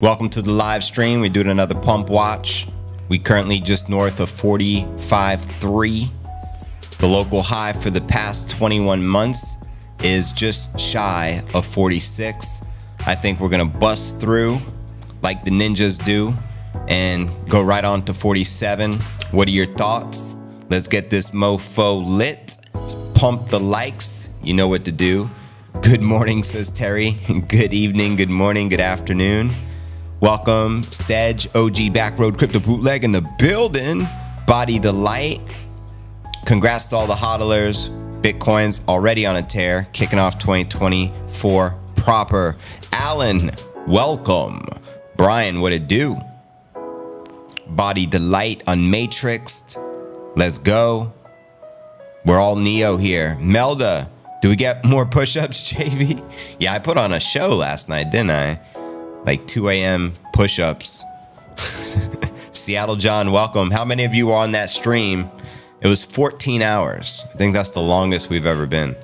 Welcome to the live stream. We're doing another pump watch. We currently just north of 45.3. The local high for the past 21 months is just shy of 46. I think we're going to bust through like the ninjas do and go right on to 47. What are your thoughts? Let's get this mofo lit. Let's pump the likes. You know what to do. Good morning, says Terry. Good evening, good morning, good afternoon. Welcome, Stedge, OG Backroad Crypto Bootleg in the building. Body Delight. Congrats to all the hodlers. Bitcoin's already on a tear, kicking off 2024 proper. Alan, welcome. Brian, what it do? Body Delight Unmatrixed. Let's go. We're all Neo here. Melda, do we get more push-ups, JV? Yeah, I put on a show last night, didn't I? Like 2 a.m. push-ups. Seattle John, welcome. How many of you were on that stream? It was 14 hours. I think that's the longest we've ever been.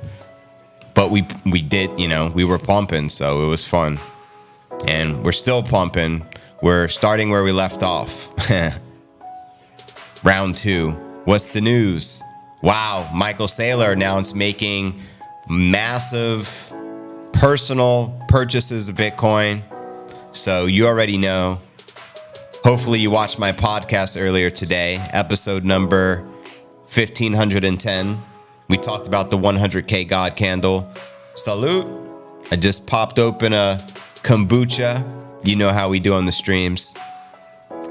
But we did, we were pumping, so it was fun. And we're still pumping. We're starting where we left off. Round 2. What's the news? Wow, Michael Saylor announced making massive personal purchases of Bitcoin. So you already know. Hopefully you watched my podcast earlier today, episode number 1510. We talked about the 100K God candle. Salute. I just popped open a kombucha. You know how we do on the streams.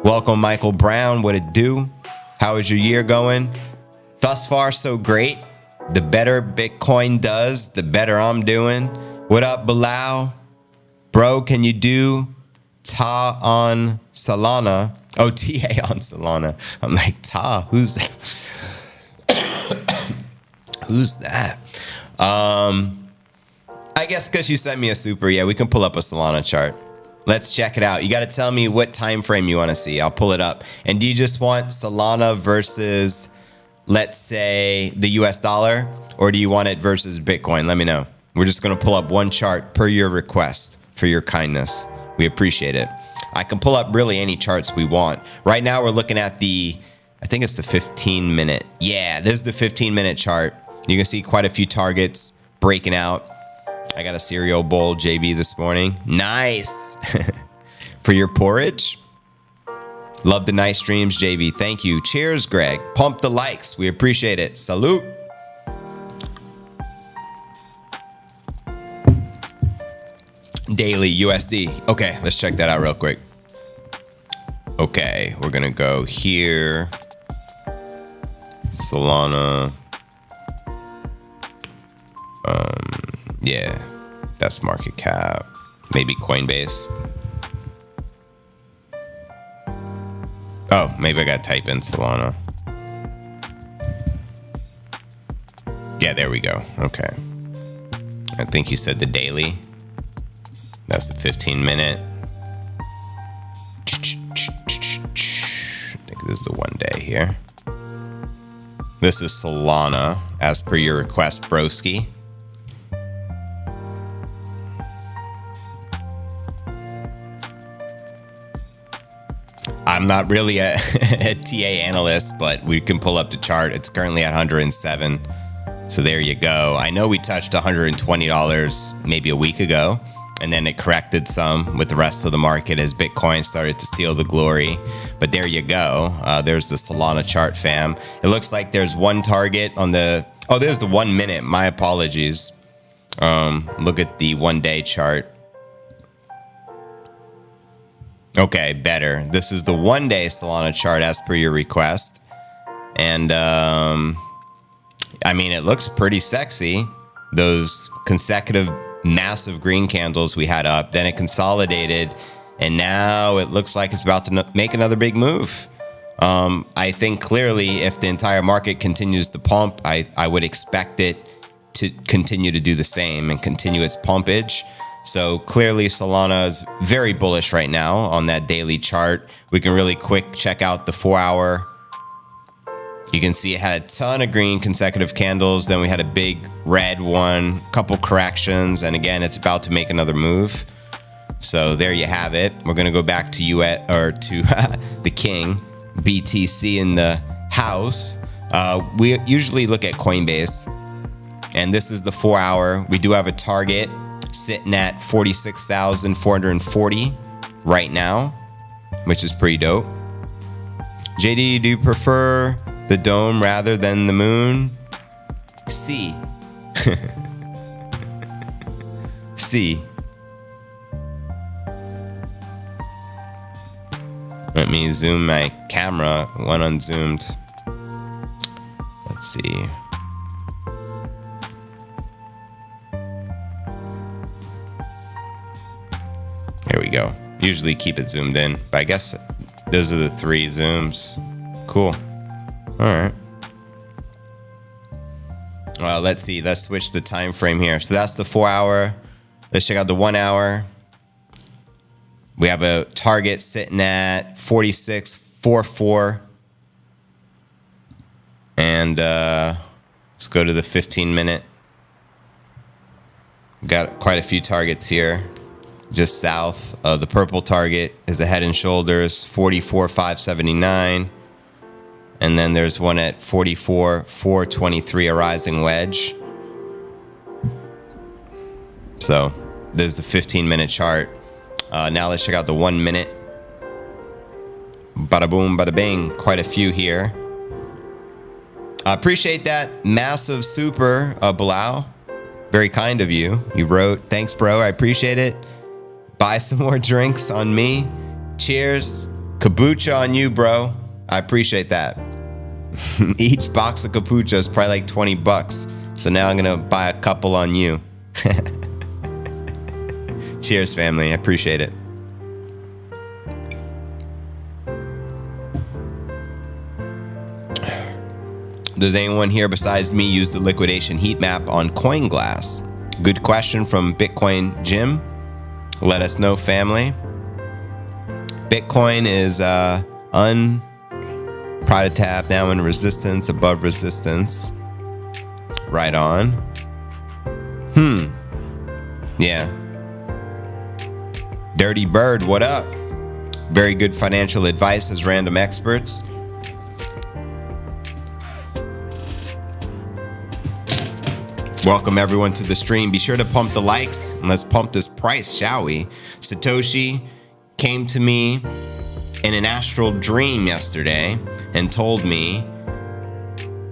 Welcome, Michael Brown. What it do? How is your year going? Thus far, so great. The better Bitcoin does, the better I'm doing. What up, Bilal? Bro, can you do Ta on Solana? Oh, TA on Solana. I'm like, Ta, who's that? Who's that? I guess because you sent me a super. Yeah, we can pull up a Solana chart. Let's check it out. You got to tell me what time frame you want to see. I'll pull it up. And do you just want Solana versus, let's say, the US dollar? Or do you want it versus Bitcoin? Let me know. We're just going to pull up one chart per your request for your kindness. We appreciate it. I can pull up really any charts we want. Right now, we're looking at I think it's the 15-minute. Yeah, this is the 15-minute chart. You can see quite a few targets breaking out. I got a cereal bowl, JB, this morning. Nice. For your porridge. Love the nice streams, JB. Thank you. Cheers, Greg. Pump the likes. We appreciate it. Salute. Daily USD. Okay, let's check that out real quick. Okay, we're gonna go here. Solana. Yeah, that's market cap. Maybe Coinbase. Oh, maybe I gotta type in Solana. Yeah, there we go. Okay. I think you said the daily. That's the 15-minute. I think this is the 1 day here. This is Solana, as per your request, broski. I'm not really a TA analyst, but we can pull up the chart. It's currently at 107. So there you go. I know we touched $120 maybe a week ago. And then it corrected some with the rest of the market as Bitcoin started to steal the glory. But there you go. There's the Solana chart, fam. It looks like there's one target on the... Oh, there's the 1 minute. My apologies. Look at the 1 day chart. Okay, better. This is the 1 day Solana chart as per your request. And, I mean, it looks pretty sexy. Those consecutive massive green candles we had up, then it consolidated, and now it looks like it's about to make another big move. I think clearly if the entire market continues to pump, I would expect it to continue to do the same and continue its pumpage. So clearly Solana is very bullish right now on that daily chart. We can really quick check out the 4 hour. You can see it had a ton of green consecutive candles. Then we had a big red one, couple corrections. And again, it's about to make another move. So there you have it. We're going to go back to the king, BTC in the house. We usually look at Coinbase, and this is the 4 hour. We do have a target sitting at 46,440 right now, which is pretty dope. JD, do you prefer the dome rather than the moon? C. C. Let me zoom my camera. One unzoomed. Let's see. Here we go. Usually keep it zoomed in, but I guess those are the 3 zooms. Cool. All right. Well, let's see. Let's switch the time frame here. So that's the 4 hour. Let's check out the 1 hour. We have a target sitting at 46.44. And let's go to the 15 minute. Got quite a few targets here. Just south of the purple target is the Head and Shoulders, 44.579. And then there's one at 44.423, a rising wedge. So there's the 15-minute chart. Now let's check out the 1 minute. Bada boom, bada bing. Quite a few here. I appreciate that massive super, Bilal. Very kind of you. You wrote, thanks, bro. I appreciate it. Buy some more drinks on me. Cheers. Kombucha on you, bro. I appreciate that. Each box of kombucha is probably like 20 bucks. So now I'm going to buy a couple on you. Cheers, family. I appreciate it. Does anyone here besides me use the liquidation heat map on CoinGlass? Good question from Bitcoin Jim. Let us know, family. Bitcoin is prior to tap, now in resistance, above resistance. Right on. Yeah. Dirty Bird, what up? Very good financial advice as random experts. Welcome everyone to the stream. Be sure to pump the likes and let's pump this price, shall we? Satoshi came to me in an astral dream yesterday and told me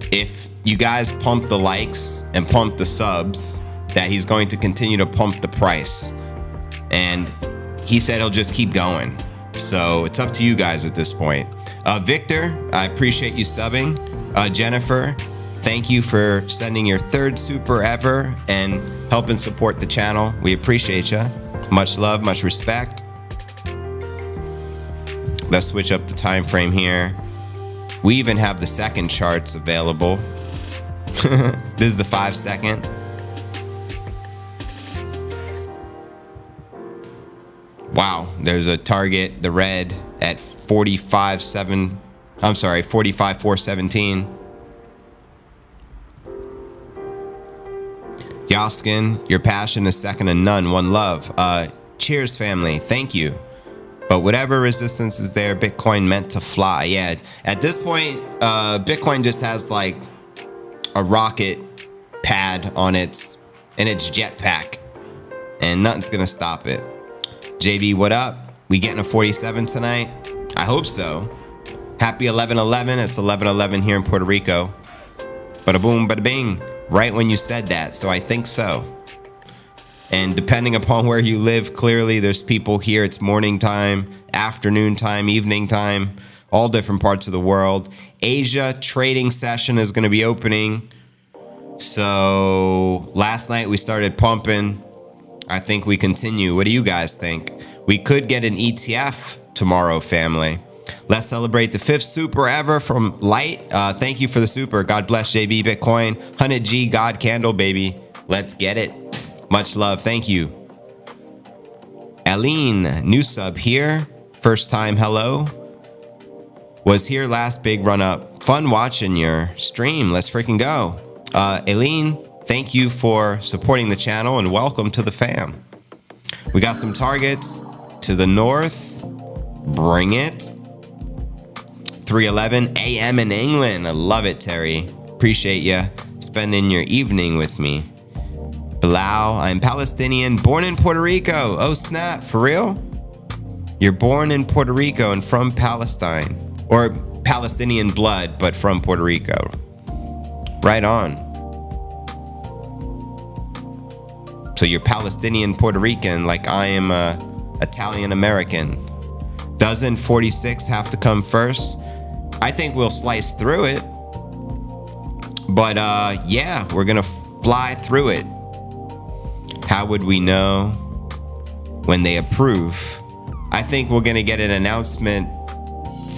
if you guys pump the likes and pump the subs, that he's going to continue to pump the price. And he said he'll just keep going. So it's up to you guys at this point. Victor, I appreciate you subbing. Jennifer, thank you for sending your 3rd super ever and helping support the channel. We appreciate you. Much love, much respect. Let's switch up the time frame here. We even have the second charts available. This is the 5 second. Wow, there's a target, the red, at 45.417. Yoskin, your passion is second to none. One love. Cheers, family. Thank you. But whatever resistance is there, Bitcoin meant to fly. Yeah, at this point, Bitcoin just has like a rocket pad on its jetpack, and nothing's gonna stop it. JB, what up? We getting a 47 tonight? I hope so. Happy 11/11. It's 11/11 here in Puerto Rico. Bada boom, bada bing. Right when you said that, so I think so. And depending upon where you live, clearly there's people here. It's morning time, afternoon time, evening time, all different parts of the world. Asia trading session is going to be opening. So last night we started pumping. I think we continue. What do you guys think? We could get an ETF tomorrow, family. Let's celebrate the 5th super ever from Light. Thank you for the super. God bless JB Bitcoin. 100G God Candle, baby. Let's get it. Much love. Thank you. Aline, new sub here. First time, hello. Was here last big run up. Fun watching your stream. Let's freaking go. Aline, thank you for supporting the channel and welcome to the fam. We got some targets to the north. Bring it. 3:11 a.m. in England. I love it, Terry. Appreciate you spending your evening with me. Bilal, I'm Palestinian, born in Puerto Rico. Oh, snap. For real? You're born in Puerto Rico and from Palestine. Or Palestinian blood, but from Puerto Rico. Right on. So you're Palestinian Puerto Rican like I am Italian American. Doesn't 46 have to come first? I think we'll slice through it. But yeah, we're gonna fly through it. How would we know when they approve? I think we're gonna get an announcement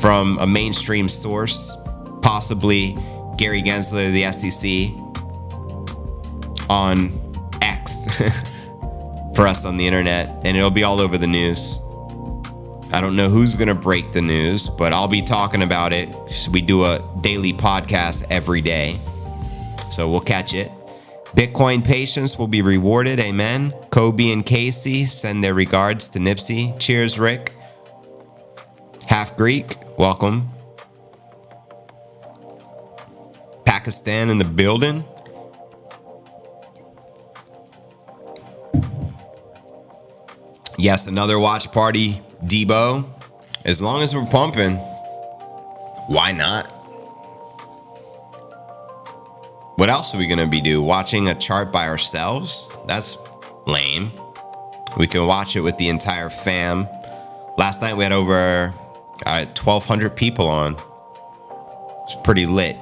from a mainstream source, possibly Gary Gensler of the SEC on X for us on the internet, and it'll be all over the news. I don't know who's gonna break the news, but I'll be talking about it. We do a daily podcast every day, so we'll catch it. Bitcoin patience will be rewarded. Amen. Kobe and Casey send their regards to Nipsey. Cheers, Rick. Half Greek, welcome. Pakistan in the building. Yes, another watch party, Debo. As long as we're pumping, why not? What else are we gonna be doing? Watching a chart by ourselves? That's lame. We can watch it with the entire fam. Last night we had over 1,200 people on. It's pretty lit.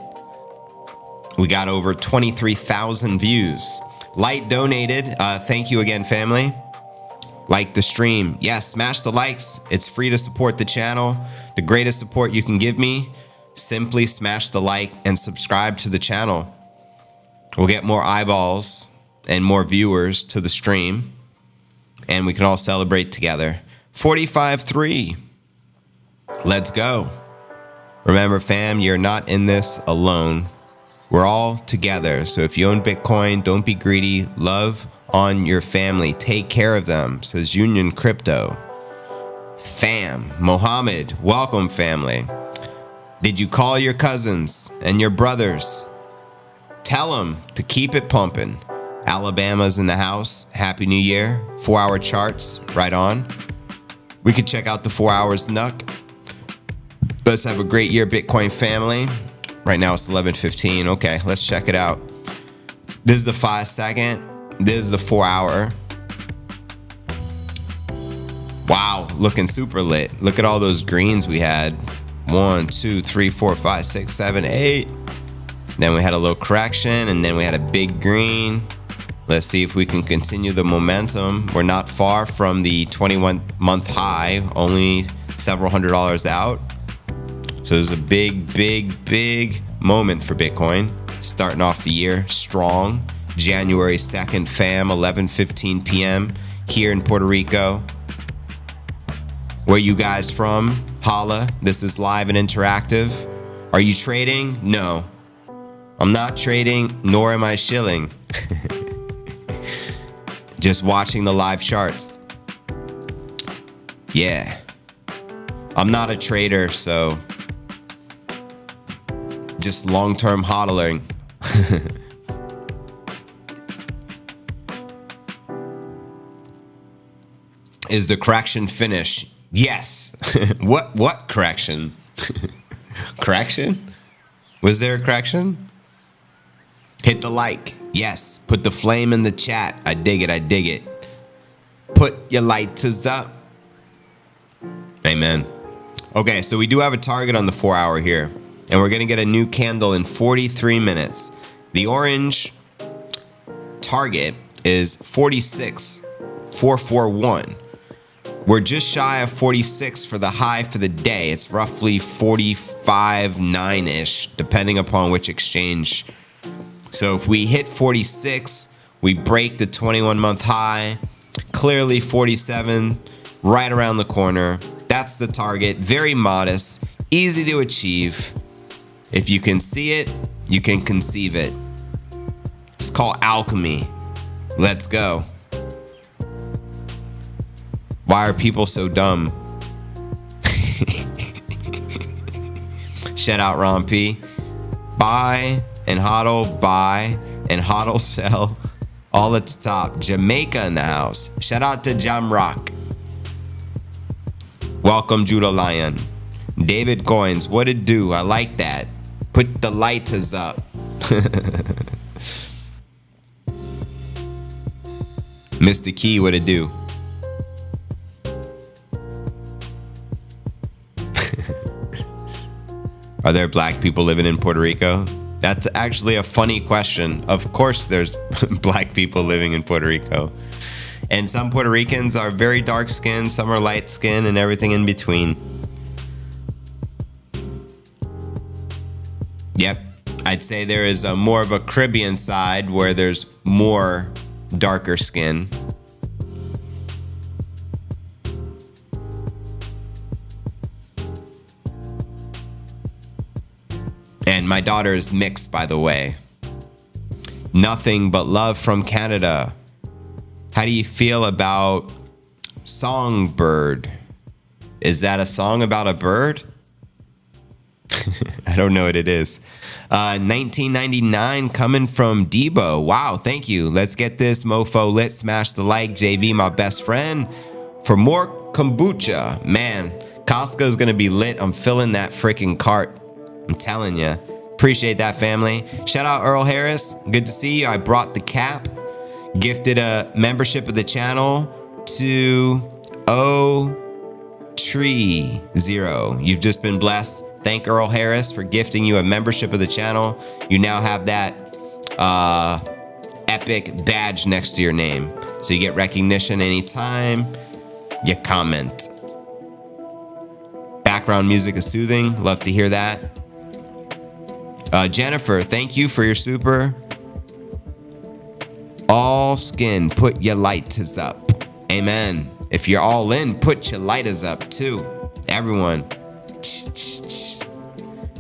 We got over 23,000 views. Light donated. Thank you again, family. Like the stream. Yes, smash the likes. It's free to support the channel. The greatest support you can give me. Simply smash the like and subscribe to the channel. We'll get more eyeballs and more viewers to the stream, and we can all celebrate together. 45.3. Let's go. Remember, fam, you're not in this alone. We're all together. So if you own Bitcoin, don't be greedy. Love on your family. Take care of them, says Union Crypto. Fam, Mohammed, welcome, family. Did you call your cousins and your brothers? Tell them to keep it pumping. Alabama's in the house. Happy New Year. 4-hour charts. Right on. We could check out the 4 hours Nuck. Let's have a great year, Bitcoin family. Right now it's 11:15. Okay, let's check it out. This is the 5-second. This is the 4-hour. Wow, looking super lit. Look at all those greens we had. 1, 2, 3, 4, 5, 6, 7, 8. Then we had a little correction, and then we had a big green. Let's see if we can continue the momentum. We're not far from the 21-month high, only several $100s out. So there's a big moment for Bitcoin. Starting off the year strong. January 2nd, fam, 11:15 p.m. here in Puerto Rico. Where you guys from? Holla. This is live and interactive. Are you trading? No. I'm not trading, nor am I shilling. Just watching the live charts. Yeah. I'm not a trader, so just long-term hodling. Is the correction finished? Yes. What correction? Correction? Was there a correction? Hit the like. Yes. Put the flame in the chat. I dig it. I dig it. Put your lighters up. Amen. Okay, so we do have a target on the 4-hour here, and we're going to get a new candle in 43 minutes. The orange target is 46,441. We're just shy of 46 for the high for the day. It's roughly 45.9-ish, depending upon which exchange. So if we hit 46, we break the 21-month high. Clearly 47, right around the corner. That's the target. Very modest, easy to achieve. If you can see it, you can conceive it. It's called alchemy. Let's go. Why are people so dumb? Shout out Ron P. Buy and hodl, sell. All at the top. Jamaica in the house. Shout out to Jamrock. Welcome, Judah Lion. David Coins, what it do? I like that. Put the lighters up. Mr. Key, what it do? Are there black people living in Puerto Rico? That's actually a funny question. Of course there's black people living in Puerto Rico. And some Puerto Ricans are very dark skinned, some are light skinned, and everything in between. Yep. I'd say there is a more of a Caribbean side where there's more darker skin. And my daughter is mixed, by the way. Nothing but love from Canada. How do you feel about Songbird? Is that a song about a bird? I don't know what it is. 1999 coming from Debo. Wow, thank you. Let's get this mofo lit. Smash the like. JV, my best friend. For more kombucha. Man, Costco's going to be lit. I'm filling that freaking cart. I'm telling you. Appreciate that, family. Shout out Earl Harris. Good to see you. I brought the cap. Gifted a membership of the channel to O30. You've just been blessed. Thank Earl Harris for gifting you a membership of the channel. You now have that epic badge next to your name. So you get recognition anytime you comment. Background music is soothing. Love to hear that. Jennifer, thank you for your super. All skin, put your lighters up. Amen. If you're all in, put your lighters up too. Everyone.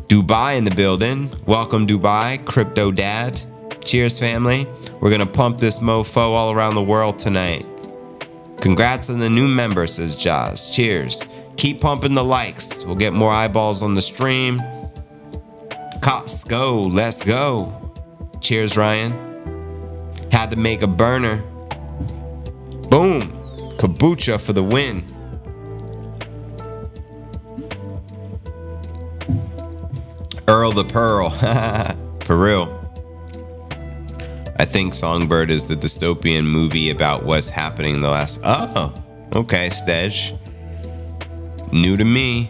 Dubai in the building. Welcome, Dubai. Crypto Dad. Cheers, family. We're going to pump this mofo all around the world tonight. Congrats on the new member, says Jaws. Cheers. Keep pumping the likes. We'll get more eyeballs on the stream. Costco, let's go. Cheers, Ryan. Had to make a burner. Boom. Kombucha for the win. Earl the Pearl. For real. I think Songbird is the dystopian movie about what's happening in the last... Oh, okay, Stedge. New to me.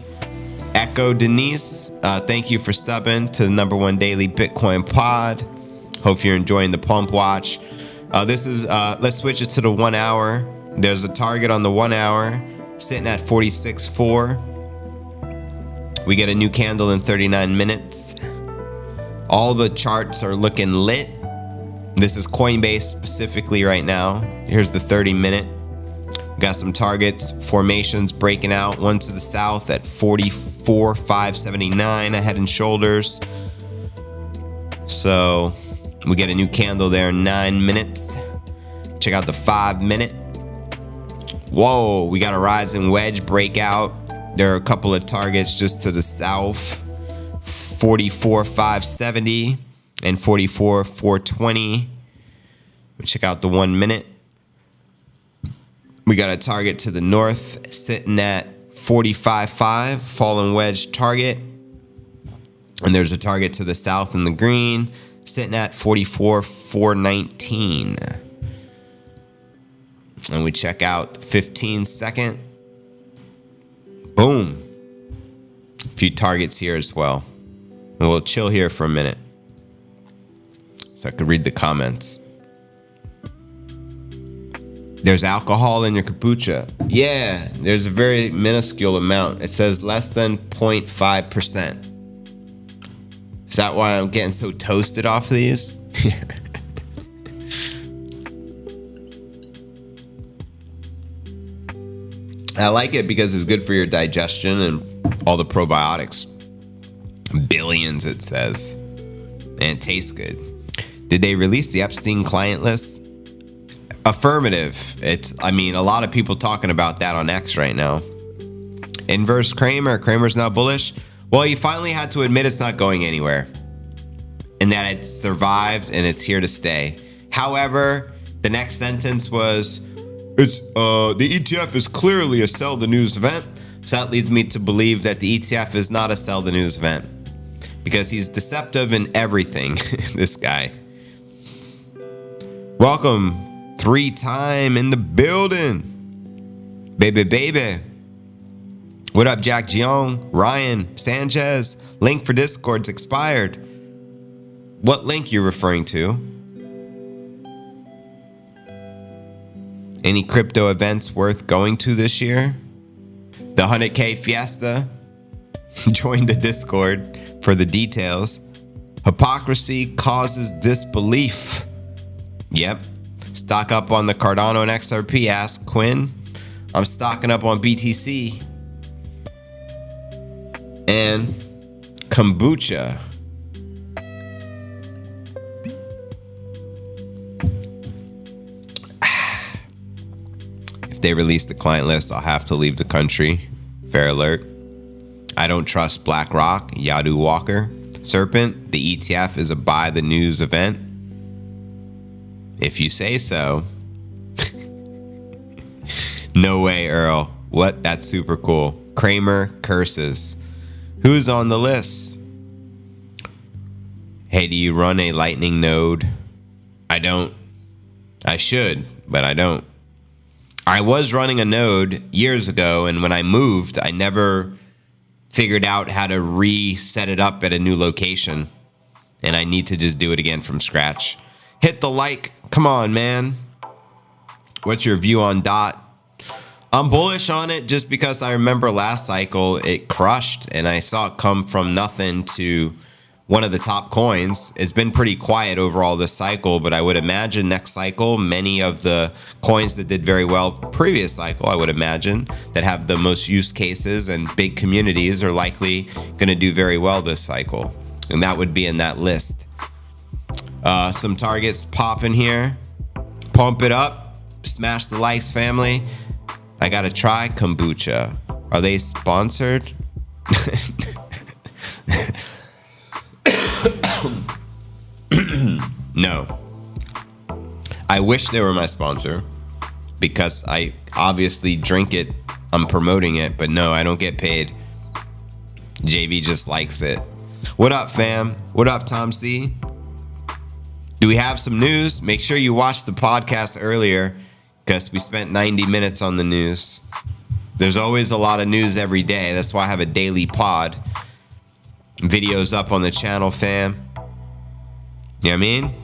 Echo Denise, thank you for subbing to the #1 daily Bitcoin pod. Hope you're enjoying the pump watch. This is, let's switch it to the 1 hour. There's a target on the 1 hour sitting at 46.4. We get a new candle in 39 minutes. All the charts are looking lit. This is Coinbase specifically right now. Here's the 30-minute. Got some targets, formations breaking out. One to the south at 44,579, a head and shoulders. So we get a new candle there in 9 minutes. Check out the 5-minute. Whoa, we got a rising wedge breakout. There are a couple of targets just to the south. 44,570 and 44,420. Check out the 1 minute. We got a target to the north sitting at 45.5, fallen wedge target. And there's a target to the south in the green sitting at 44,419. And we check out the 15-second. Boom. A few targets here as well. And we'll chill here for a minute so I could read the comments. There's alcohol in your kombucha. Yeah, there's a very minuscule amount. It says less than 0.5%. Is that why I'm getting so toasted off of these? I like it because it's good for your digestion and all the probiotics. Billions, it says. And it tastes good. Did they release the Epstein client list? Affirmative. I mean, a lot of people talking about that on X right now. Inverse Kramer. Kramer's not bullish. Well, he finally had to admit it's not going anywhere and that it's survived and it's here to stay. However, the next sentence was, the ETF is clearly a sell the news event. So that leads me to believe that the ETF is not a sell the news event because he's deceptive in everything. This guy. Welcome. 3-time in the building. Baby. What up, Jack Jeong, Ryan, Sanchez? Link for Discord's expired. What link you referring to? Any crypto events worth going to this year? The 100K Fiesta? Join the Discord for the details. Hypocrisy causes disbelief. Yep. Stock up on the Cardano and XRP, ask Quinn. I'm stocking up on BTC. And kombucha. If they release the client list, I'll have to leave the country. Fair alert. I don't trust BlackRock, Yadu Walker. Serpent, the ETF is a buy the news event. If you say so. No way, Earl. What? That's super cool. Kramer curses. Who's on the list? Hey, do you run a Lightning node? I don't. I should, but I don't. I was running a node years ago, and when I moved, I never figured out how to reset it up at a new location. And I need to just do it again from scratch. Hit the like. Come on, man. What's your view on DOT? I'm bullish on it just because I remember last cycle it crushed and I saw it come from nothing to one of the top coins. It's been pretty quiet overall this cycle, but I would imagine next cycle, many of the coins that did very well previous cycle, I would imagine, that have the most use cases and big communities are likely going to do very well this cycle. And that would be in that list. Some targets popping here. Pump it up. Smash the likes, family. I gotta try kombucha. Are they sponsored? No. I wish they were my sponsor because I obviously drink it. I'm promoting it, but no, I don't get paid. JV just likes it. What up, fam? What up, Tom C? Do we have some news? Make sure you watch the podcast earlier because we spent 90 minutes on the news. There's always a lot of news every day. That's why I have a daily pod. Videos up on the channel, fam. You know what I mean?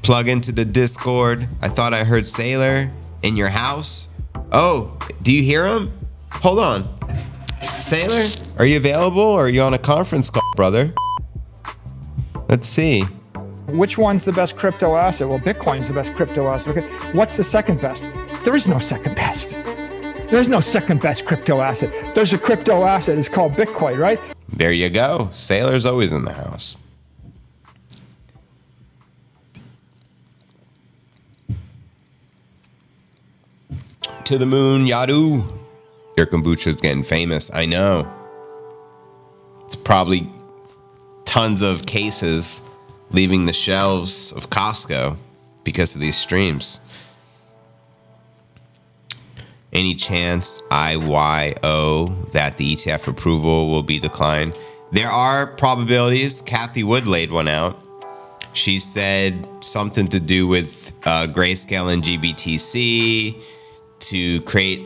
Plug into the Discord. I thought I heard Sailor in your house. Oh, do you hear him? Hold on. Sailor, are you available or are you on a conference call, brother? Let's see. Which one's the best crypto asset? Well, Bitcoin's the best crypto asset. Okay. What's the second best? There is no second best. There's no second best crypto asset. There's a crypto asset. It's called Bitcoin, right? There you go. Sailor's always in the house. To the moon, Yadu. Your kombucha's getting famous. I know. It's probably tons of cases leaving the shelves of Costco because of these streams. Any chance IYO that the ETF approval will be declined? There are probabilities. Kathy Wood laid one out. She said something to do with grayscale and GBTC to create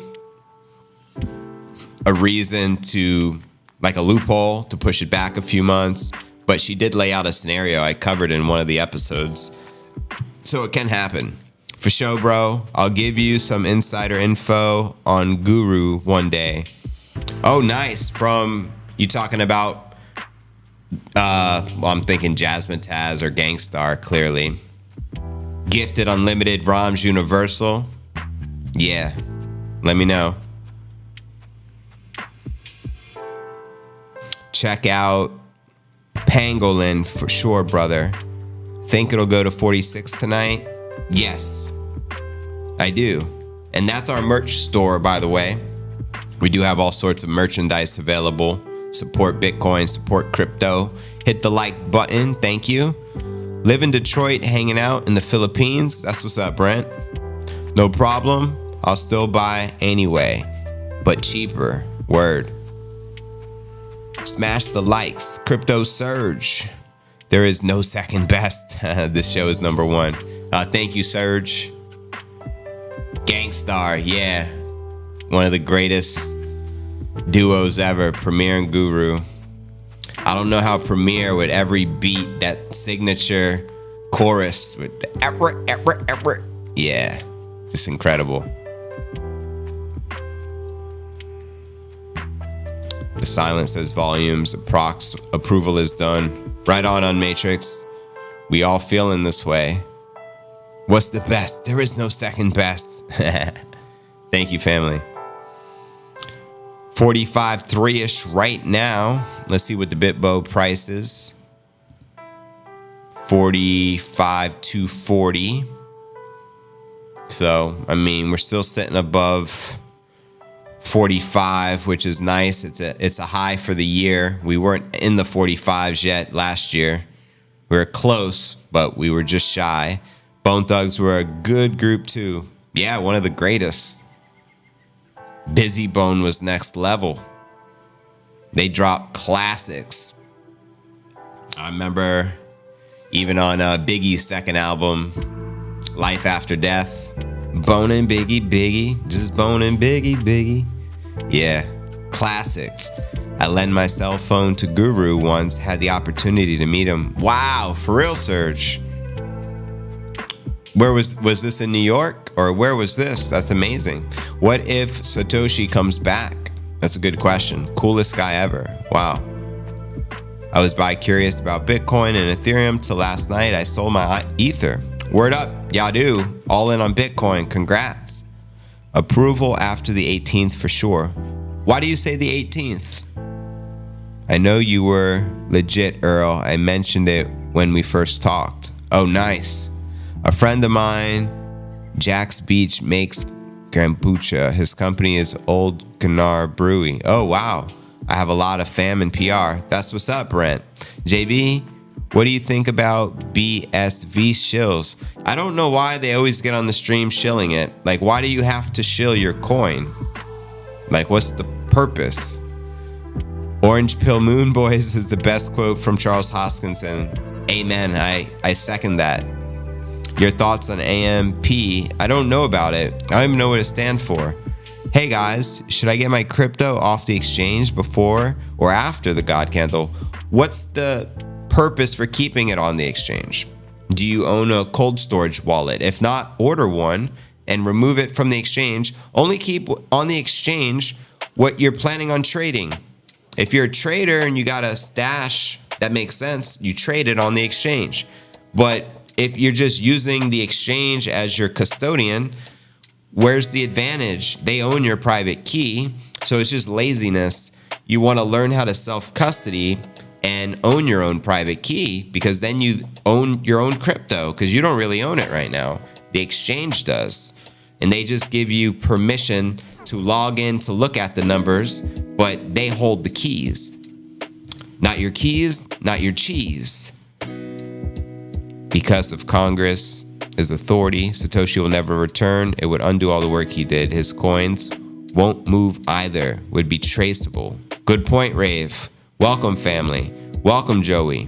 a reason to, like a loophole, to push it back a few months. But she did lay out a scenario I covered in one of the episodes. So it can happen. For sure, bro. I'll give you some insider info on Guru one day. Oh, nice. From you talking about, well, I'm thinking Jasmine Taz or Gangstar, clearly. Gifted Unlimited ROMs Universal. Yeah. Let me know. Check out Pangolin for sure, brother. Think it'll go to 46 tonight? Yes. I do. And that's our merch store, by the way. We do have all sorts of merchandise available. Support Bitcoin, support crypto. Hit the like button. Thank you. Live in Detroit, hanging out in the Philippines. That's what's up, Brent. No problem. I'll still buy anyway, but cheaper. Word. Smash the likes. Crypto Surge. There is no second best. This show is number one. Thank you, Surge. Gangstar, yeah. One of the greatest duos ever, Premier and Guru. I don't know how Premier with every beat, that signature chorus with the ever. Yeah, just incredible. The silence says volumes, approx approval is done. Right on Matrix. We all feeling this way. What's the best? There is no second best. Thank you, family. 45.3-ish right now. Let's see what the Bitbo price is. 45.240. So, I mean, we're still sitting above 45, which is nice. It's a high for the year. We weren't in the 45s yet last year. We were close, but we were just shy. Bone Thugs were a good group too. Yeah, one of the greatest. Busy Bone was next level. They dropped classics. I remember even on Biggie's second album, Life After Death, Bone and Biggie, just Bone and Biggie. Yeah, classics. I lent my cell phone to Guru once, had the opportunity to meet him. Wow, for real, Surge. Where was this in New York, or where was this? That's amazing. What if Satoshi comes back? That's a good question. Coolest guy ever. Wow. I was bi-curious about Bitcoin and Ethereum till last night. I sold my Ether. Word up, Yadu. All in on Bitcoin. Congrats. Approval after the 18th for sure. Why do you say the 18th? I know you were legit, Earl. I mentioned it when we first talked. Oh, nice. A friend of mine, Jack's Beach, makes kombucha. His company is Old Canar Brewery. Oh, wow. I have a lot of fam and PR. That's what's up, Brent. JB, what do you think about BSV shills? I don't know why they always get on the stream shilling it. Like, why do you have to shill your coin? Like, what's the purpose? Orange Pill Moon Boys is the best quote from Charles Hoskinson. Amen. I second that. Your thoughts on AMP? I don't know about it. I don't even know what it stands for. Hey guys, should I get my crypto off the exchange before or after the God Candle? What's the purpose for keeping it on the exchange? Do you own a cold storage wallet? If not, order one and remove it from the exchange. Only keep on the exchange what you're planning on trading. If you're a trader and you got a stash, that makes sense. You trade it on the exchange. But if you're just using the exchange as your custodian, where's the advantage? They own your private key, so it's just laziness. You want to learn how to self-custody and own your own private key, because then you own your own crypto, because you don't really own it right now. The exchange does. And they just give you permission to log in to look at the numbers, but they hold the keys. Not your keys, not your cheese. Because of Congress, his authority, Satoshi will never return. It would undo all the work he did. His coins won't move either, would be traceable. Good point, Rave. Welcome, family. Welcome, Joey.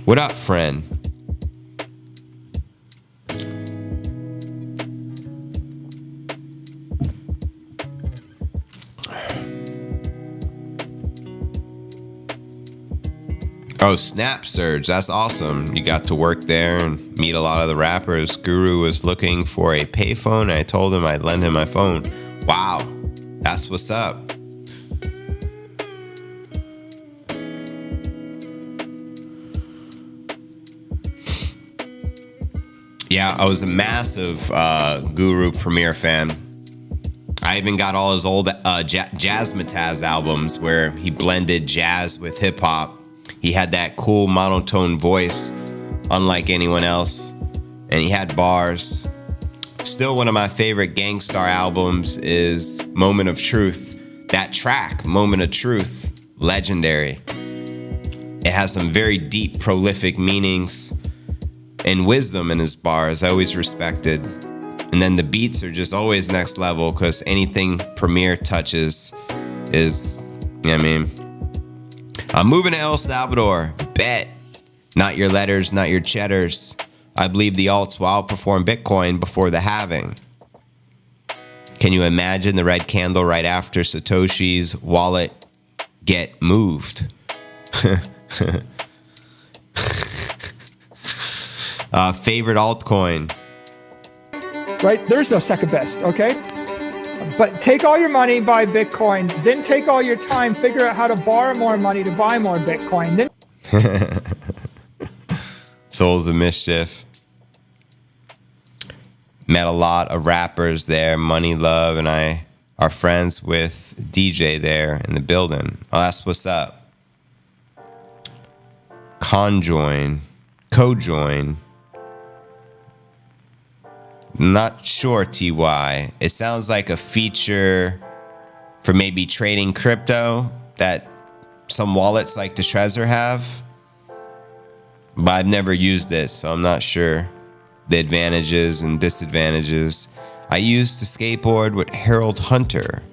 What up, friend? Oh, Snap Surge. That's awesome. You got to work there and meet a lot of the rappers. Guru was looking for a payphone. I told him I'd lend him my phone. Wow. That's what's up. Yeah, I was a massive Guru Premier fan. I even got all his old Jazzmatazz albums where he blended jazz with hip hop. He had that cool monotone voice, unlike anyone else, and he had bars. Still, one of my favorite Gangstar albums is Moment of Truth. That track, Moment of Truth, legendary. It has some very deep, prolific meanings and wisdom in his bars. I always respected. And then the beats are just always next level, because anything Premier touches is, I mean, I'm moving to El Salvador. Bet. Not your letters, not your cheddars. I believe the alts will outperform Bitcoin before the halving. Can you imagine the red candle right after Satoshi's wallet get moved? Favorite altcoin? Right? There's no second best, okay? But take all your money, buy Bitcoin, then take all your time, figure out how to borrow more money to buy more Bitcoin. Then Souls of Mischief. Met a lot of rappers there. Money Love and I are friends with DJ there in the building. Oh, that's what's up. Cojoin. Not sure, TY. It sounds like a feature for maybe trading crypto that some wallets like the Trezor have. But I've never used this, so I'm not sure the advantages and disadvantages. I used to skateboard with Harold Hunter.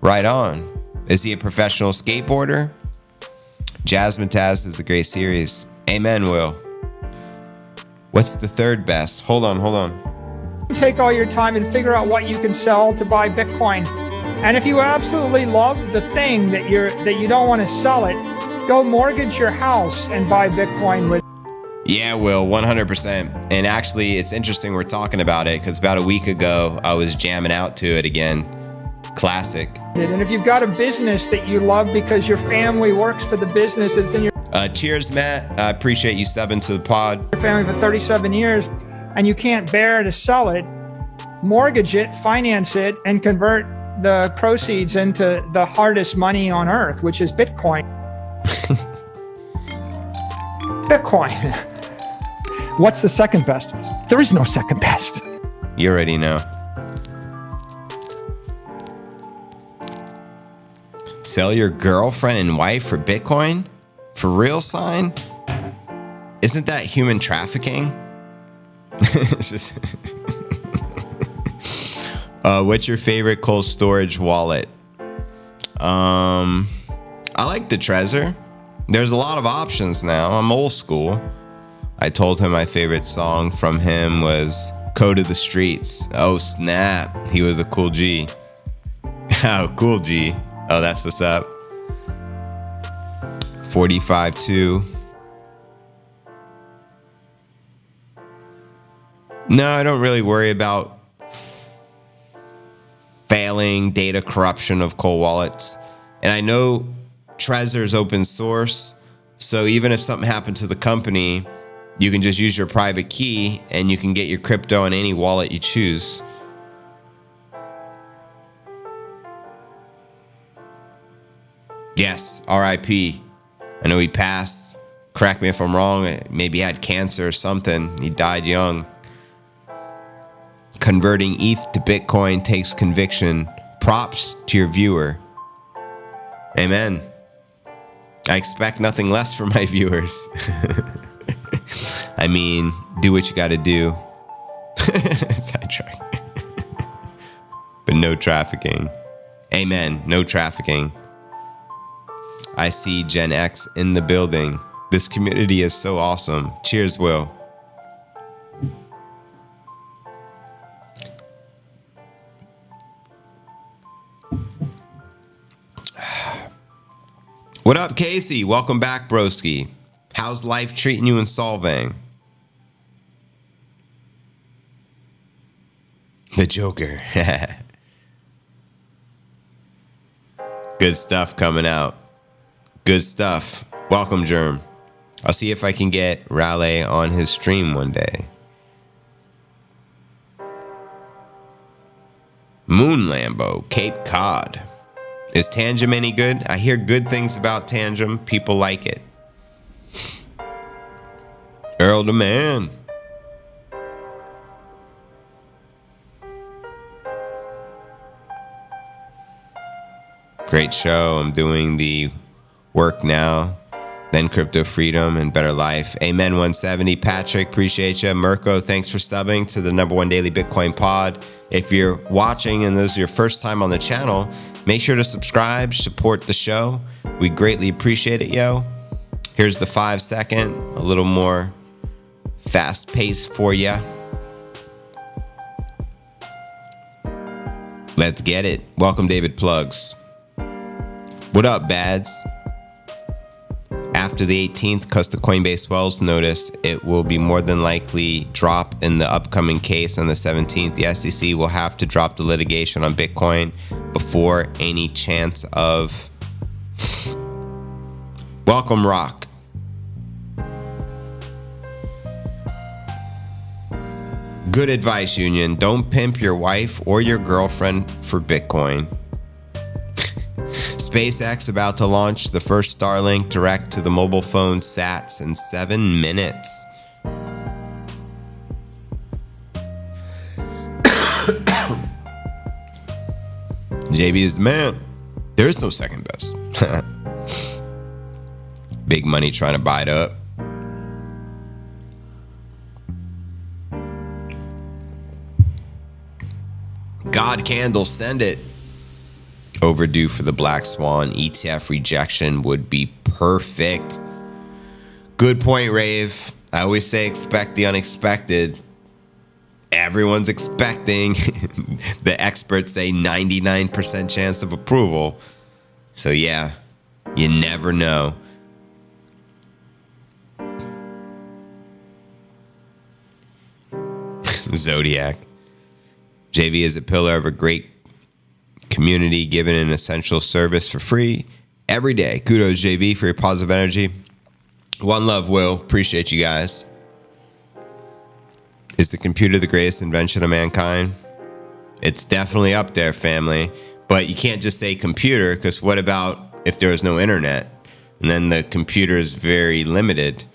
Right on. Is he a professional skateboarder? Jasmine Taz is a great series. Amen, Will. What's the third best? Hold on. take all your time and figure out what you can sell to buy Bitcoin. And if you absolutely love the thing that you don't want to sell it, go mortgage your house and buy Bitcoin with. Yeah, Will, 100%. And actually, it's interesting we're talking about it because about a week ago, I was jamming out to it again. Classic. And if you've got a business that you love because your family works for the business, it's in your cheers, Matt. I appreciate you subbing to the pod. Your family for 37 years, and you can't bear to sell it, mortgage it, finance it, and convert the proceeds into the hardest money on earth, which is Bitcoin. Bitcoin. What's the second best? There is no second best. You already know. Sell your girlfriend and wife for Bitcoin? For real sign? Isn't that human trafficking? It's just what's your favorite cold storage wallet? I like the Trezor. There's a lot of options now. I'm old school. I told him my favorite song from him was Code of the Streets. Oh, snap. He was a cool G. Oh, cool G. Oh, that's what's up. 45.2. No, I don't really worry about failing data corruption of cold wallets. And I know Trezor is open source, so even if something happened to the company, you can just use your private key and you can get your crypto on any wallet you choose. Yes, RIP. I know he passed. Correct me if I'm wrong. Maybe he had cancer or something. He died young. Converting ETH to Bitcoin takes conviction. Props to your viewer. Amen. I expect nothing less from my viewers. I mean, do what you got to do. Sidetrack. But no trafficking. Amen. No trafficking. I see Gen X in the building. This community is so awesome. Cheers, Will. What up, Casey? Welcome back, broski. How's life treating you in Solvang? The Joker. Good stuff coming out. Good stuff. Welcome, Germ. I'll see if I can get Raleigh on his stream one day. Moon Lambo, Cape Cod. Is Tangem any good? I hear good things about Tangem. People like it. Earl the Man. Great show. I'm doing the work now, then crypto freedom and better life. Amen 170. Patrick, appreciate you. Mirko, thanks for subbing to the #1 daily Bitcoin pod. If you're watching and this is your first time on the channel, make sure to subscribe, support the show. We greatly appreciate it, yo. Here's the 5-second, a little more fast pace for you. Let's get it. Welcome, David Plugs. What up, Bads? After the 18th, because the Coinbase Wells notice, it will be more than likely drop in the upcoming case on the 17th. The SEC will have to drop the litigation on Bitcoin before any chance of... Welcome, Rock. Good advice, Union. Don't pimp your wife or your girlfriend for Bitcoin. SpaceX about to launch the first Starlink direct to the mobile phone sats in 7 minutes. JB is the man. There is no second best. Big money trying to buy it up. God Candle, send it. Overdue for the Black Swan. ETF rejection would be perfect. Good point, Rave. I always say expect the unexpected. Everyone's expecting. The experts say 99% chance of approval. So yeah, you never know. Zodiac. JV is a pillar of a great community, giving an essential service for free every day. Kudos, JV, for your positive energy. One love, Will. Appreciate you guys. Is the computer the greatest invention of mankind? It's definitely up there, family. But you can't just say computer, because what about if there was no internet? And then the computer is very limited.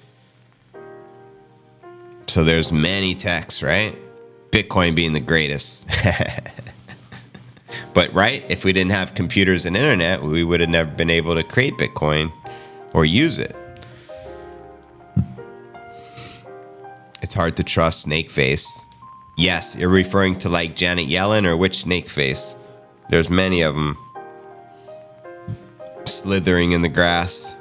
So there's many techs, right? Bitcoin being the greatest. But right, if we didn't have computers and internet, we would have never been able to create Bitcoin or use it. It's hard to trust Snakeface. Yes, you're referring to like Janet Yellen, or which Snakeface? There's many of them slithering in the grass.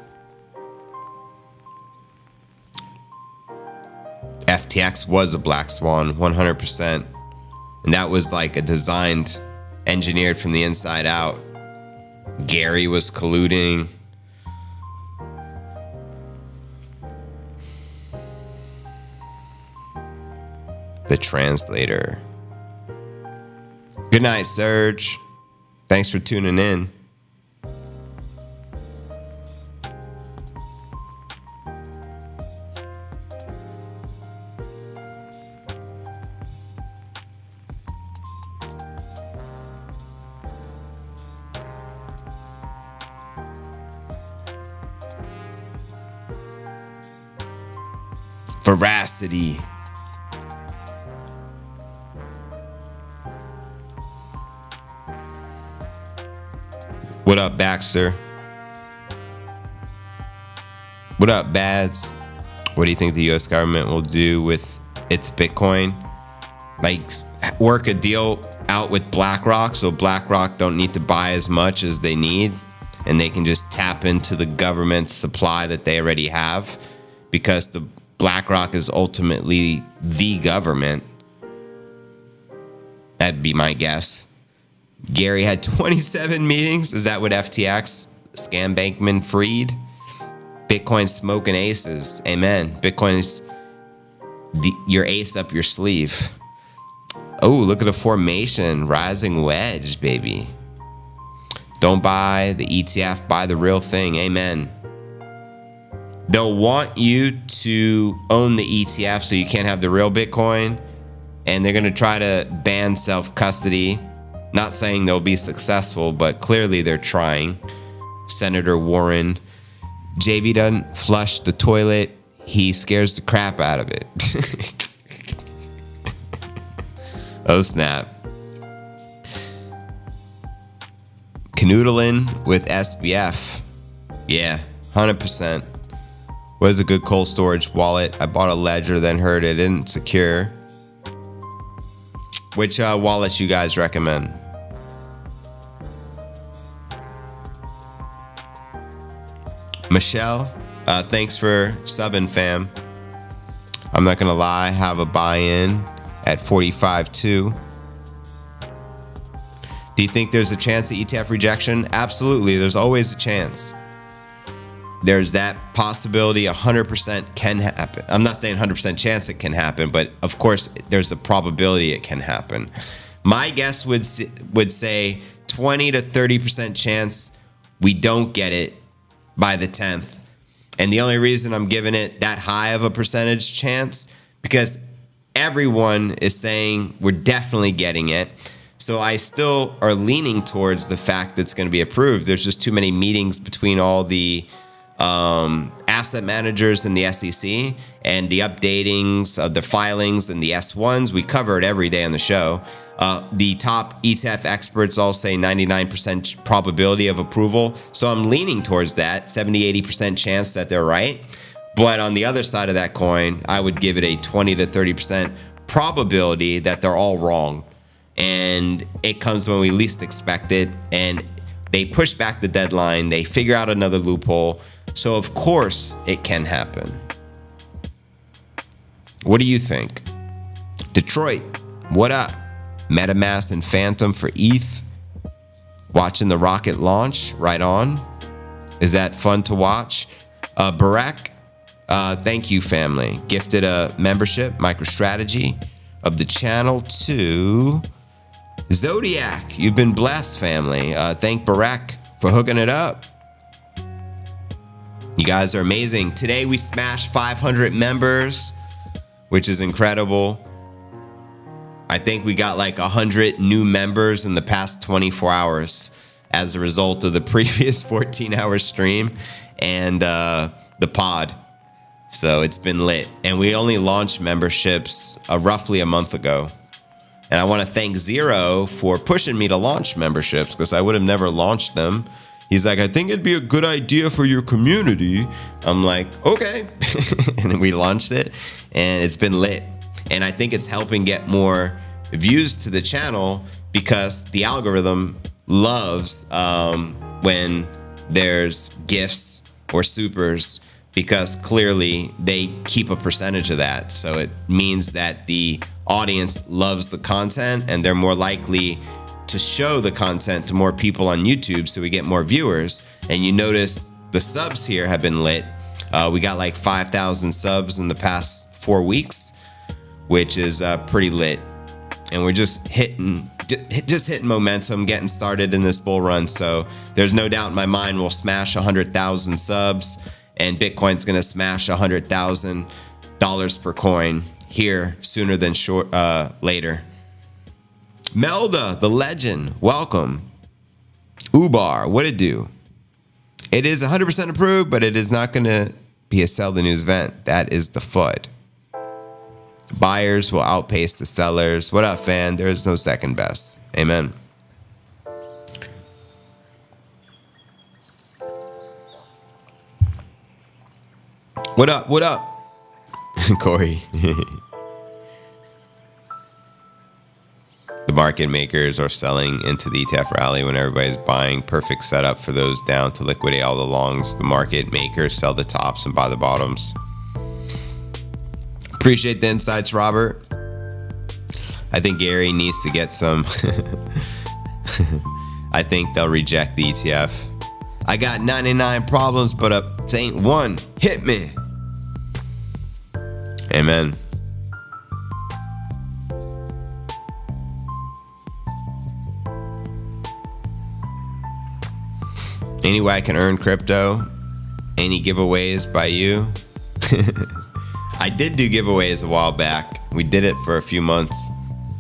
FTX was a black swan, 100%. And that was like a designed, engineered from the inside out. Gary was colluding. The translator. Good night, Serge. Thanks for tuning in. Veracity. What up, Baxter? What up, Bads? What do you think the U.S. government will do with its Bitcoin? Like, work a deal out with BlackRock so BlackRock don't need to buy as much as they need, and they can just tap into the government's supply that they already have, because the BlackRock is ultimately the government. That'd be my guess. Gary had 27 meetings. Is that what FTX? Scam Bankman Fried? Bitcoin smoking aces. Amen. Bitcoin's your ace up your sleeve. Oh, look at the formation. Rising wedge, baby. Don't buy the ETF, buy the real thing. Amen. They'll want you to own the ETF so you can't have the real Bitcoin. And they're going to try to ban self-custody. Not saying they'll be successful, but clearly they're trying. Senator Warren. JB doesn't flush the toilet. He scares the crap out of it. Oh, snap. Canoodling with SBF. Yeah, 100%. What is a good cold storage wallet? I bought a Ledger, then heard it isn't secure. Which wallets you guys recommend? Michelle, thanks for subbing, fam. I'm not gonna lie, have a buy-in at 45.2. Do you think there's a chance of ETF rejection? Absolutely, there's always a chance. There's that possibility, 100% can happen. I'm not saying 100% chance it can happen, but of course there's a probability it can happen. My guess would say 20 to 30% chance we don't get it by the 10th. And the only reason I'm giving it that high of a percentage chance, because everyone is saying we're definitely getting it. So I still are leaning towards the fact that it's going to be approved. There's just too many meetings between all the asset managers in the SEC and the updatings of the filings and the S1s. We cover it every day on the show. The top ETF experts all say 99% probability of approval. So I'm leaning towards that 70-80% chance that they're right. But on the other side of that coin, I would give it a 20 to 30% probability that they're all wrong. And it comes when we least expect it. And they push back the deadline. They figure out another loophole. So of course it can happen. What do you think? Detroit, what up? MetaMask and Phantom for ETH. Watching the rocket launch, right on. Is that fun to watch? Barack, thank you, family. Gifted a membership, MicroStrategy, of the channel to Zodiac. You've been blessed, family. Thank Barack for hooking it up. You guys are amazing. Today we smashed 500 members, which is incredible. I think we got like 100 new members in the past 24 hours as a result of the previous 14-hour stream and the pod. So it's been lit. And we only launched memberships roughly a month ago. And I want to thank Zero for pushing me to launch memberships, because I would have never launched them. He's like, I think it'd be a good idea for your community. I'm like, okay. And we launched it and it's been lit. And I think it's helping get more views to the channel, because the algorithm loves when there's gifts or supers, because clearly they keep a percentage of that. So it means that the audience loves the content and they're more likely to show the content to more people on YouTube, so we get more viewers. And you notice the subs here have been lit. We got like 5,000 subs in the past 4 weeks, which is pretty lit. And we're just hitting momentum, getting started in this bull run. So there's no doubt in my mind we'll smash 100,000 subs, and Bitcoin's gonna smash $100,000 per coin here sooner than later. Melda, the legend, welcome. Ubar, what it do? It is 100% approved, but it is not going to be a sell the news event. That is the FUD. Buyers will outpace the sellers. What up, fan? There is no second best. Amen. What up? What up? Corey. The market makers are selling into the ETF rally when everybody's buying. Perfect setup for those down to liquidate all the longs. The market makers sell the tops and buy the bottoms. Appreciate the insights, Robert. I think Gary needs to get some. I think they'll reject the ETF. I got 99 problems, but ain't one. Hit me. Amen. Any way I can earn crypto? Any giveaways by you? I did do giveaways a while back. We did it for a few months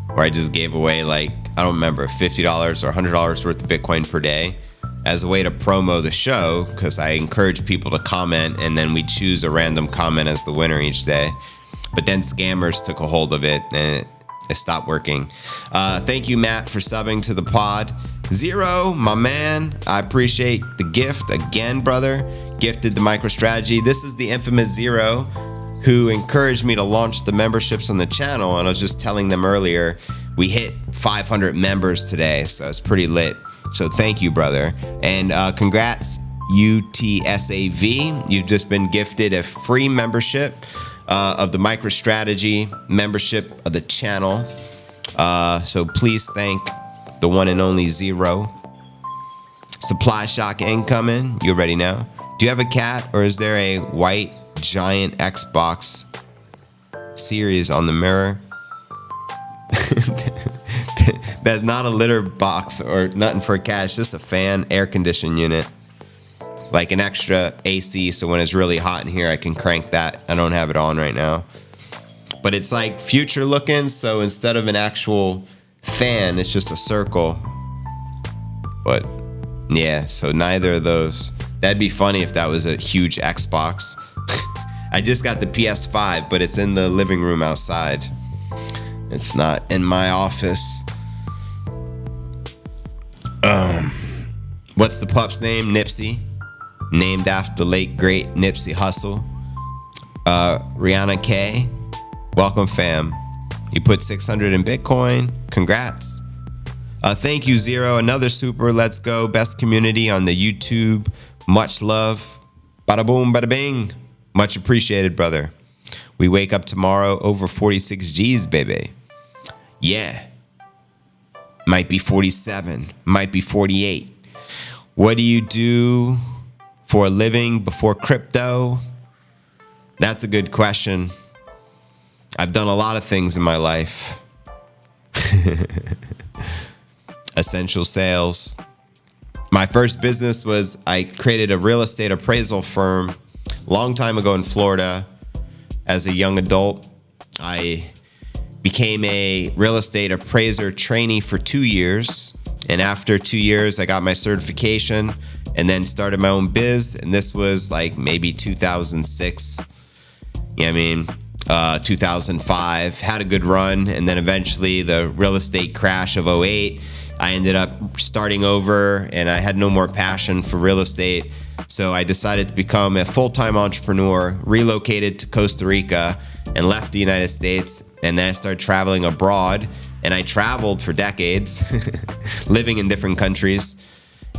where I just gave away, like, I don't remember, $50 or $100 worth of Bitcoin per day as a way to promo the show, because I encourage people to comment and then we choose a random comment as the winner each day. But then scammers took a hold of it and it stopped working. Thank you, Matt, for subbing to the pod. Zero, my man, I appreciate the gift again, brother. Gifted the MicroStrategy. This is the infamous Zero who encouraged me to launch the memberships on the channel. And I was just telling them earlier, we hit 500 members today. So it's pretty lit. So thank you, brother. And congrats, UTSAV. You've just been gifted a free membership of the MicroStrategy membership of the channel. So please thank the one and only Zero. Supply shock incoming. You ready now? Do you have a cat, or is there a white giant Xbox Series on the mirror? That's not a litter box or nothing for a cat. It's just a fan air conditioning unit, like an extra AC. So when it's really hot in here, I can crank that. I don't have it on right now, but it's like future looking. So instead of an actual fan, it's just a circle. But yeah, so neither of those. That'd be funny if that was a huge Xbox. I just got the PS5, but it's in the living room outside. It's not in my office. What's the pup's name? Nipsey. Named after the late great Nipsey Hussle. Rihanna K. Welcome, fam. You put 600 in Bitcoin. Congrats. Thank you, Zero. Another super. Let's go. Best community on the YouTube. Much love. Bada boom, bada bing. Much appreciated, brother. We wake up tomorrow over 46 G's, baby. Yeah. Might be 47. Might be 48. What do you do for a living before crypto? That's a good question. I've done a lot of things in my life. Essential sales. My first business was I created a real estate appraisal firm long time ago in Florida. As a young adult, I became a real estate appraiser trainee for 2 years. And after 2 years, I got my certification and then started my own biz. And this was like maybe 2006. You know what I mean? 2005, had a good run. And then eventually the real estate crash of '08, I ended up starting over and I had no more passion for real estate. So I decided to become a full-time entrepreneur, relocated to Costa Rica and left the United States. And then I started traveling abroad, and I traveled for decades, living in different countries,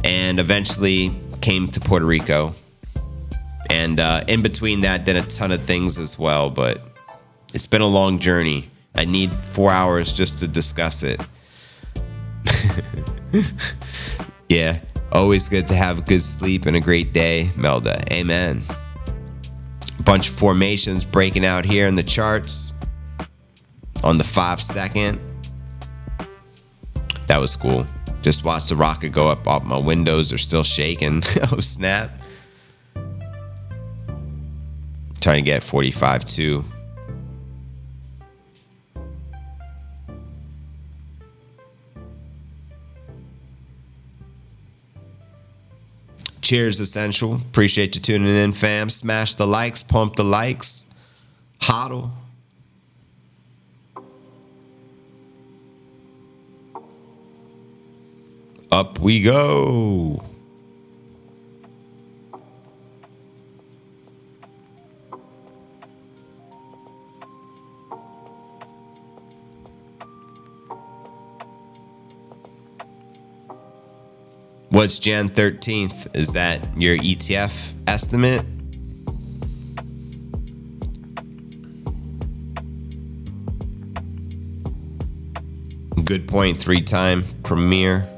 and eventually came to Puerto Rico. And in between that, did a ton of things as well, but it's been a long journey. I need 4 hours just to discuss it. Yeah, always good to have good sleep and a great day, Melda. Amen. A bunch of formations breaking out here in the charts on the 5 second. That was cool. Just watched the rocket go up. My windows are still shaking. Oh, snap. Trying to get 45 too. Cheers, Essential. Appreciate you tuning in, fam. Smash the likes, pump the likes. Hodl. Up we go. What's Jan 13th? Is that your ETF estimate? Good point, 3-time premier.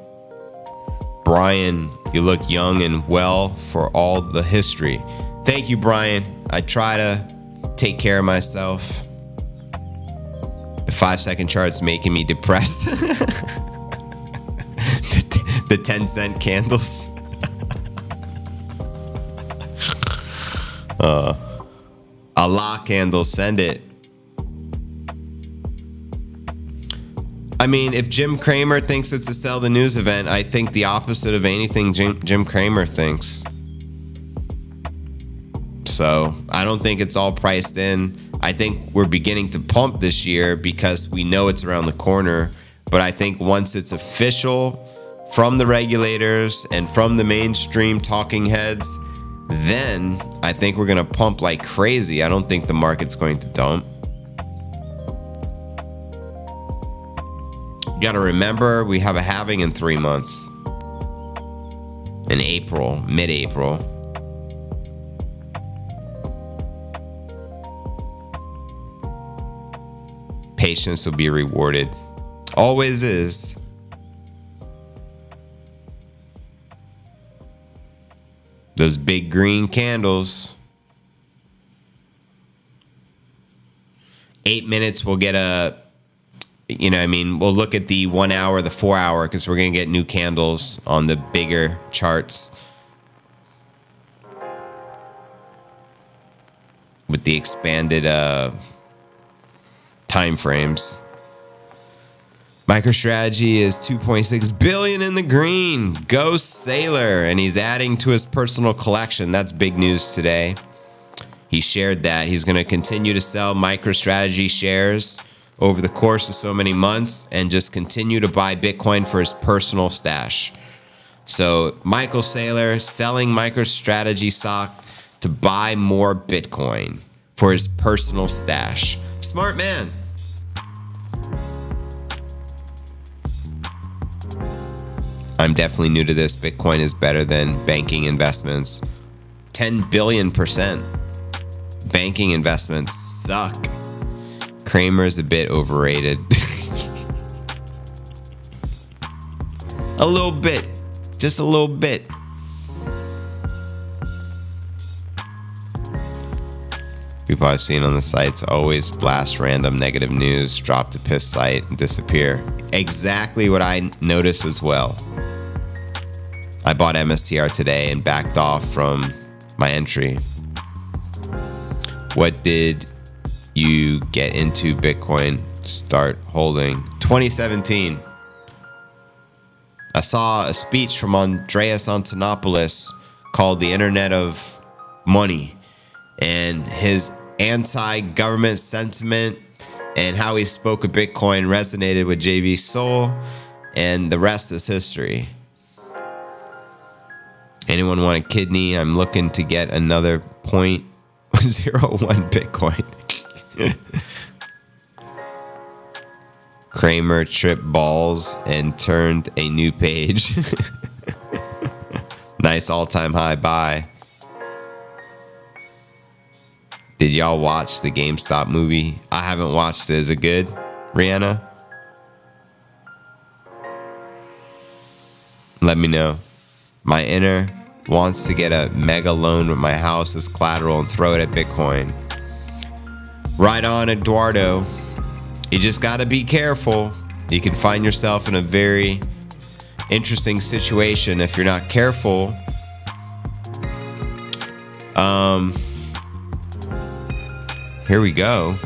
Brian, you look young and well for all the history. Thank you, Brian. I try to take care of myself. The 5 second chart's making me depressed. The 10-cent candles. Allah candle, send it. I mean, if Jim Cramer thinks it's a sell the news event, I think the opposite of anything Jim Cramer thinks. So I don't think it's all priced in. I think we're beginning to pump this year because we know it's around the corner. But I think once it's official from the regulators and from the mainstream talking heads, then I think we're going to pump like crazy. I don't think the market's going to dump. You got to remember, we have a halving in 3 months. In April, mid-April. Patience will be rewarded. Always is. Those big green candles. 8 minutes, we'll get a, we'll look at the 1 hour, the 4 hour, because we're going to get new candles on the bigger charts with the expanded time frames. MicroStrategy is 2.6 billion in the green. Go Sailor. And he's adding to his personal collection. That's big news today. He shared that he's going to continue to sell MicroStrategy shares over the course of so many months and just continue to buy Bitcoin for his personal stash. So Michael Saylor selling MicroStrategy stock to buy more Bitcoin for his personal stash. Smart man. I'm definitely new to this. Bitcoin is better than banking investments. 10 billion%. Banking investments suck. Kramer's a bit overrated. A little bit. Just a little bit. People I've seen on the sites always blast random negative news, drop the piss site, and disappear. Exactly what I noticed as well. I bought MSTR today and backed off from my entry. What did you get into Bitcoin? Start holding. 2017. I saw a speech from Andreas Antonopoulos called The Internet of Money, and his anti-government sentiment and how he spoke of Bitcoin resonated with JV Soul, and the rest is history. Anyone want a kidney? I'm looking to get another 0.01 Bitcoin. Kramer tripped balls and turned a new page. Nice all-time high buy. Did y'all watch the GameStop movie? I haven't watched it. Is it good, Rihanna? Let me know. My inner wants to get a mega loan with my house as collateral and throw it at Bitcoin. Right on, Eduardo. You just got to be careful. You can find yourself in a very interesting situation if you're not careful. Here we go.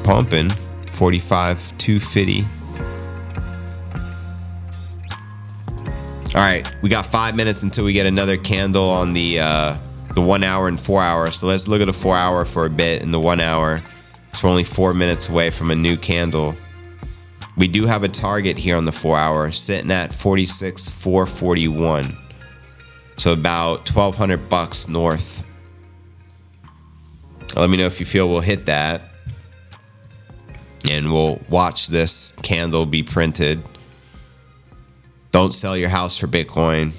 Pumping 45,250. All right, we got 5 minutes until we get another candle on the 1 hour and 4 hour. So let's look at the 4 hour for a bit and the 1 hour. So we're only 4 minutes away from a new candle. We do have a target here on the 4 hour sitting at 46,441. So about $1,200 north. Let me know if you feel we'll hit that. And we'll watch this candle be printed. Don't sell your house for Bitcoin.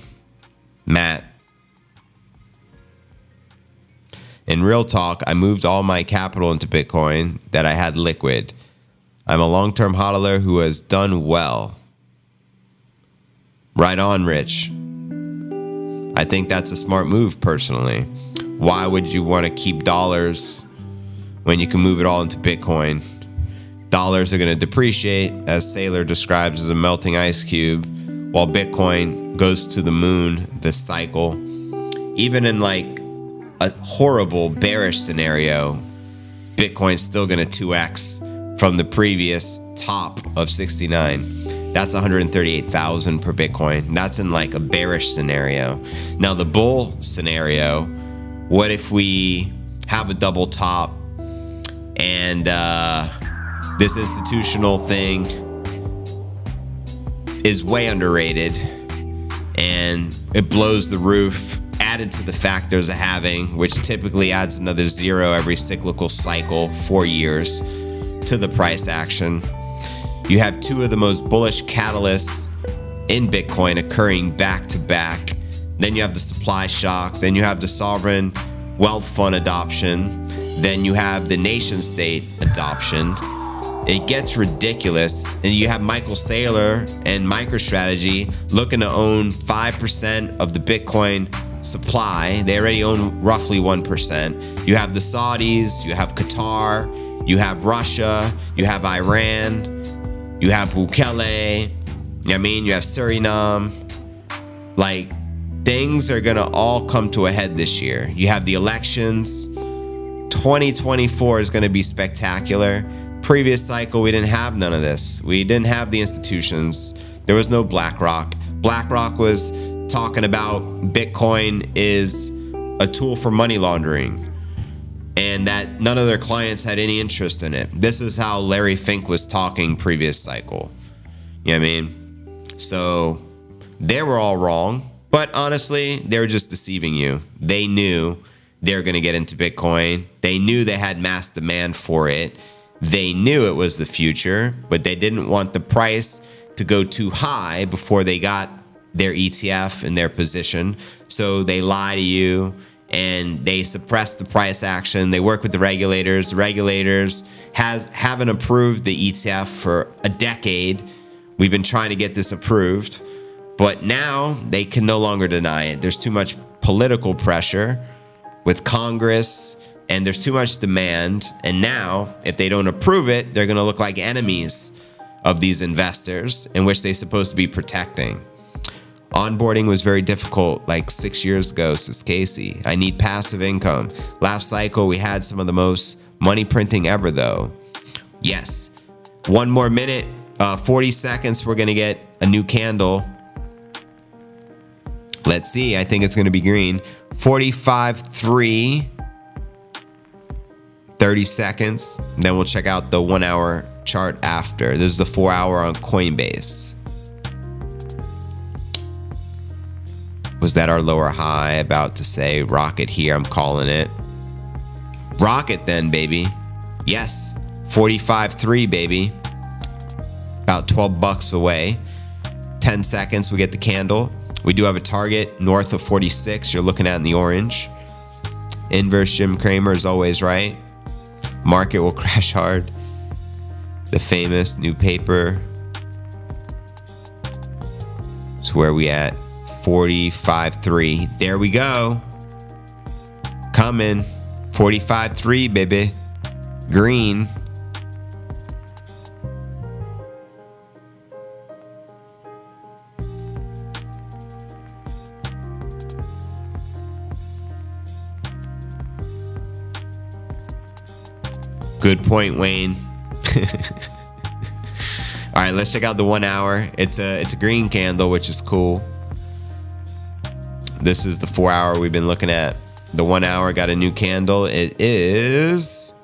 Matt. In real talk, I moved all my capital into Bitcoin that I had liquid. I'm a long-term hodler who has done well. Right on, Rich. I think that's a smart move, personally. Why would you want to keep dollars when you can move it all into Bitcoin? Dollars are going to depreciate, as Saylor describes as a melting ice cube, while Bitcoin goes to the moon this cycle. Even in like a horrible bearish scenario, Bitcoin's still going to 2x from the previous top of 69. That's 138,000 per Bitcoin. That's in like a bearish scenario. Now the bull scenario, what if we have a double top and this institutional thing is way underrated, and it blows the roof, added to the fact there's a halving, which typically adds another zero every cyclical cycle, 4 years, to the price action. You have two of the most bullish catalysts in Bitcoin occurring back to back. Then you have the supply shock. Then you have the sovereign wealth fund adoption. Then you have the nation state adoption. It gets ridiculous. And you have Michael Saylor and MicroStrategy looking to own 5% of the Bitcoin supply. They already own roughly 1%. You have the Saudis, you have Qatar, you have Russia, you have Iran, you have Bukele, you know what I mean? You have Suriname. Like, things are gonna all come to a head this year. You have the elections. 2024 is gonna be spectacular. Previous cycle, we didn't have none of this. We didn't have the institutions. There was no BlackRock. BlackRock was talking about Bitcoin is a tool for money laundering, and that none of their clients had any interest in it. This is how Larry Fink was talking previous cycle. You know what I mean? So they were all wrong, but honestly, they were just deceiving you. They knew they were going to get into Bitcoin. They knew they had mass demand for it. They knew it was the future, but they didn't want the price to go too high before they got their ETF in their position. So they lie to you and they suppress the price action. They work with the regulators. The regulators haven't approved the ETF for a decade. We've been trying to get this approved, but now they can no longer deny it. There's too much political pressure with Congress, and there's too much demand. And now, if they don't approve it, they're going to look like enemies of these investors, in which they're supposed to be protecting. Onboarding was very difficult like 6 years ago, says Casey. I need passive income. Last cycle, we had some of the most money printing ever, though. Yes. One more minute, 40 seconds, we're going to get a new candle. Let's see. I think it's going to be green. 45.3. 30 seconds. Then we'll check out the 1 hour chart after. This is the 4 hour on Coinbase. Was that our lower high? About to say rocket here. I'm calling it. Rocket then, baby. Yes. 45.3, baby. About 12 bucks away. 10 seconds, we get the candle. We do have a target north of 46. You're looking at in the orange. Inverse Jim Cramer is always right. Market will crash hard. The famous new paper. So where are we at? 45.3. There we go. Coming. 45.3, baby. Green. Good point, Wayne. All right, let's check out the 1 hour. It's a green candle, which is cool. This is the 4 hour we've been looking at. The 1 hour got a new candle. It is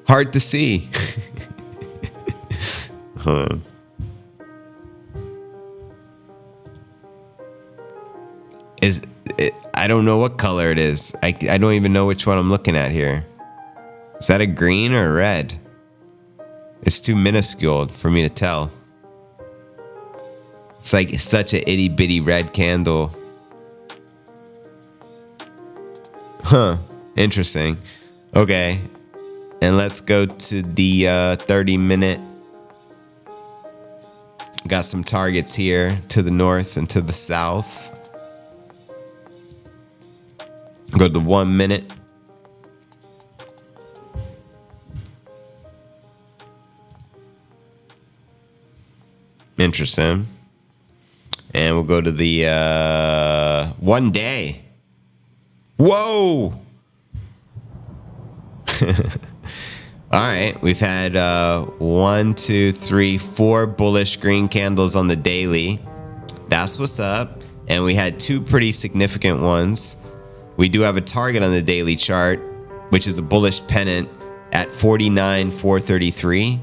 hard to see. Huh. I don't know what color it is. I don't even know which one I'm looking at here. Is that a green or a red? It's too minuscule for me to tell. It's like such a itty bitty red candle. Huh. Interesting. Okay. And let's go to the 30-minute. Got some targets here to the north and to the south. Go to the 1 minute. Interesting. And we'll go to the 1 day. Whoa. All right. We've had 1, 2, 3, 4 bullish green candles on the daily. That's what's up. And we had 2 pretty significant ones. We do have a target on the daily chart, which is a bullish pennant at 49,433.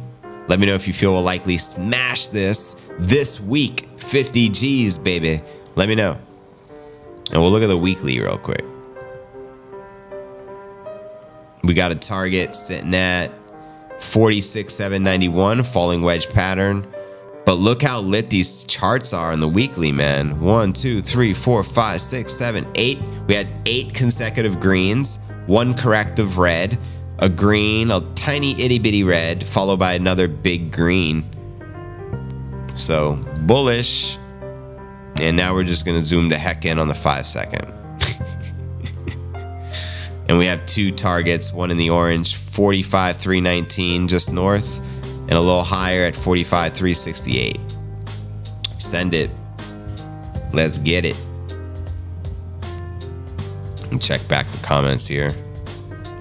Let me know if you feel we'll likely smash this week. 50 G's, baby. Let me know. And we'll look at the weekly real quick. We got a target sitting at 46,791, falling wedge pattern. But look how lit these charts are on the weekly, man. 1, 2, 3, 4, 5, 6, 7, 8. We had 8 consecutive greens, 1 corrective red, a green, a tiny itty bitty red, followed by another big green. So bullish. And now we're just going to zoom the heck in on the 5-second. And we have 2 targets, one in the orange, 45,319 just north, and a little higher at 45,368. Send it. Let's get it. And check back the comments here.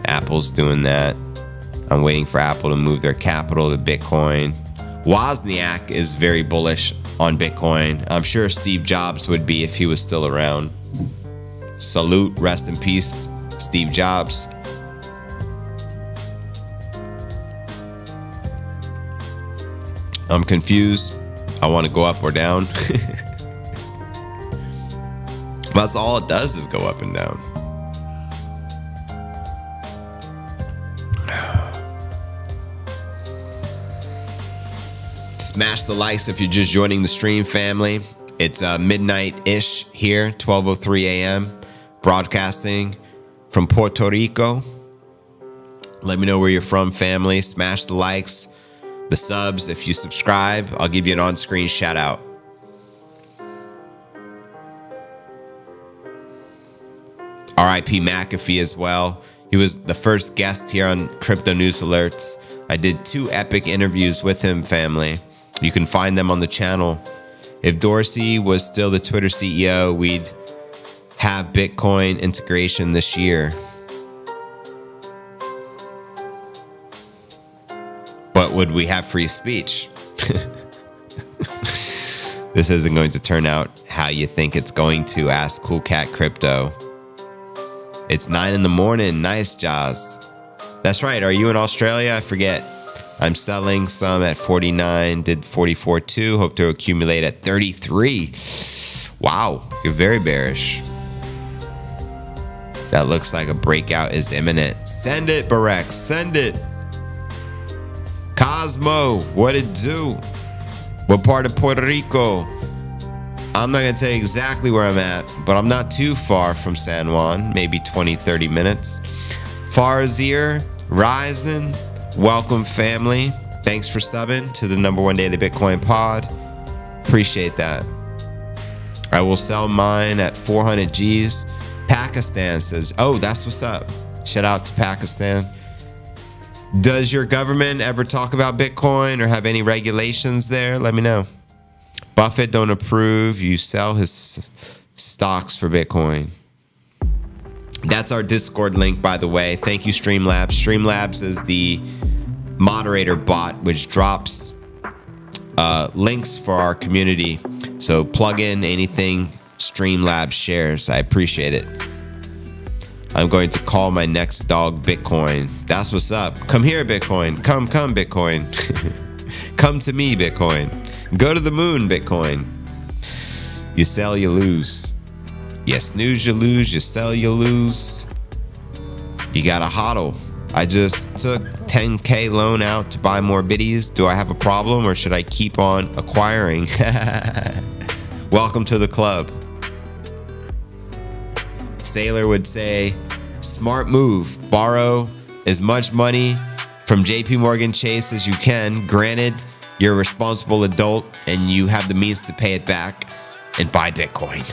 Apple's doing that. I'm waiting for Apple to move their capital to Bitcoin. Wozniak is very bullish on Bitcoin. I'm sure Steve Jobs would be if he was still around. Salute, rest in peace, Steve Jobs. I'm confused. I want to go up or down. That's all it does is go up and down. Smash the likes if you're just joining the stream, family. It's midnight-ish here, 12:03 a.m. broadcasting from Puerto Rico. Let me know where you're from, family. Smash the likes, the subs. If you subscribe, I'll give you an on-screen shout out. R.I.P. McAfee as well. He was the first guest here on Crypto News Alerts. I did 2 epic interviews with him, family. You can find them on the channel. If Dorsey was still the Twitter CEO, we'd have Bitcoin integration this year. But would we have free speech? This isn't going to turn out how you think it's going to, ask Cool Cat Crypto. It's 9 in the morning. Nice, Jaws. That's right. Are you in Australia? I forget. I'm selling some at 49. Did 44 too. Hope to accumulate at 33. Wow. You're very bearish. That looks like a breakout is imminent. Send it, Barek. Send it. Cosmo, what it do? What part of Puerto Rico? I'm not going to tell you exactly where I'm at, but I'm not too far from San Juan. Maybe 20, 30 minutes. Farzir, Ryzen, welcome, family. Thanks for subbing to the #1 Daily Bitcoin pod. Appreciate that. I will sell mine at 400 G's. Pakistan says, oh, that's what's up. Shout out to Pakistan. Does your government ever talk about Bitcoin or have any regulations there? Let me know. Buffett don't approve. You sell his stocks for Bitcoin. That's our Discord link, by the way. Thank you, Streamlabs. Streamlabs is the moderator bot, which drops links for our community. So plug in anything Streamlabs shares. I appreciate it. I'm going to call my next dog Bitcoin. That's what's up. Come here, Bitcoin. Come, Bitcoin. Come to me, Bitcoin. Go to the moon, Bitcoin. You sell, you lose. You snooze, you lose. You sell, you lose. You got a hodl. I just took 10K loan out to buy more biddies. Do I have a problem or should I keep on acquiring? Welcome to the club. Sailor would say, smart move. Borrow as much money from JP Morgan Chase as you can. Granted, you're a responsible adult and you have the means to pay it back, and buy Bitcoin.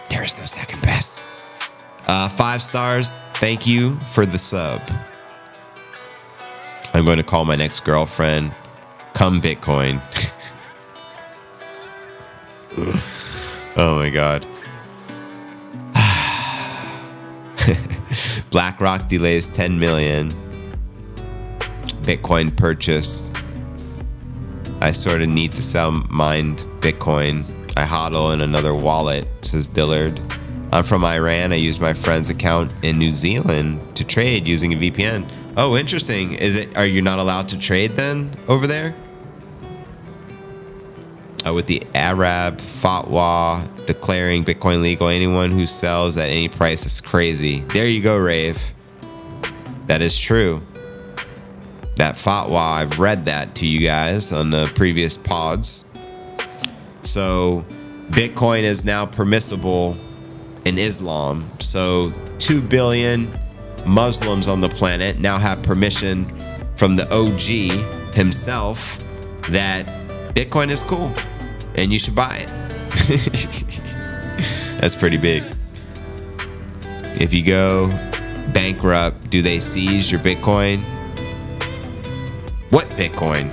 There's no second best. 5 stars. Thank you for the sub. I'm going to call my next girlfriend. Come Bitcoin. Oh my God. BlackRock delays 10 million Bitcoin purchase. I sort of need to sell mined Bitcoin. I hodl in another wallet, says Dillard. I'm from Iran. I use my friend's account in New Zealand to trade using a VPN. Oh, interesting. Are you not allowed to trade then over there? With the Arab fatwa declaring Bitcoin legal, anyone who sells at any price is crazy. There you go, Rave. That is true. That fatwa, I've read that to you guys on the previous pods. So Bitcoin is now permissible in Islam. So 2 billion Muslims on the planet now have permission from the OG himself that Bitcoin is cool and you should buy it. That's pretty big. If you go bankrupt, do they seize your Bitcoin? What Bitcoin?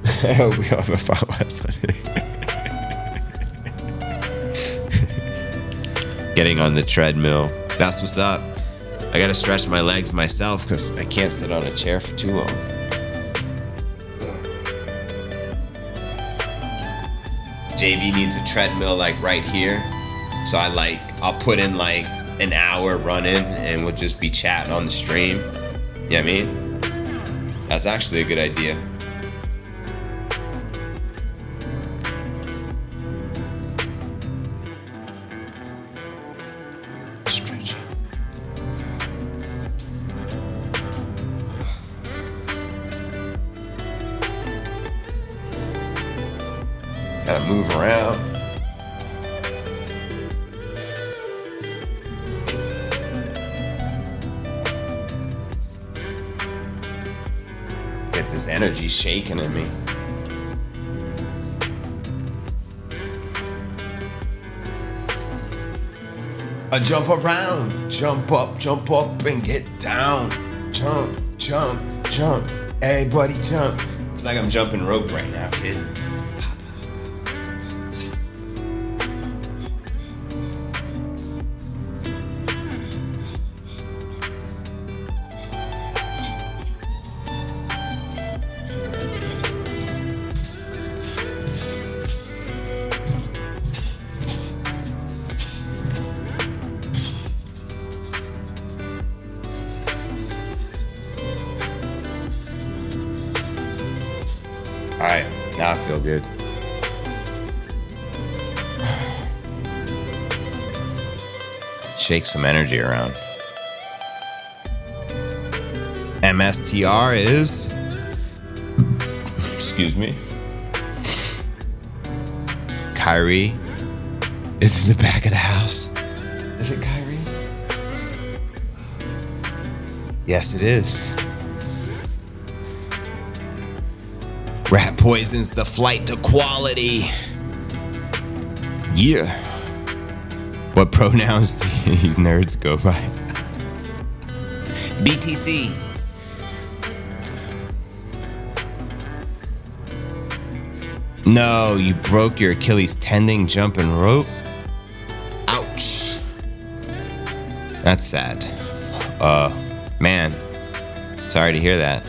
I hope we all have a follow-up. Getting on the treadmill. That's what's up. I gotta stretch my legs myself because I can't sit on a chair for too long. JV needs a treadmill like right here. So I'll put in like an hour running and we'll just be chatting on the stream. You know what I mean? That's actually a good idea. Gotta move around. Get this energy shaking in me. I jump around, jump up and get down. Jump, jump, jump. Everybody jump. It's like I'm jumping rope right now, kid. All right, now I feel good. Shake some energy around. MSTR is, excuse me, Kyrie is in the back of the house. Is it Kyrie? Yes, it is. Rat poisons the flight to quality. Yeah. What pronouns do you nerds go by? BTC. No, you broke your Achilles tendon jumping rope? Ouch. That's sad. Man. Sorry to hear that.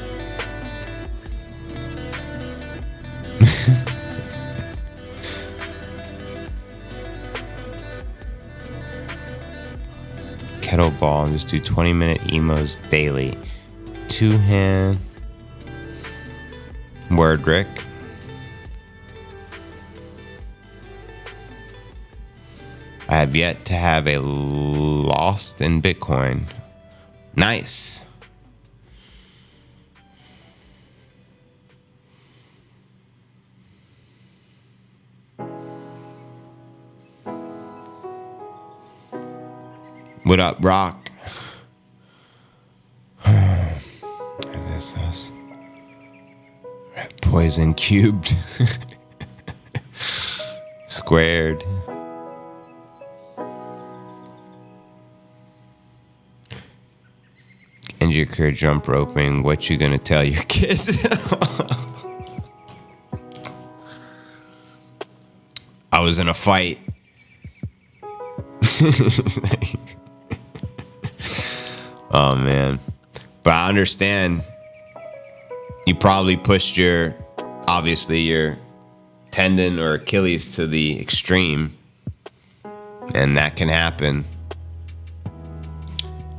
Kettlebell and just do 20-minute emos daily. Two-hand. Word, Rick. I have yet to have a lost in Bitcoin. Nice. What up, Rock? I guess that's poison cubed. Squared. End your career jump roping. What you gonna tell your kids? I was in a fight. Oh man, but I understand you probably pushed your tendon or Achilles to the extreme, and that can happen.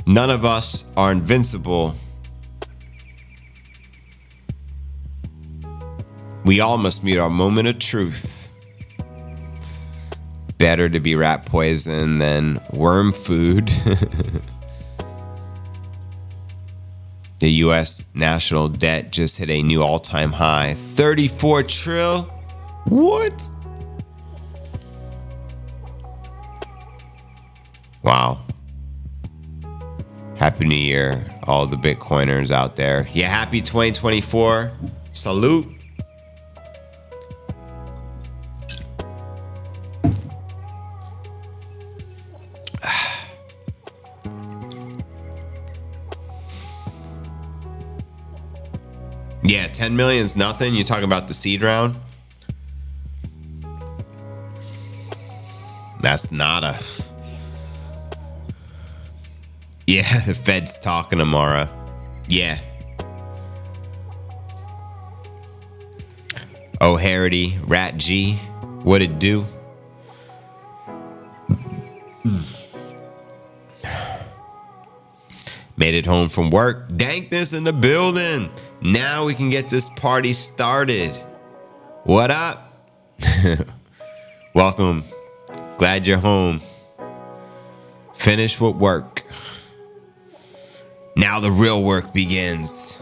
None of us are invincible. We all must meet our moment of truth. Better to be rat poison than worm food. The U.S. national debt just hit a new all-time high. 34 trill? What? Wow. Happy New Year, all the Bitcoiners out there. Yeah, happy 2024. Salute. Yeah, 10 million is nothing. You're talking about the seed round? That's nada. Yeah, the Fed's talking tomorrow. Yeah. O'Harity, Rat G, what it do? Made it home from work. Dankness in the building. Now we can get this party started. What up? Welcome. Glad you're home. Finish with work. Now the real work begins.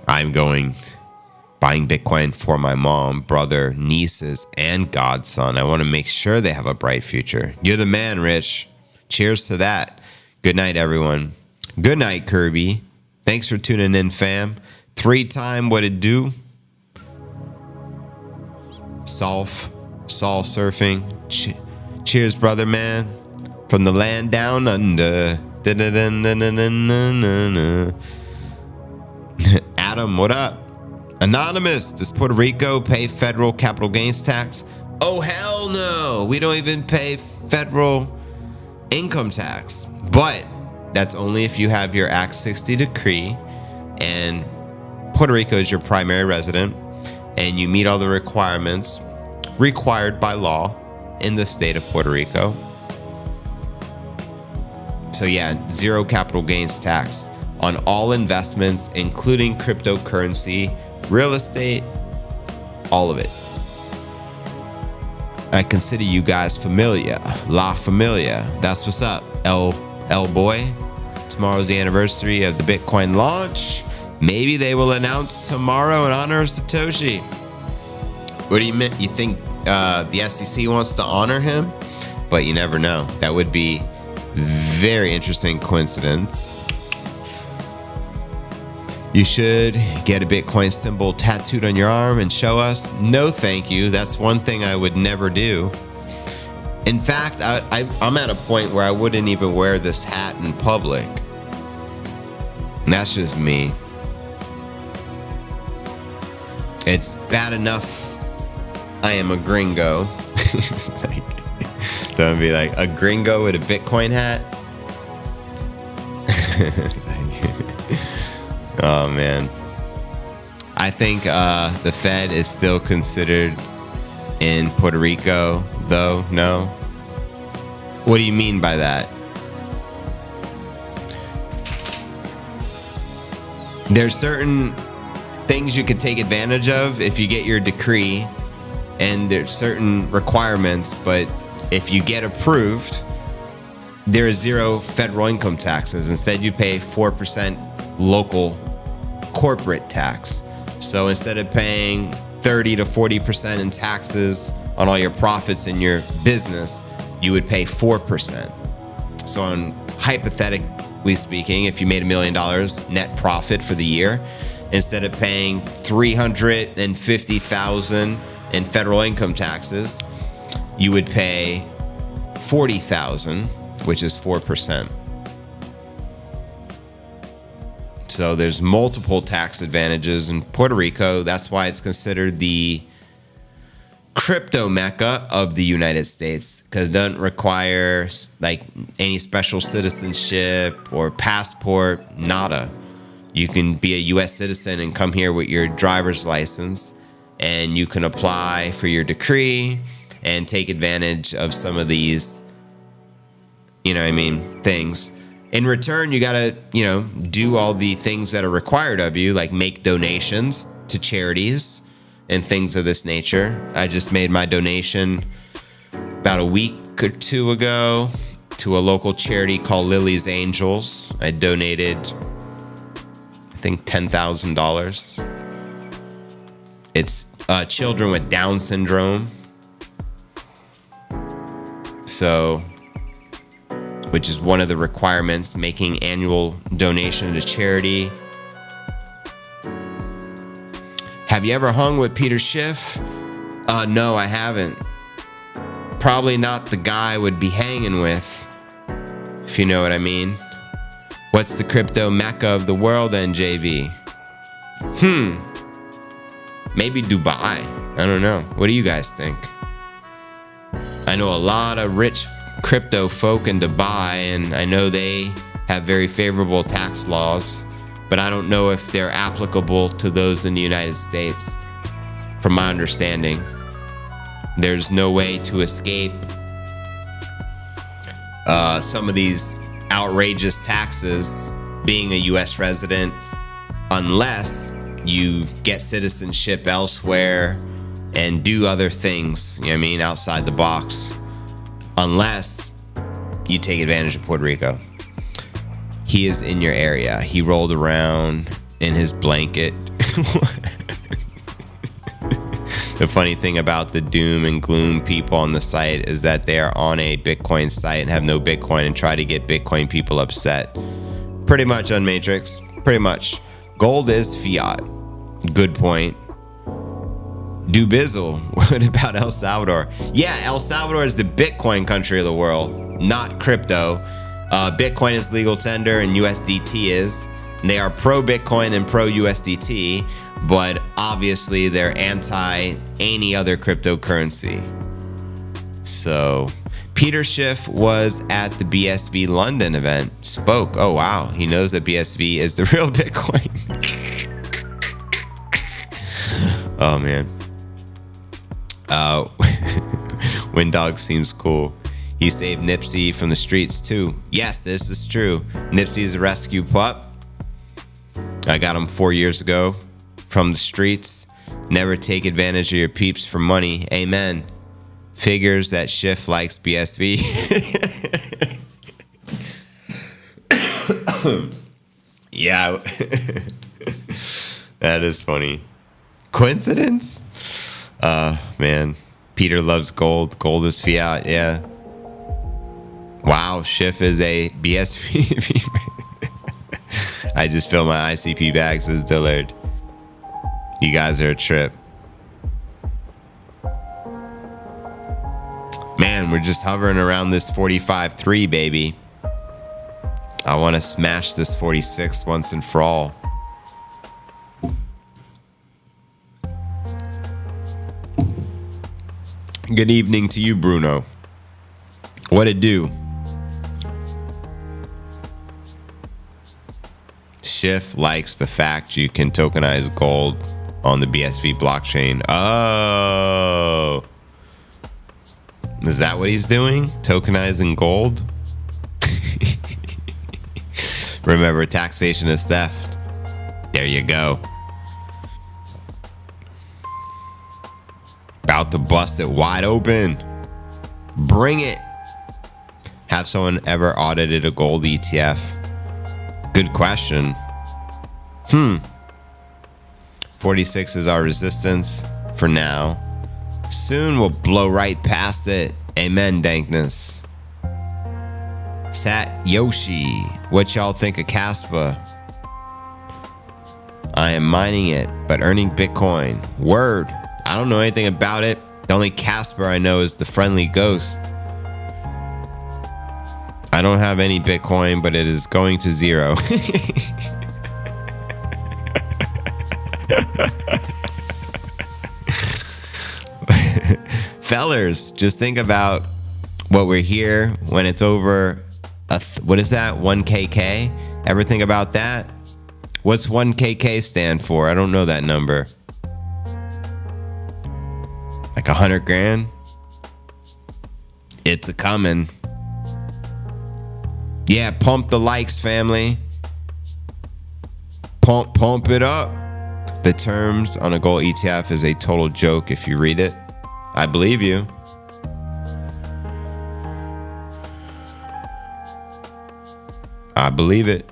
I'm buying Bitcoin for my mom, brother, nieces, and godson. I want to make sure they have a bright future. You're the man, Rich. Cheers to that. Good night, everyone. Good night, Kirby. Thanks for tuning in, fam. 3-time what it do. Sol surfing. Cheers, brother, man. From the land down under. Adam, what up? Anonymous, does Puerto Rico pay federal capital gains tax? Oh, hell no. We don't even pay federal income tax. But that's only if you have your Act 60 decree and Puerto Rico is your primary resident and you meet all the requirements required by law in the state of Puerto Rico. So yeah, zero capital gains tax on all investments, including cryptocurrency, real estate, all of it. I consider you guys familia, La Familia. That's what's up, L boy. Tomorrow's the anniversary of the Bitcoin launch. Maybe they will announce tomorrow in honor of Satoshi. What do you mean? You think the SEC wants to honor him? But you never know. That would be very interesting coincidence. You should get a Bitcoin symbol tattooed on your arm and show us. No, thank you. That's one thing I would never do. In fact, I'm at a point where I wouldn't even wear this hat in public. And that's just me. It's bad enough I am a gringo. So I'm gonna be like, a gringo with a Bitcoin hat? Oh, man. I think the Fed is still considered in Puerto Rico, though. No? What do you mean by that? There's certain things you could take advantage of if you get your decree, and there's certain requirements, but if you get approved, there is zero federal income taxes. Instead, you pay 4% local corporate tax. So instead of paying 30 to 40% in taxes on all your profits in your business, you would pay 4%. So hypothetically speaking, if you made $1 million net profit for the year, instead of paying $350,000 in federal income taxes, you would pay $40,000, which is 4%. So there's multiple tax advantages in Puerto Rico. That's why it's considered the crypto mecca of the United States, because it doesn't require like any special citizenship or passport, nada. You can be a U.S. citizen and come here with your driver's license, and you can apply for your decree and take advantage of some of these, things. In return, you got to, do all the things that are required of you, like make donations to charities and things of this nature. I just made my donation about a week or two ago to a local charity called Lily's Angels. I donated, I think, $10,000. It's children with Down syndrome. So, which is one of the requirements, making annual donation to charity. Have you ever hung with Peter Schiff? No, I haven't. Probably not the guy I would be hanging with, if you know what I mean. What's the crypto mecca of the world then, JV? Maybe Dubai. I don't know. What do you guys think? I know a lot of rich crypto folk in Dubai, and I know they have very favorable tax laws, but I don't know if they're applicable to those in the United States. From my understanding, there's no way to escape some of these outrageous taxes being a U.S. resident unless you get citizenship elsewhere and do other things, outside the box, unless you take advantage of Puerto Rico. He is in your area. He rolled around in his blanket. The funny thing about the doom and gloom people on the site is that they are on a Bitcoin site and have no Bitcoin and try to get Bitcoin people upset. Pretty much on Matrix. Pretty much. Gold is fiat. Good point. Dubizzle. What about El Salvador? Yeah, El Salvador is the Bitcoin country of the world, not crypto. Bitcoin is legal tender and USDT is. They are pro-Bitcoin and pro-USDT, but obviously they're anti any other cryptocurrency. So Peter Schiff was at the BSV London event, spoke. Oh, wow. He knows that BSV is the real Bitcoin. Oh, man. Wind Dog seems cool. He saved Nipsey from the streets too. Yes, this is true. Nipsey is a rescue pup. I got him 4 years ago from the streets. Never take advantage of your peeps for money. Amen. Figures that Schiff likes BSV. Yeah. That is funny. Coincidence? Man. Peter loves gold. Gold is fiat. Yeah. Wow. Schiff is a BSV. I just filled my ICP bag, says Dillard. You guys are a trip. Man, we're just hovering around this 45.3, baby. I want to smash this 46 once and for all. Good evening to you, Bruno. What it do? Schiff likes the fact you can tokenize gold on the BSV blockchain. Oh. Is that what he's doing? Tokenizing gold? Remember, taxation is theft. There you go. About to bust it wide open. Bring it. Have someone ever audited a gold ETF? Good question. 46 is our resistance for now. Soon we'll blow right past it. Amen, Dankness. Sat Yoshi. What y'all think of Caspa? I am mining it, but earning Bitcoin. Word. I don't know anything about it. The only Casper I know is the friendly ghost. I don't have any Bitcoin, but it is going to zero. Fellers, just think about what we're here when it's over. What is that? 1KK? Ever think about that? What's 1KK stand for? I don't know that number. Like 100 grand? It's a coming. Yeah, pump the likes, family. Pump it up. The terms on a gold ETF is a total joke if you read it. I believe you. I believe it.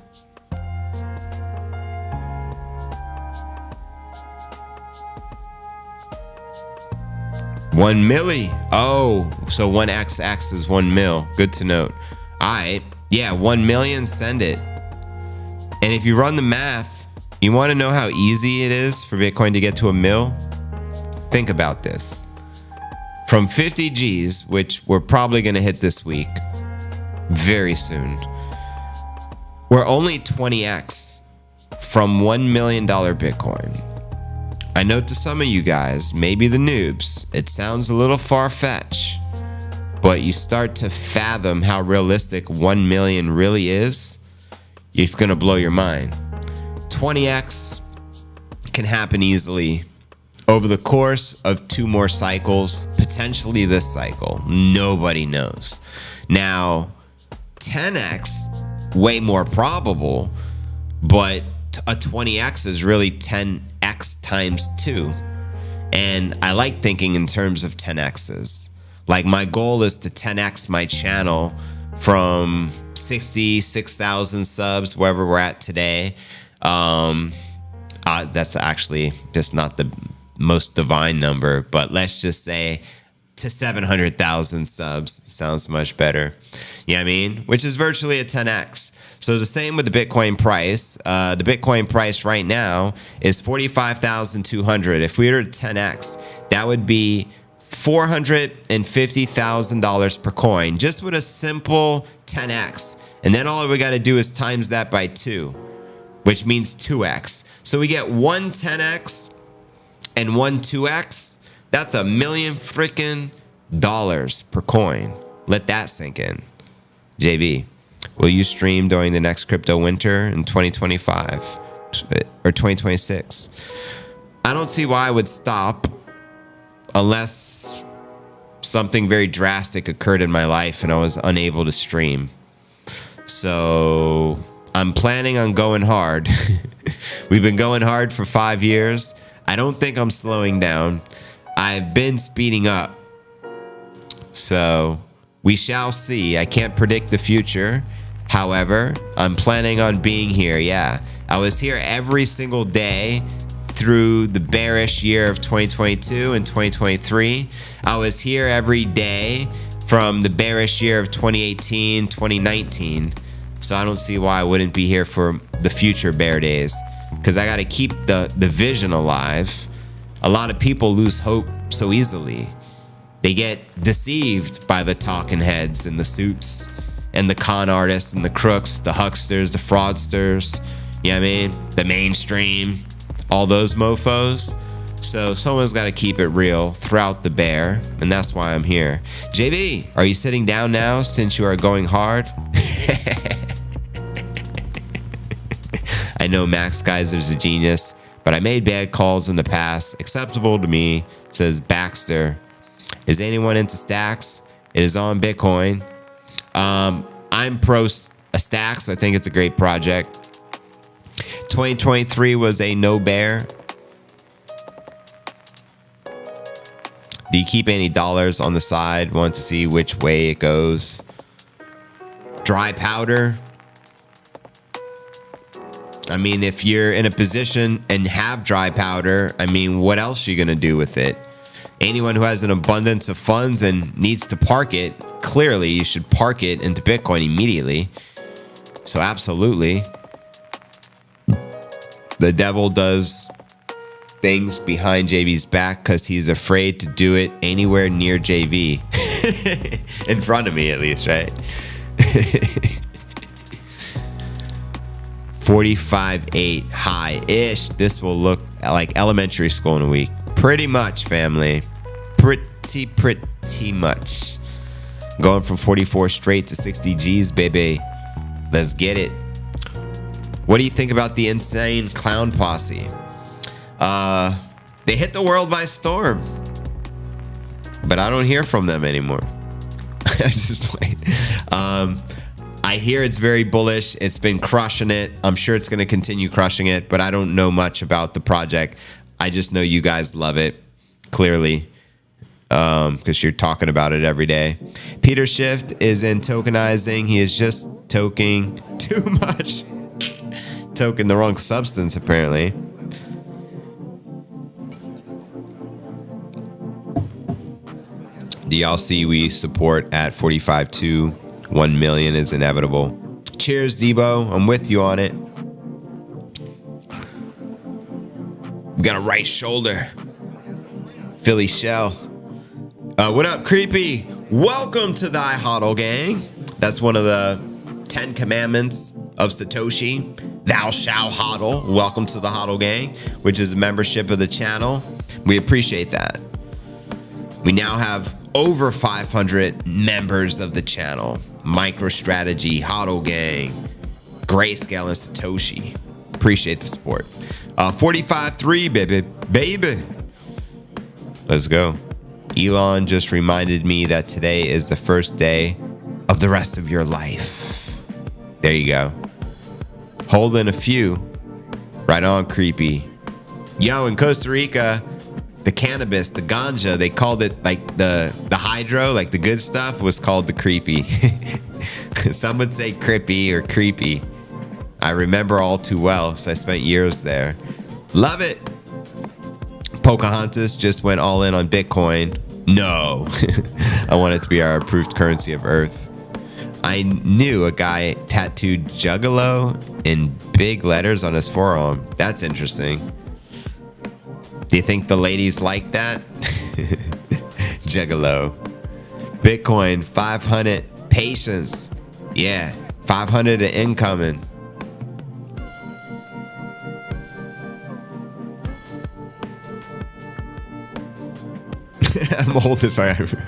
$1 milli. Oh, so 1XX is 1 mil. Good to note. All right. Yeah, 1 million, send it. And if you run the math, you want to know how easy it is for Bitcoin to get to a mil? Think about this. From 50 G's, which we're probably going to hit this week, very soon, we're only 20x from $1 million Bitcoin. I note to some of you guys, maybe the noobs, it sounds a little far-fetched, but you start to fathom how realistic 1 million really is, it's going to blow your mind. 20x can happen easily over the course of 2 more cycles, potentially this cycle. Nobody knows. Now, 10x, way more probable, but a 20x is really 10x times 2. And I like thinking in terms of 10x's. Like, my goal is to 10x my channel from 66,000 subs, wherever we're at today. That's actually just not the most divine number, but let's just say to 700,000 subs. Sounds much better. You know what I mean? Which is virtually a 10x. So the same with the Bitcoin price. The Bitcoin price right now is 45,200. If we were to 10x, that would be $450,000 per coin, just with a simple 10x. And then all we got to do is times that by 2, which means 2x. So we get one 10x and one 2x. That's $1 million freaking dollars per coin. Let that sink in. JB, will you stream during the next crypto winter in 2025 or 2026? I don't see why I would stop unless something very drastic occurred in my life and I was unable to stream. So I'm planning on going hard. We've been going hard for 5 years. I don't think I'm slowing down. I've been speeding up. So we shall see. I can't predict the future. However, I'm planning on being here. Yeah, I was here every single day through the bearish year of 2022 and 2023. I was here every day from the bearish year of 2018, 2019. So I don't see why I wouldn't be here for the future bear days, because I got to keep the vision alive. A lot of people lose hope so easily. They get deceived by the talking heads and the suits and the con artists and the crooks, the hucksters, the fraudsters, you know what I mean? The mainstream, all those mofos. So someone's got to keep it real throughout the bear, and that's why I'm here. JB, are you sitting down now since you are going hard? I know Max Geyser's a genius, but I made bad calls in the past. Acceptable to me, says Baxter. Is anyone into stacks? It is on Bitcoin. I'm pro stacks. I think it's a great project. 2023 was a no bear. Do you keep any dollars on the side? Want to see which way it goes? Dry powder. I mean, if you're in a position and have dry powder, I mean, what else are you going to do with it? Anyone who has an abundance of funds and needs to park it, clearly you should park it into Bitcoin immediately. So absolutely. The devil does things behind JV's back because he's afraid to do it anywhere near JV. In front of me, at least, right? 45.8 high-ish. This will look like elementary school in a week. Pretty much, family. Pretty much. Going from 44 straight to 60 G's, baby. Let's get it. What do you think about the insane clown posse? They hit the world by storm, but I don't hear from them anymore. I just played. I hear it's very bullish. It's been crushing it. I'm sure it's going to continue crushing it, but I don't know much about the project. I just know you guys love it, clearly, because you're talking about it every day. Peter Shift is in tokenizing. He is just toking too much. Token the wrong substance, apparently. Do y'all see we support at 45.2? 1 million is inevitable. Cheers, Debo. I'm with you on it. We got a right shoulder. Philly Shell. What up, Creepy? Welcome to thy hodl gang. That's one of the 10 commandments of Satoshi. Thou shalt hodl. Welcome to the hodl gang, which is a membership of the channel. We appreciate that. We now have over 500 members of the channel. MicroStrategy, hodl gang, Grayscale, and Satoshi. Appreciate the support. 45.3, baby. Let's go. Elon just reminded me that today is the first day of the rest of your life. There you go. Holding a few. Right on, Creepy. Yo, in Costa Rica, the cannabis, the ganja, they called it like the hydro, like the good stuff was called the creepy. Some would say crippy or creepy. I remember all too well, so I spent years there. Love it. Pocahontas just went all in on Bitcoin. No. I want it to be our approved currency of Earth. I knew a guy tattooed Juggalo in big letters on his forearm. That's interesting. Do you think the ladies like that? Juggalo. Bitcoin, 500. Patience. Yeah, 500 incoming. I'm old if I ever.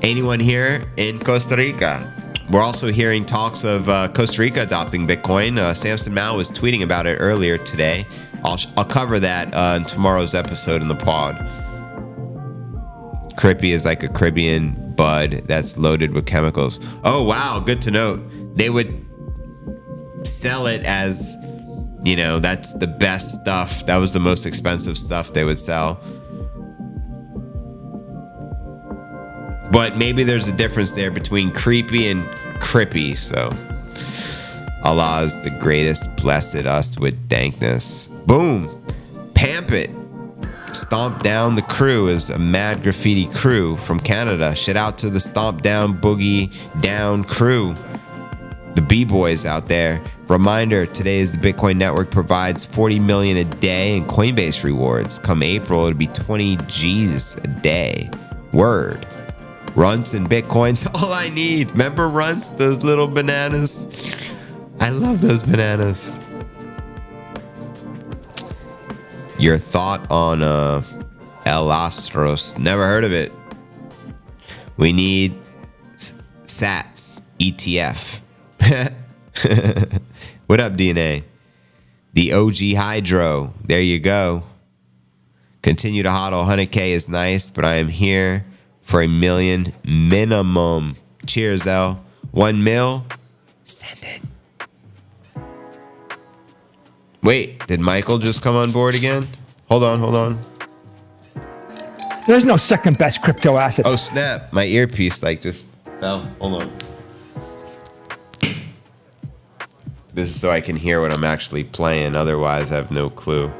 Anyone here in Costa Rica? We're also hearing talks of Costa Rica adopting Bitcoin. Samson Mao was tweeting about it earlier today. I'll cover that in tomorrow's episode in the pod. Crippy is like a Caribbean bud that's loaded with chemicals. Oh, wow. Good to note. They would sell it as, you know, that's the best stuff. That was the most expensive stuff they would sell. But maybe there's a difference there between creepy and crippy. So Allah is the greatest, blessed us with dankness. Boom. Pamp it. Stomp Down the Crew is a mad graffiti crew from Canada. Shout out to the Stomp Down Boogie Down crew. The B-boys out there. Reminder, today is the Bitcoin network provides 40 million a day in Coinbase rewards. Come April, it'll be 20 G's a day. Word. Runts and Bitcoins, all I need. Remember Runts, those little bananas? I love those bananas. Your thought on El Astros. Never heard of it. We need SATS, ETF. What up, DNA? The OG Hydro. There you go. Continue to hodl. 100K is nice, but I am here for 1 million minimum. Cheers, L. 1 mil. Send it. Wait, did Michael just come on board again? Hold on. There's no second best crypto asset. Oh, snap. My earpiece like just fell. Hold on. This is so I can hear what I'm actually playing. Otherwise, I have no clue.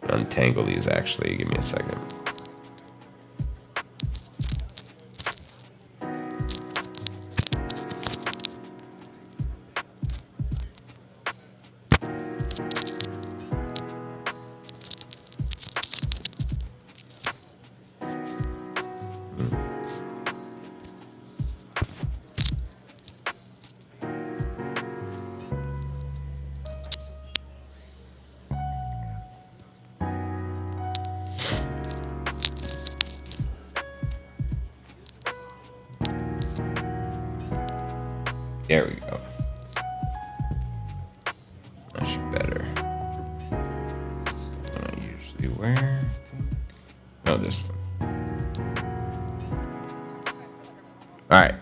Untangle these, actually. Give me a second. There we go. Much better. I usually wear. No, this one. All right.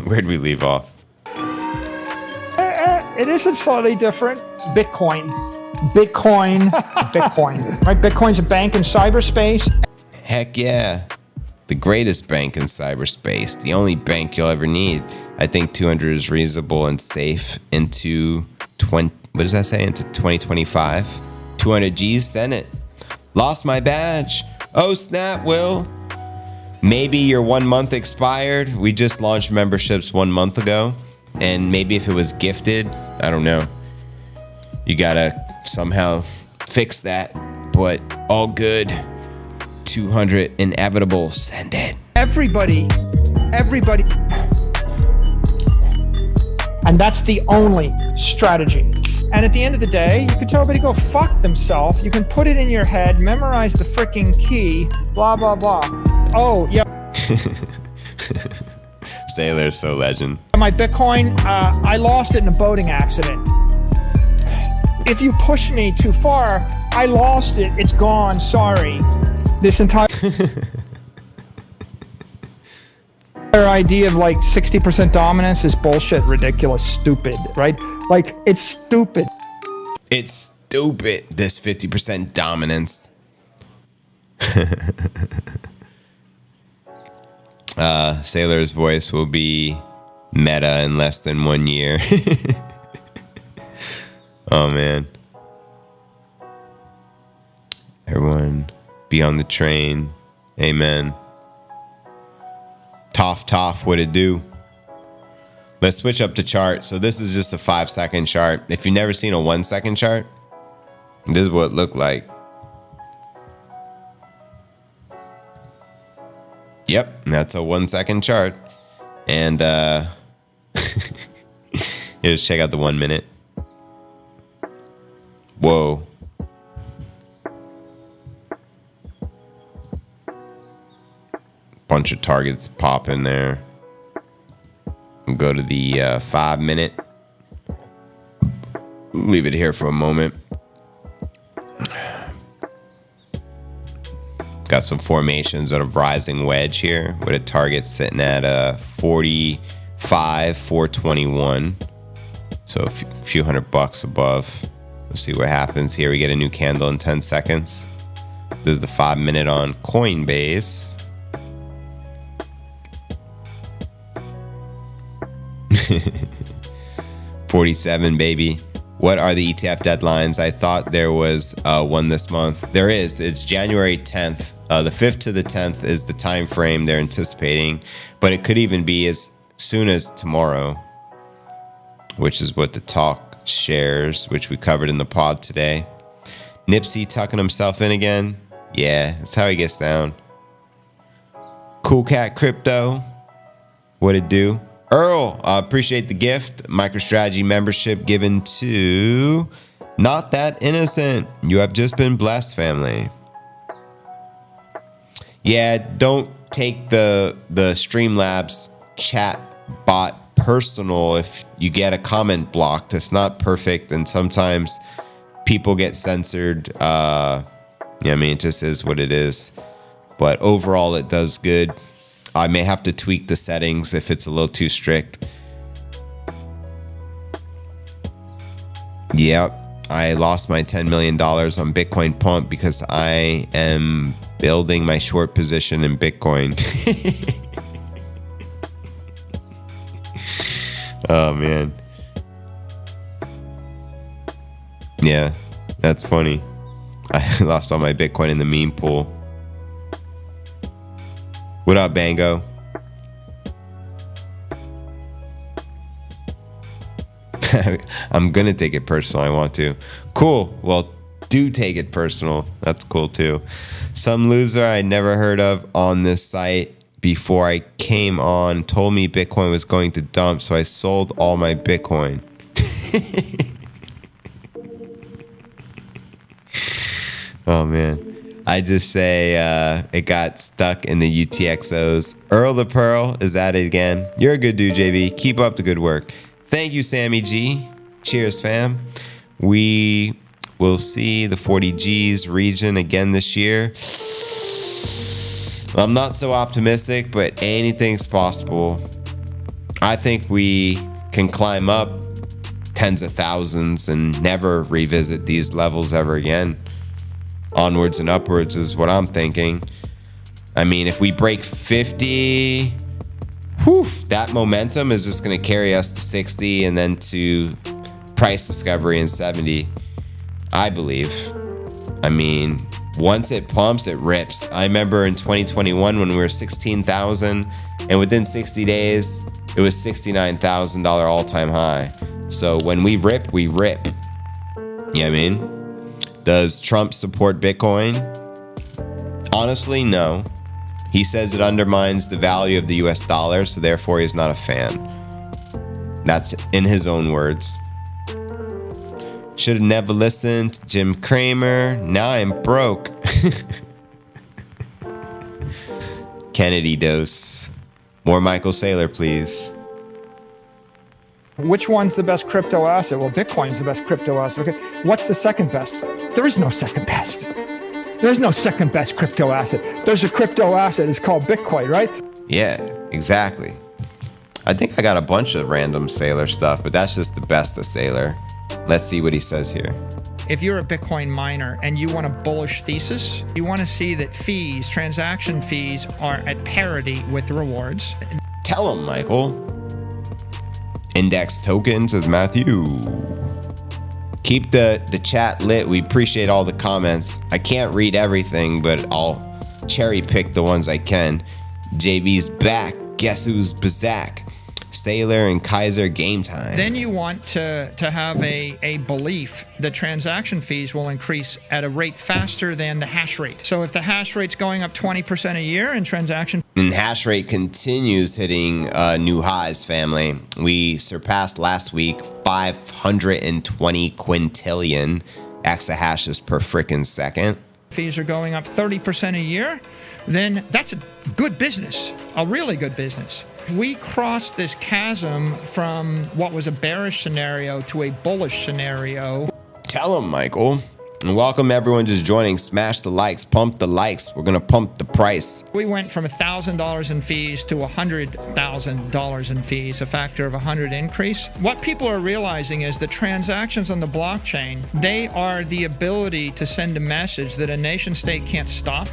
Where'd we leave off? It isn't slightly different. Bitcoin. Bitcoin. Right? Bitcoin's a bank in cyberspace. Heck yeah. The greatest bank in cyberspace. The only bank you'll ever need. I think 200 is reasonable and safe into 20. What does that say? Into 2025. 200 G's. Send it. Lost my badge. Oh, snap, Will. Maybe your 1 month expired. We just launched memberships 1 month ago. And maybe if it was gifted, I don't know. You gotta somehow fix that. But all good. 200 inevitable. Send it. Everybody. And that's the only strategy. And at the end of the day, you can tell everybody to go fuck themselves. You can put it in your head, memorize the freaking key, blah, blah, blah. Oh, yeah. Sailor's so legend. My Bitcoin, I lost it in a boating accident. If you push me too far, I lost it. It's gone. Sorry. This entire idea of like 60% dominance is bullshit, ridiculous, stupid, right? Like, it's stupid. It's stupid, this 50% dominance. Sailor's voice will be meta in less than 1 year. Oh, man. Everyone, be on the train. Amen. Toff, what it do? Let's switch up the chart. So this is just a 5-second chart. If you've never seen a 1-second chart, this is what it looked like. Yep, that's a 1-second chart. And just check out the 1 minute. Whoa. Bunch of targets pop in there. We'll go to the 5 minute. Leave it here for a moment. Got some formations of a rising wedge here with a target sitting at 45, 421. So a few $100 above. Let's see what happens here. We get a new candle in 10 seconds. This is the 5 minute on Coinbase. 47, baby. What are the ETF deadlines? I thought there was one this month. There is. It's January 10th. The 5th to the 10th is the time frame they're anticipating, but it could even be as soon as tomorrow, which is what the talk shares, which we covered in the pod today. Nipsey tucking himself in again. Yeah, that's how he gets down. Cool Cat Crypto. What it do? Earl, appreciate the gift. MicroStrategy membership given to Not That Innocent. You have just been blessed, family. Yeah, don't take the Streamlabs chat bot personal if you get a comment blocked. It's not perfect, and sometimes people get censored. I mean, it just is what it is. But overall, it does good. I may have to tweak the settings if it's a little too strict. Yep, I lost my $10 million on Bitcoin pump because I am building my short position in Bitcoin. Oh, man. Yeah, that's funny. I lost all my Bitcoin in the meme pool. What up, Bango? I'm gonna take it personal. I want to. Cool. Well, do take it personal. That's cool too. Some loser I never heard of on this site before I came on told me Bitcoin was going to dump, so I sold all my Bitcoin. Oh man. I just say it got stuck in the UTXOs. Earl the Pearl is at it again. You're a good dude, JB. Keep up the good work. Thank you, Sammy G. Cheers, fam. We will see the 40Gs region again this year. I'm not so optimistic, but anything's possible. I think we can climb up tens of thousands and never revisit these levels ever again. Onwards and upwards is what I'm thinking. I mean, if we break 50, that momentum is just going to carry us to 60 and then to price discovery in 70, I believe. I mean, once it pumps, it rips. I remember in 2021 when we were 16,000 and within 60 days, it was $69,000 all-time high. So when we rip, we rip. You know what I mean? Does Trump support Bitcoin? Honestly, no. He says it undermines the value of the US dollar, so therefore he's not a fan. That's in his own words. Should have never listened to Jim Cramer. Now I'm broke. Kennedy dose. More Michael Saylor, please. Which one's the best crypto asset? Well, Bitcoin's the best crypto asset. Okay. What's the second best? There is no second best. There's no second best crypto asset. There's a crypto asset. It's called Bitcoin, right? Yeah, exactly. I think I got a bunch of random Saylor stuff, but that's just the best of Saylor. Let's see what he says here. If you're a Bitcoin miner and you want a bullish thesis, you want to see that fees, transaction fees, are at parity with the rewards. Tell him, Michael. Index token, says Matthew. Keep the chat lit. We appreciate all the comments. I can't read everything, but I'll cherry pick the ones I can. JB's back. Guess who's Bazak? Saylor and Kaiser game time. Then you want to have a belief that transaction fees will increase at a rate faster than the hash rate. So if the hash rate's going up 20% a year and transaction... And hash rate continues hitting new highs, family. We surpassed last week 520 quintillion exahashes per frickin' second. Fees are going up 30% a year, then that's a good business, a really good business. We crossed this chasm from what was a bearish scenario to a bullish scenario. Tell them, Michael. And welcome everyone just joining. Smash the likes, pump the likes. We're going to pump the price. We went from $1,000 in fees to $100,000 in fees, a factor of 100 increase. What people are realizing is that transactions on the blockchain, they are the ability to send a message that a nation state can't stop.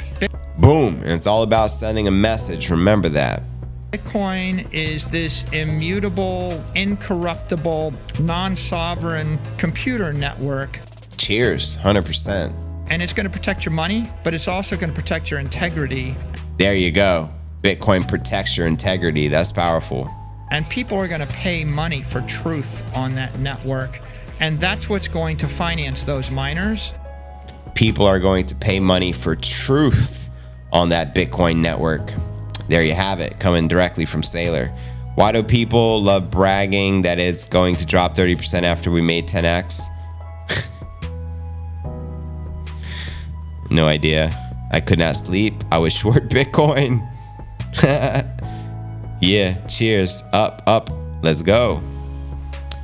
Boom. And it's all about sending a message. Remember that. Bitcoin is this immutable, incorruptible, non-sovereign computer network. Cheers, 100%. And it's going to protect your money, but it's also going to protect your integrity. There you go. Bitcoin protects your integrity. That's powerful. And people are going to pay money for truth on that network. And that's what's going to finance those miners. People are going to pay money for truth on that Bitcoin network. There you have it, coming directly from Saylor. Why do people love bragging that it's going to drop 30% after we made 10x? No idea. I could not sleep. I was short Bitcoin. Yeah, cheers. Up, up. Let's go.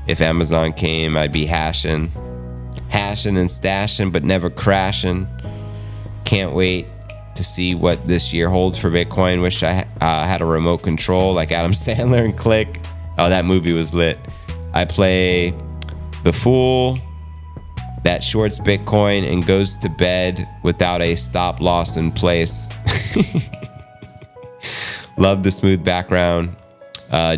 If Amazon came, I'd be hashing. Hashing and stashing, but never crashing. Can't wait to see what this year holds for Bitcoin. Wish I had a remote control like Adam Sandler and click. Oh, that movie was lit. I play the fool that shorts Bitcoin and goes to bed without a stop loss in place. Love the smooth background.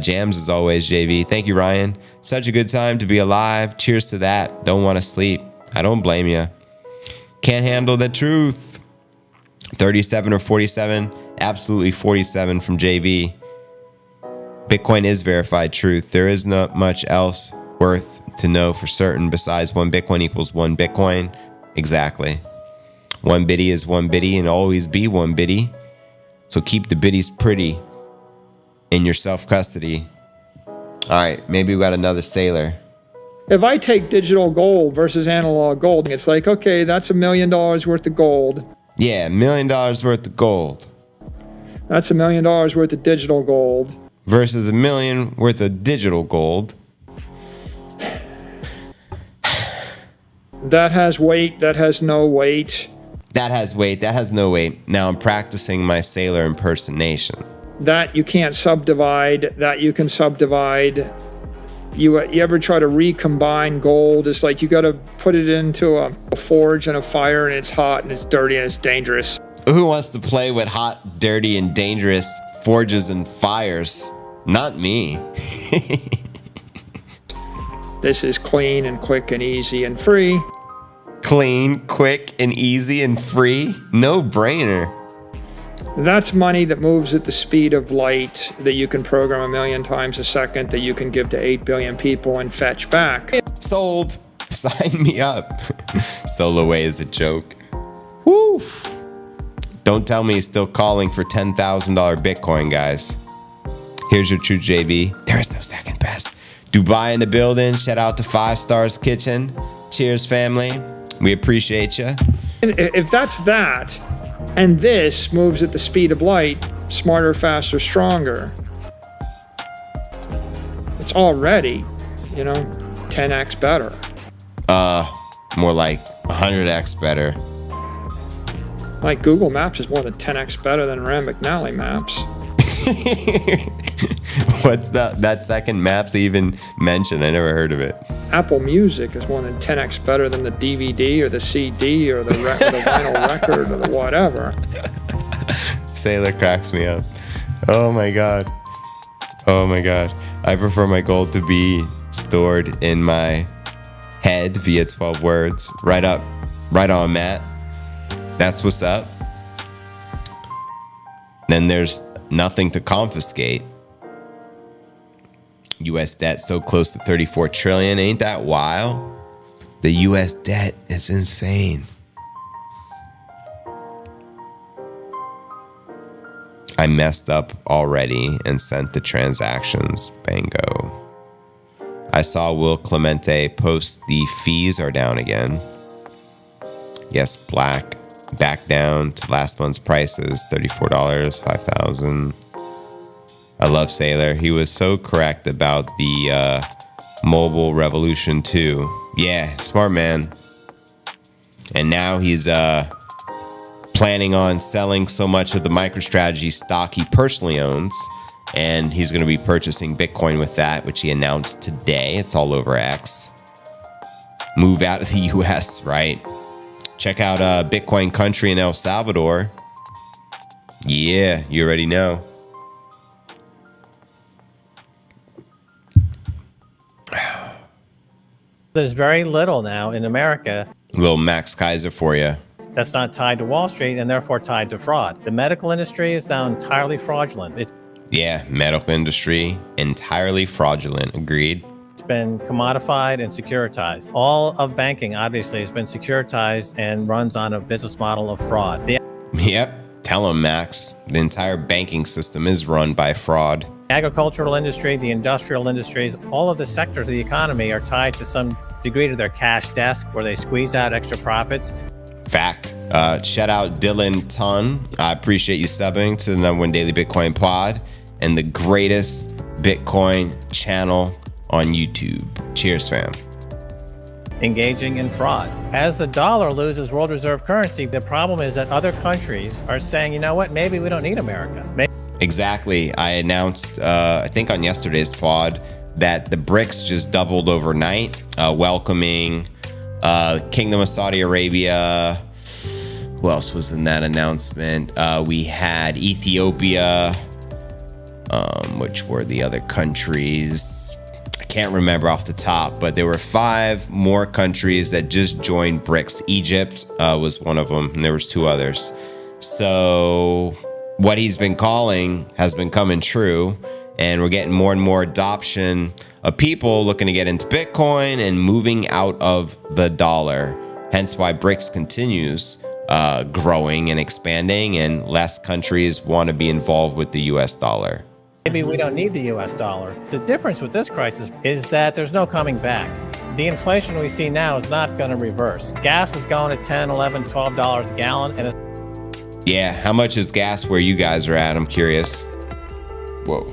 Jams as always, JV. Thank you, Ryan. Such a good time to be alive. Cheers to that. Don't want to sleep. I don't blame you. Can't handle the truth. 37 or 47? Absolutely 47 from JV. Bitcoin is verified truth. There is not much else worth to know for certain besides 1 Bitcoin equals 1 Bitcoin. Exactly. 1 biddy is 1 biddy and always be 1 biddy. So keep the biddies pretty in your self-custody. All right, maybe we got another Saylor. If I take digital gold versus analog gold, it's like, okay, that's $1 million worth of gold. Yeah, $1 million worth of gold That's $1 million worth of digital gold. versus $1 million worth of digital gold. That has weight. That has no weight. That has weight. That has no weight. Now I'm practicing my sailor impersonation. That you can't subdivide. That you can subdivide. You ever try to recombine gold? It's like you got to put it into a forge and a fire, and it's hot and it's dirty and it's dangerous. Who wants to play with hot, dirty, and dangerous forges and fires? Not me. This is clean and quick and easy and free. Clean, quick, and easy and free? No brainer. That's money that moves at the speed of light, that you can program 1 million times a second, that you can give to 8 billion people and fetch back. Sold. Sign me up. Solo Way is a joke. Woo. Don't tell me he's still calling for $10,000 Bitcoin, guys. Here's your true JV. There is no second best. Dubai in the building. Shout out to 5 Stars Kitchen. Cheers, family. We appreciate you. And if that's that, and this moves at the speed of light, smarter, faster, stronger, it's already, 10x better. More like 100x better. Like Google Maps is more than 10x better than Rand McNally Maps. What's that second Maps even mentioned? I never heard of it. Apple Music is more than 10x better than the DVD or the CD or the vinyl record or the whatever. Sailor cracks me up. Oh my god. Oh my god. I prefer my gold to be stored in my head via 12 words. Right on, Matt. That's what's up. Then there's nothing to confiscate. U.S. debt so close to 34 trillion. Ain't that wild? The U.S. debt is insane. I messed up already and sent the transactions. Bango. I saw Will Clemente post the fees are down again. Yes, black. Back down to last month's prices. $34, $5,000. I love Sailor. He was so correct about the mobile revolution too. Yeah, smart man. And now he's planning on selling so much of the MicroStrategy stock he personally owns, and he's going to be purchasing Bitcoin with that, which he announced today. It's all over X. Move out of the US, right? Check out Bitcoin Country in El Salvador. Yeah, you already know. There's very little now in America Little Max Kaiser for you. that's not tied to Wall Street and therefore tied to fraud. The medical industry is now entirely fraudulent. It's Yeah, medical industry, entirely fraudulent. Agreed. been commodified and securitized. All of banking, obviously, has been securitized and runs on a business model of fraud. The Yep. Tell him, Max. The entire banking system is run by fraud. agricultural industry, the industrial industries, all of the sectors of the economy are tied to some degree to their cash desk where they squeeze out extra profits. Fact. Shout out Dylan Ton. I appreciate you subbing to the #1 Daily Bitcoin Pod and the greatest Bitcoin channel on YouTube. Cheers, fam. Engaging in fraud. As the dollar loses world reserve currency, the problem is that other countries are saying, you know what, maybe we don't need America. Exactly. I announced, I think on yesterday's pod, that the BRICS just doubled overnight, welcoming Kingdom of Saudi Arabia. Who else was in that announcement? We had Ethiopia, which were the other countries. I can't remember off the top, but there were 5 more countries that just joined BRICS. Egypt was one of them, and there was 2 others. So what he's been calling has been coming true, and we're getting more and more adoption of people looking to get into Bitcoin and moving out of the dollar. Hence why BRICS continues growing and expanding, and less countries want to be involved with the US dollar. Maybe we don't need the US dollar. The difference with this crisis is that there's no coming back. The inflation we see now is not going to reverse. Gas is going to $10, $11, $12 a gallon, and Yeah, how much is gas where you guys are at? I'm curious. Whoa.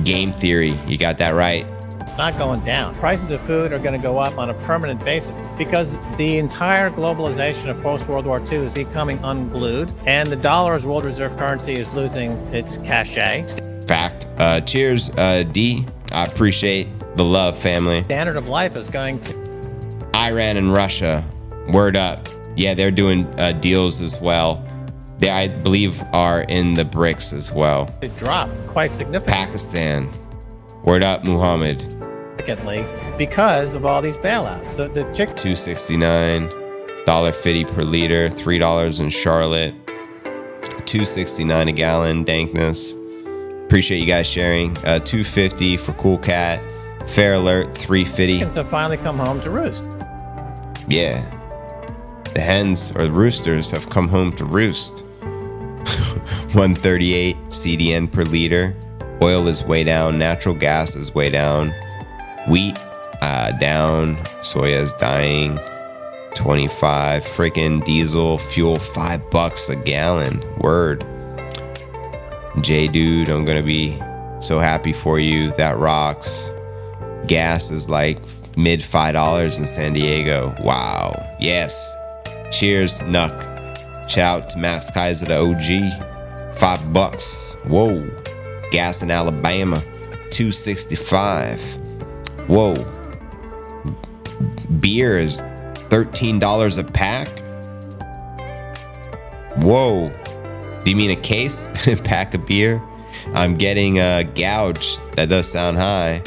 Game theory, you got that right. It's not going down. Prices of food are going to go up on a permanent basis because the entire globalization of post-World War II is becoming unglued, and the dollar as world reserve currency is losing its cachet. Fact. Cheers, D. I appreciate the love, family. Standard of life is going to... Iran and Russia, word up. Yeah, they're doing deals as well. They, I believe, are in the BRICS as well. drop quite significantly. Pakistan, word up, Muhammad. Because of all these bailouts. The chick $2.69, $1.50 per liter, $3 in Charlotte, $2.69 a gallon, dankness. Appreciate you guys sharing. $2.50 for Cool Cat. Fair Alert, $3.50. chickens have finally come home to roost. Yeah. The hens or the roosters have come home to roost. 138 CDN per liter. Oil is way down. Natural gas is way down. Wheat down. Soya is dying. 25. Freaking diesel fuel $5 a gallon. Word. J dude, I'm gonna be so happy for you. That rocks. Gas is like mid $5 in San Diego. Wow. Yes. Cheers, Nuck. Shout out to Max Kaiser, the OG. $5. Whoa. Gas in Alabama, $2.65. Whoa. Beer is $13 a pack. Whoa. Do you mean a case? A pack of beer? I'm getting gouged. That does sound high.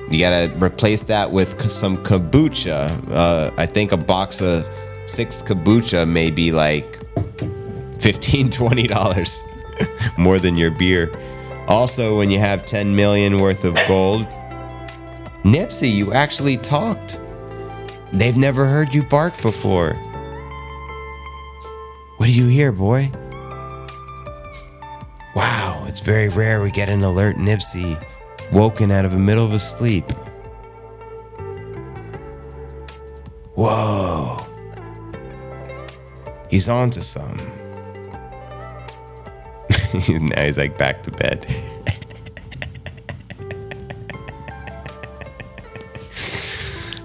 You gotta replace that with some kombucha. I think a box of 6 kombucha may be like $15, $20 more than your beer. Also, when you have 10 million worth of gold, Nipsey, you actually talked. They've never heard you bark before. What do you hear, boy? Wow, it's very rare we get an alert Nipsey woken out of the middle of a sleep. Whoa. He's on to something. Now he's like back to bed.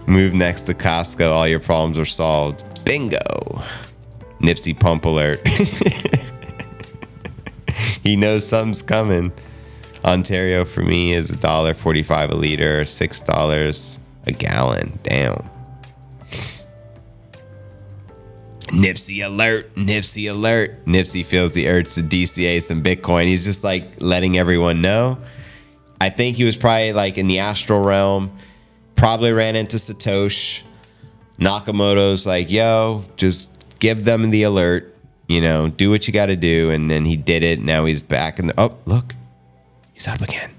Move next to Costco. All your problems are solved. Bingo. Nipsey pump alert. He knows something's coming. Ontario for me is $1.45 a liter, $6 a gallon. Damn. Nipsey alert, Nipsey alert. Nipsey feels the urge to DCA some Bitcoin. He's just like letting everyone know. I think he was probably like in the astral realm, probably ran into Satoshi. Nakamoto's like, yo, just give them the alert, you know, do what you got to do. And then he did it. Now he's back in the, oh, look, he's up again.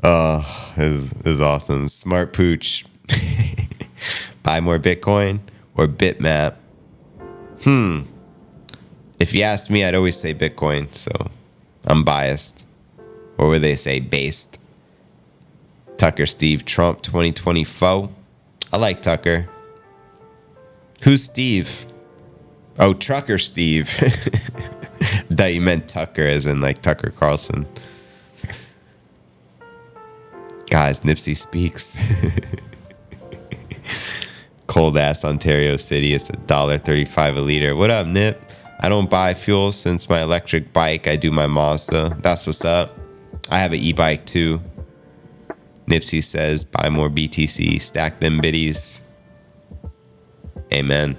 Oh, this is awesome. Smart Pooch. Buy more Bitcoin or Bitmap? If you ask me, I'd always say Bitcoin, so I'm biased. Or would they say based? Tucker Steve Trump 2024. I like Tucker. Who's Steve? Oh, Trucker Steve. Thought you meant Tucker as in like Tucker Carlson. Guys, Nipsey speaks. Cold ass Ontario City. It's $1.35 a liter. What up, Nip? I don't buy fuel since my electric bike. I do my Mazda. That's what's up. I have an e-bike too. Nipsey says, buy more BTC. Stack them biddies. Amen.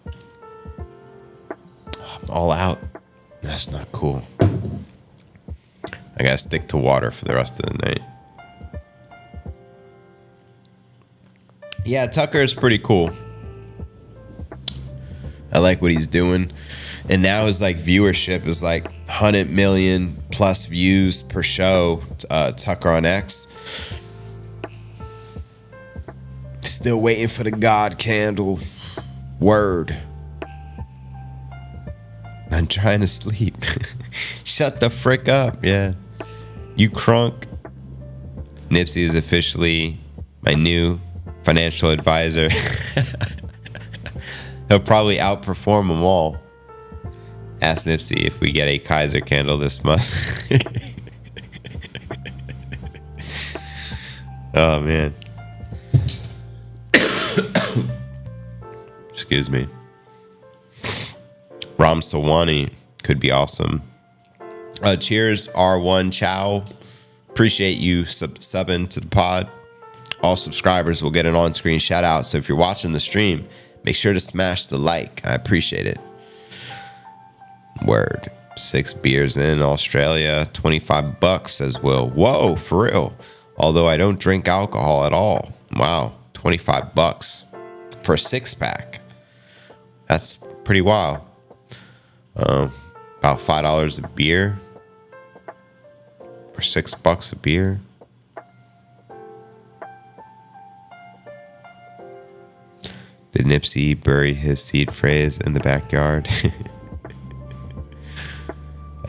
I'm all out. That's not cool. I gotta stick to water for the rest of the night. Yeah, Tucker is pretty cool. I like what he's doing. And now his like viewership is like 100 million plus views per show. Tucker on X. Still waiting for the God candle. Word. I'm trying to sleep. Shut the frick up. Yeah. You crunk. Nipsey is officially my new financial advisor. He'll probably outperform them all. Ask Nipsey if we get a Kaiser candle this month. Oh, man. Excuse me. Ram Sawani could be awesome. Cheers, R1 Chow. Appreciate you subbing to the pod. All subscribers will get an on-screen shout out. So if you're watching the stream, make sure to smash the like. I appreciate it. Word. 6 beers in Australia, $25 says Will. Whoa, for real. Although I don't drink alcohol at all. Wow, $25 for a 6-pack. That's pretty wild. About $5 a beer. For $6 a beer. Did Nipsey bury his seed phrase in the backyard?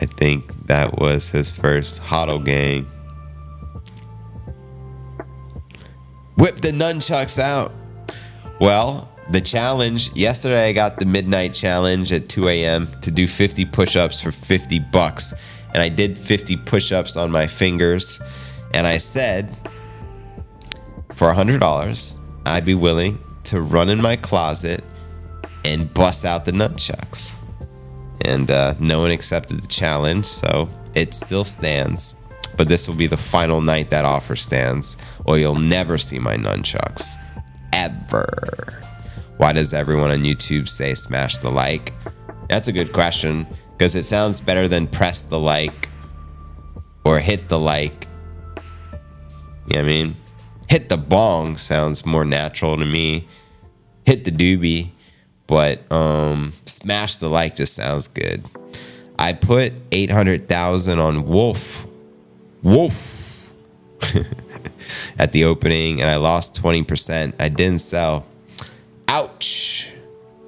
I think that was his first HODL gang. Whip the nunchucks out. Well, the challenge. Yesterday I got the midnight challenge at 2 a.m. to do 50 push-ups for $50. And I did 50 push-ups on my fingers. And I said, for $100, I'd be willing to run in my closet and bust out the nunchucks. And no one accepted the challenge, so it still stands. But this will be the final night that offer stands, or you'll never see my nunchucks. Ever. Why does everyone on YouTube say smash the like? That's a good question, because it sounds better than press the like or hit the like. You know what I mean? Hit the bong sounds more natural to me. Hit the doobie. But smash the like just sounds good. I put 800,000 on Wolf at the opening, and I lost 20%. I didn't sell. Ouch.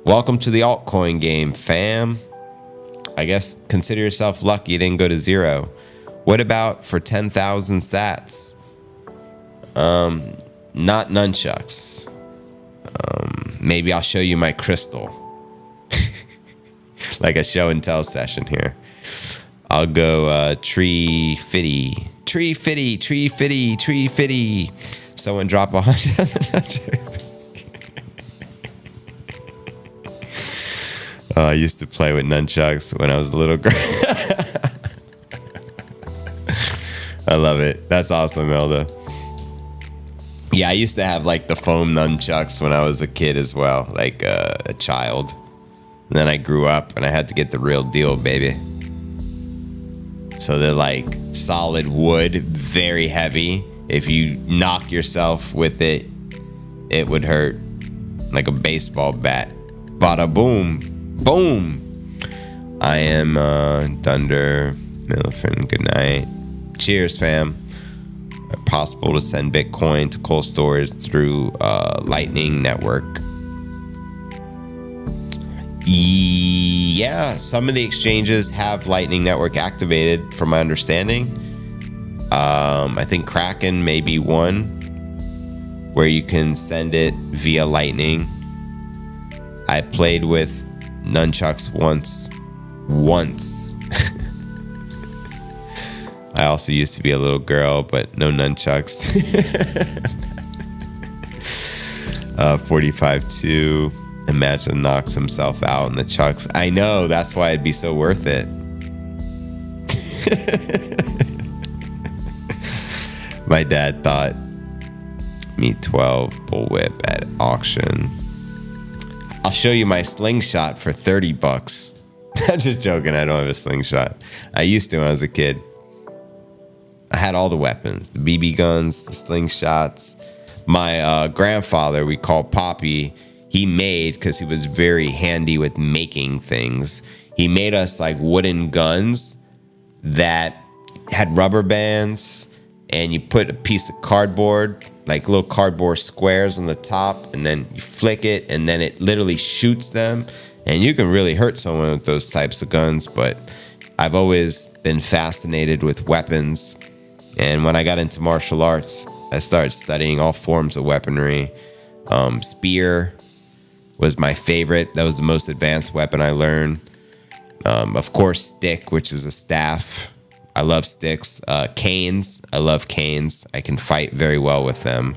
Welcome to the altcoin game, fam. I guess consider yourself lucky you didn't go to zero. What about for 10,000 sats? Not nunchucks. Maybe I'll show you my crystal. Like a show and tell session here. I'll go tree fitty. Someone drop 100 on the nunchucks. I used to play with nunchucks when I was a little girl. I love it. That's awesome, Elda. Yeah, I used to have like the foam nunchucks when I was a kid as well, like a child. And then I grew up and I had to get the real deal, baby. So they're like solid wood, very heavy. If you knock yourself with it, it would hurt like a baseball bat. Bada boom, boom. I am Dunder Milifin. Good night. Cheers, fam. Possible to send Bitcoin to cold storage through Lightning Network. Yeah, some of the exchanges have Lightning Network activated, from my understanding. I think Kraken may be one where you can send it via Lightning. I played with nunchucks once. I also used to be a little girl, but no nunchucks. 45-2. Imagine knocks himself out in the chucks. I know, that's why it'd be so worth it. My dad thought me 12 bullwhip at auction. I'll show you my slingshot for $30. I'm just joking, I don't have a slingshot. I used to when I was a kid. I had all the weapons, the BB guns, the slingshots. My grandfather, we called Poppy, he made, because he was very handy with making things, he made us like wooden guns that had rubber bands, and you put a piece of cardboard, like little cardboard squares on the top, and then you flick it, and then it literally shoots them. And you can really hurt someone with those types of guns, but I've always been fascinated with weapons. And when I got into martial arts, I started studying all forms of weaponry. Spear was my favorite. That was the most advanced weapon I learned. Of course, stick, which is a staff. I love sticks. Canes. I love canes. I can fight very well with them.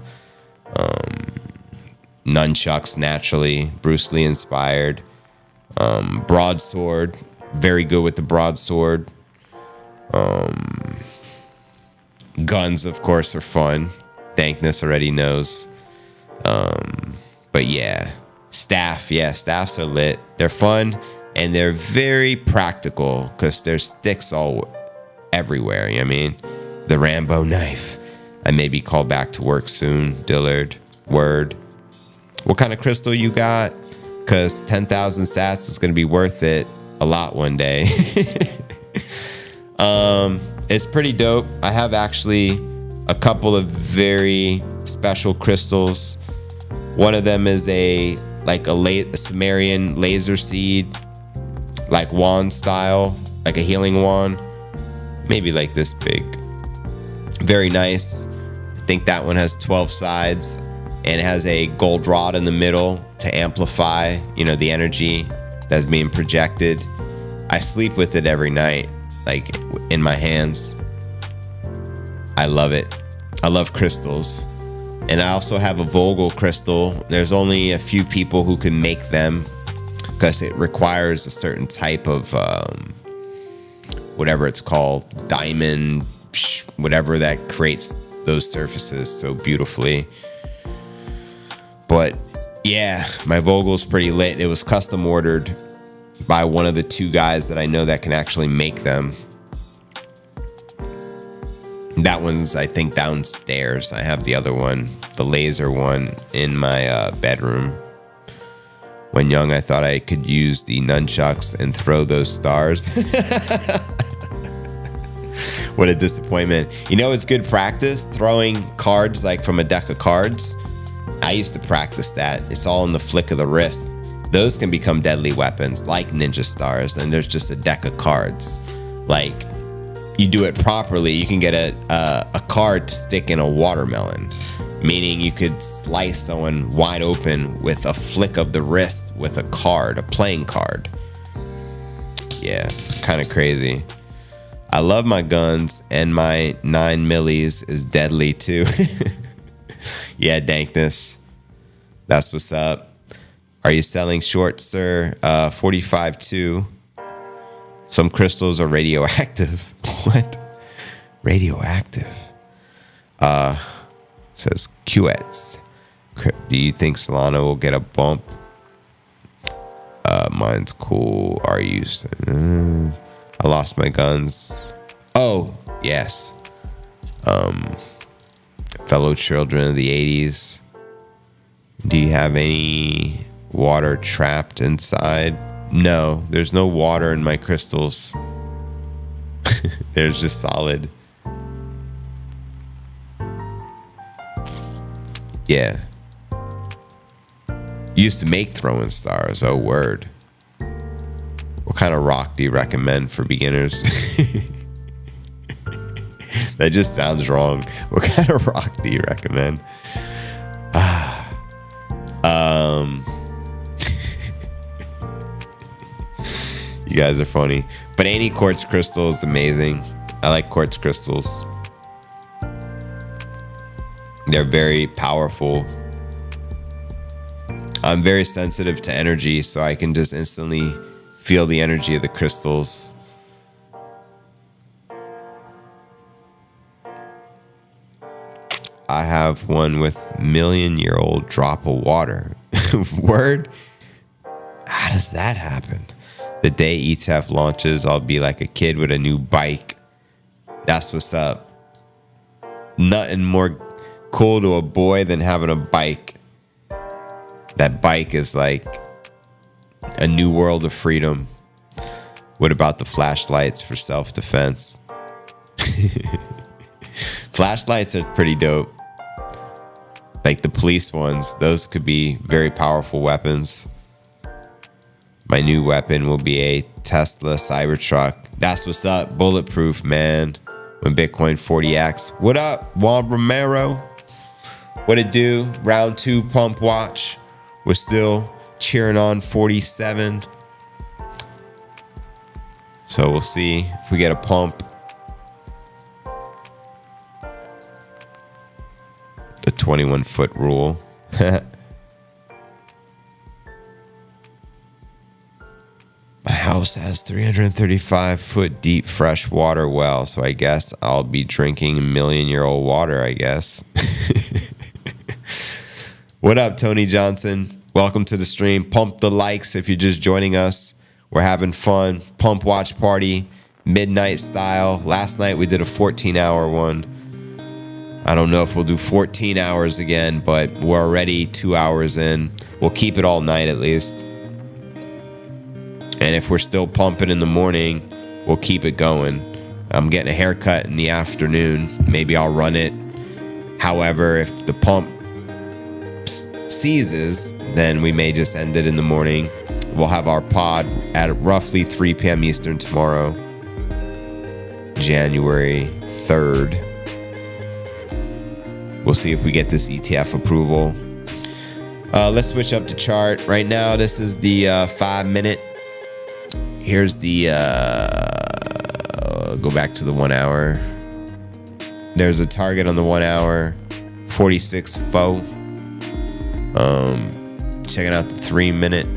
Nunchucks, naturally. Bruce Lee inspired. Broadsword. Very good with the broadsword. Guns, of course, are fun. Dankness already knows. But yeah. Staff. Yeah, staffs are lit. They're fun. And they're very practical because there's sticks all everywhere. You know what I mean? The Rambo knife. I may be called back to work soon. Dillard. Word. What kind of crystal you got? Because 10,000 sats is going to be worth it a lot one day. It's pretty dope. I have actually a couple of very special crystals. One of them is a Sumerian laser seed, like wand style, like a healing wand, maybe like this big. Very nice. I think that one has 12 sides and it has a gold rod in the middle to amplify, the energy that's being projected. I sleep with it every night, like in my hands. I love it. I love crystals. And I also have a Vogel crystal. There's only a few people who can make them because it requires a certain type of whatever it's called, diamond, whatever that creates those surfaces so beautifully. But yeah, my Vogel's pretty lit. It was custom ordered by one of the two guys that I know that can actually make them. That one's, I think, downstairs. I have the other one, the laser one, in my bedroom. When young, I thought I could use the nunchucks and throw those stars. What a disappointment. It's good practice, throwing cards like from a deck of cards. I used to practice that. It's all in the flick of the wrist. Those can become deadly weapons like ninja stars, and there's just a deck of cards. Like, you do it properly, you can get a card to stick in a watermelon, meaning you could slice someone wide open with a flick of the wrist with a card, a playing card. Yeah, kind of crazy. I love my guns, and my 9 millis is deadly too. Yeah, dankness. That's what's up. Are you selling short, sir? 45.2. Some crystals are radioactive. What? Radioactive. Says QETs. Do you think Solana will get a bump? Mine's cool. Are you? I lost my guns. Oh, yes. Fellow children of the 80s. Do you have any water trapped inside? No, there's no water in my crystals. There's just solid. Yeah. Used to make throwing stars. Oh, word. What kind of rock do you recommend for beginners? That just sounds wrong. What kind of rock do you recommend? You guys are funny. But any quartz crystal is amazing. I like quartz crystals. They're very powerful. I'm very sensitive to energy, so I can just instantly feel the energy of the crystals. I have one with million-year-old drop of water. Word? How does that happen? The day ETF launches, I'll be like a kid with a new bike. That's what's up. Nothing more cool to a boy than having a bike. That bike is like a new world of freedom. What about the flashlights for self-defense? Flashlights are pretty dope. Like the police ones, those could be very powerful weapons. My new weapon will be a Tesla Cybertruck. That's what's up. Bulletproof, man. when Bitcoin 40x. What up, Juan Romero? What it do? Round 2 pump watch. We're still cheering on 47. So we'll see if we get a pump. The 21-foot rule. My house has 335-foot deep fresh water well, so I guess I'll be drinking 1,000,000-year-old water, I guess. What up, Tony Johnson? Welcome to the stream. Pump the likes if you're just joining us. We're having fun. Pump watch party, midnight style. Last night we did a 14-hour one. I don't know if we'll do 14 hours again, but we're already 2 hours in. We'll keep it all night at least. And if we're still pumping in the morning, we'll keep it going. I'm getting a haircut in the afternoon. Maybe I'll run it. However, if the pump ceases, then we may just end it in the morning. We'll have our pod at roughly 3 p.m. Eastern tomorrow, January 3rd. We'll see if we get this ETF approval. Let's switch up the chart. Right now, this is the 5-minute. Here's the, go back to the 1 hour. There's a target on the 1 hour, 46 faux. Checking out the 3-minute.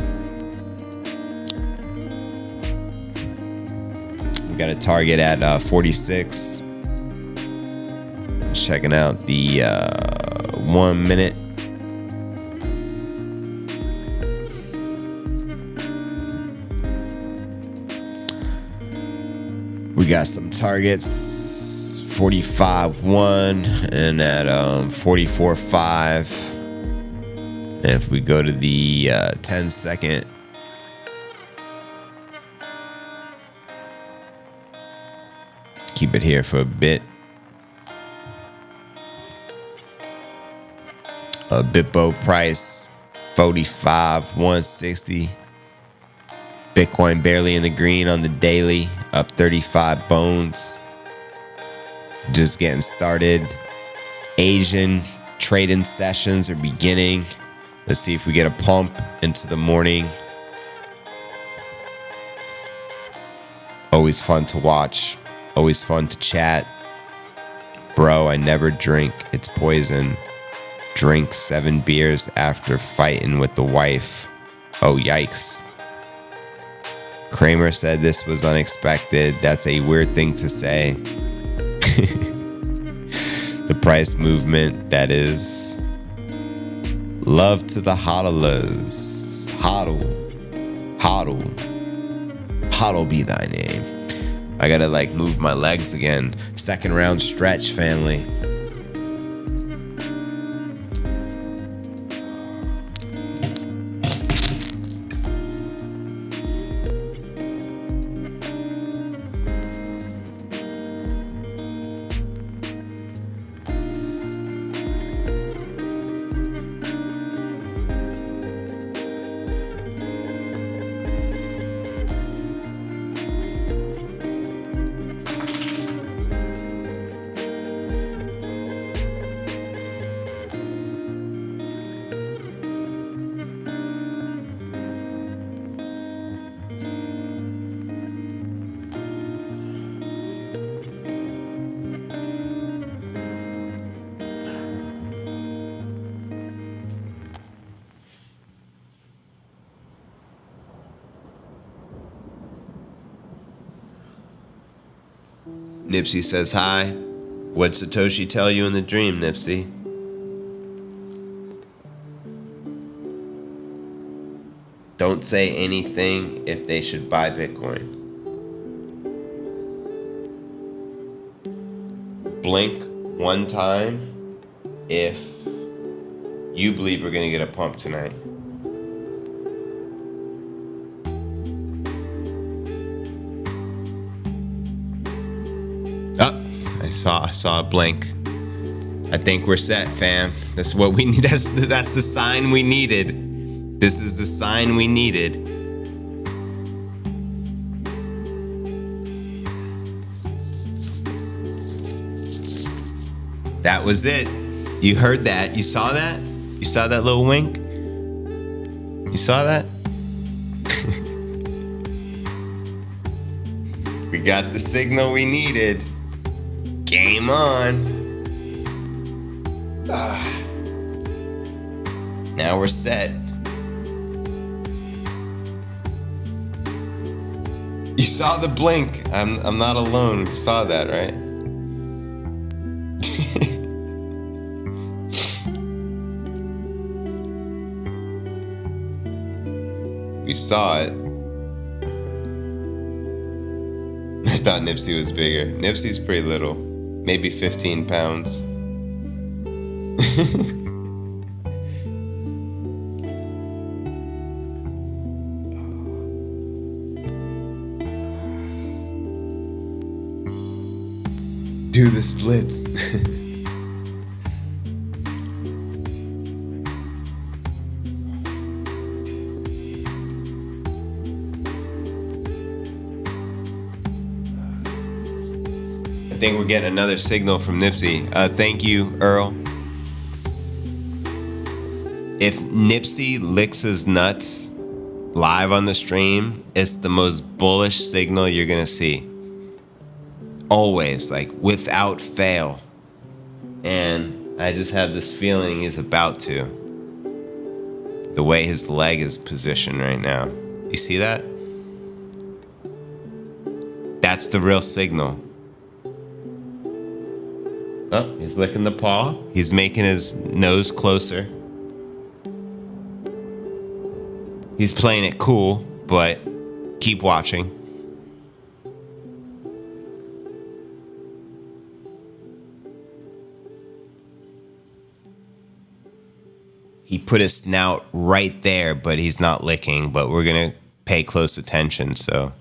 We got a target at 46. Checking out the 1 minute. We got some targets, 45.1 and at 44.5. And if we go to the 10-second, keep it here for a bit. Bitbo price 45.160. Bitcoin barely in the green on the daily, up 35 bones. Just getting started. Asian trading sessions are beginning. Let's see if we get a pump into the morning. Always fun to watch. Always fun to chat. Bro, I never drink. It's poison. Drink 7 beers after fighting with the wife. Oh, yikes. Kramer said this was unexpected. That's a weird thing to say. The price movement, that is. Love to the hodlers. Hodl. Hodl. Hodl be thy name. I gotta like move my legs again. Second round stretch, family. Nipsey says hi. What'd Satoshi tell you in the dream, Nipsey? Don't say anything if they should buy Bitcoin. Blink one time if you believe we're gonna get a pump tonight. I saw a blink. I think we're set, fam. That's what we need. That's the sign we needed. This is the sign we needed. That was it. You heard that. You saw that? You saw that little wink? You saw that? We got the signal we needed. Game on. Now we're set. You saw the blink. I'm not alone. You saw that, right? We saw it. I thought Nipsey was bigger. Nipsey's pretty little. Maybe 15 pounds. Do the splits. I think we're getting another signal from Nipsey. Thank you, Earl. If Nipsey licks his nuts live on the stream, it's the most bullish signal you're gonna see. Always, like without fail. And I just have this feeling he's about to. The way his leg is positioned right now. You see that? That's the real signal. Oh, he's licking the paw. He's making his nose closer. He's playing it cool, but keep watching. He put his snout right there, but he's not licking, but we're gonna pay close attention, so.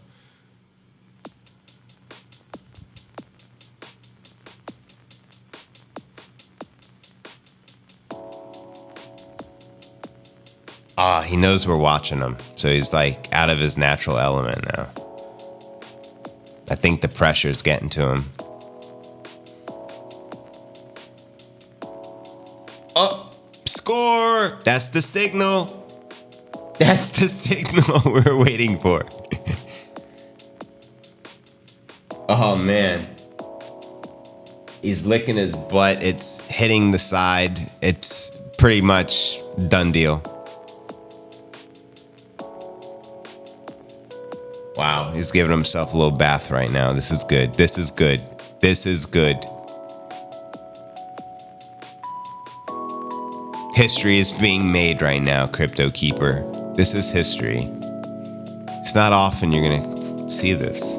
He knows we're watching him, so he's like out of his natural element now. I think the pressure's getting to him. Oh, score! That's the signal. That's the signal we're waiting for. Oh man. He's licking his butt. It's hitting the side. It's pretty much done deal. Wow, he's giving himself a little bath right now. This is good. This is good. This is good. History is being made right now, Crypto Keeper. This is history. It's not often you're gonna see this.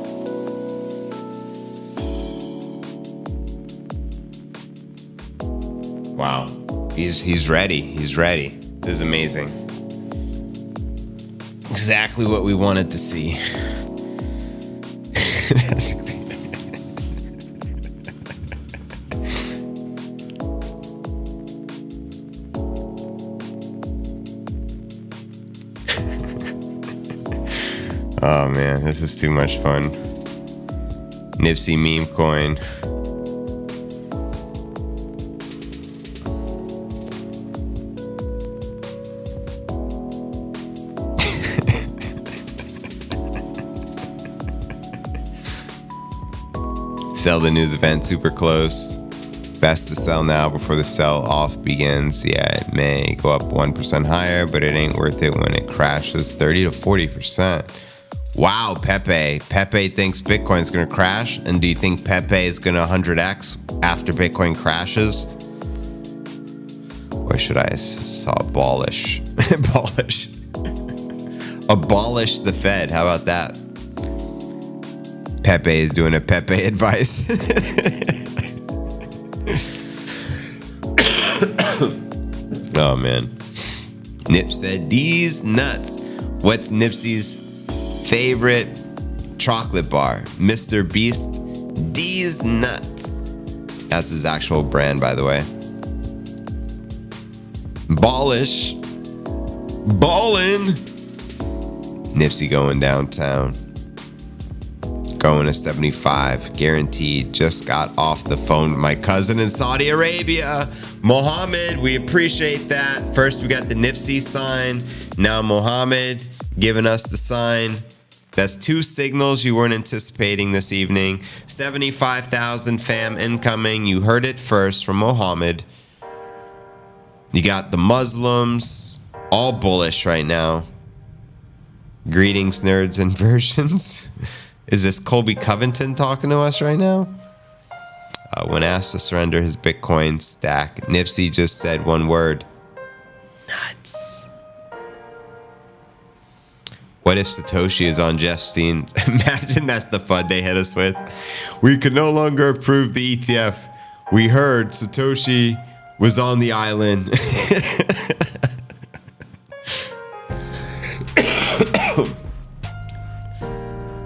Wow, he's ready. He's ready. This is amazing. Exactly what we wanted to see. Oh man, this is too much fun. Nipsey meme coin. Sell the news event super close. Best to sell now before the sell off begins. Yeah, it may go up 1% higher, but it ain't worth it when it crashes 30 to 40%. Wow, Pepe. Pepe thinks Bitcoin's gonna crash. And do you think Pepe is gonna 100x after Bitcoin crashes? Or should I abolish? Abolish. Abolish the Fed. How about that? Pepe is doing a Pepe advice. Oh man. Nip said, "These nuts." What's Nipsey's favorite chocolate bar? Mr. Beast. These nuts. That's his actual brand, by the way. Ballish. Ballin'. Nipsey going downtown. Going to 75, guaranteed. Just got off the phone with my cousin in Saudi Arabia. Mohammed, we appreciate that. First, we got the Nipsey sign. Now Mohammed giving us the sign. That's 2 signals you weren't anticipating this evening. 75,000 fam incoming. You heard it first from Mohammed. You got the Muslims, all bullish right now. Greetings, nerds and versions. Is this Colby Covington talking to us right now? When asked to surrender his Bitcoin stack, Nipsey just said one word. Nuts. What if Satoshi is on Jeff Steen's? Imagine that's the FUD they hit us with. We could no longer approve the ETF. We heard Satoshi was on the island.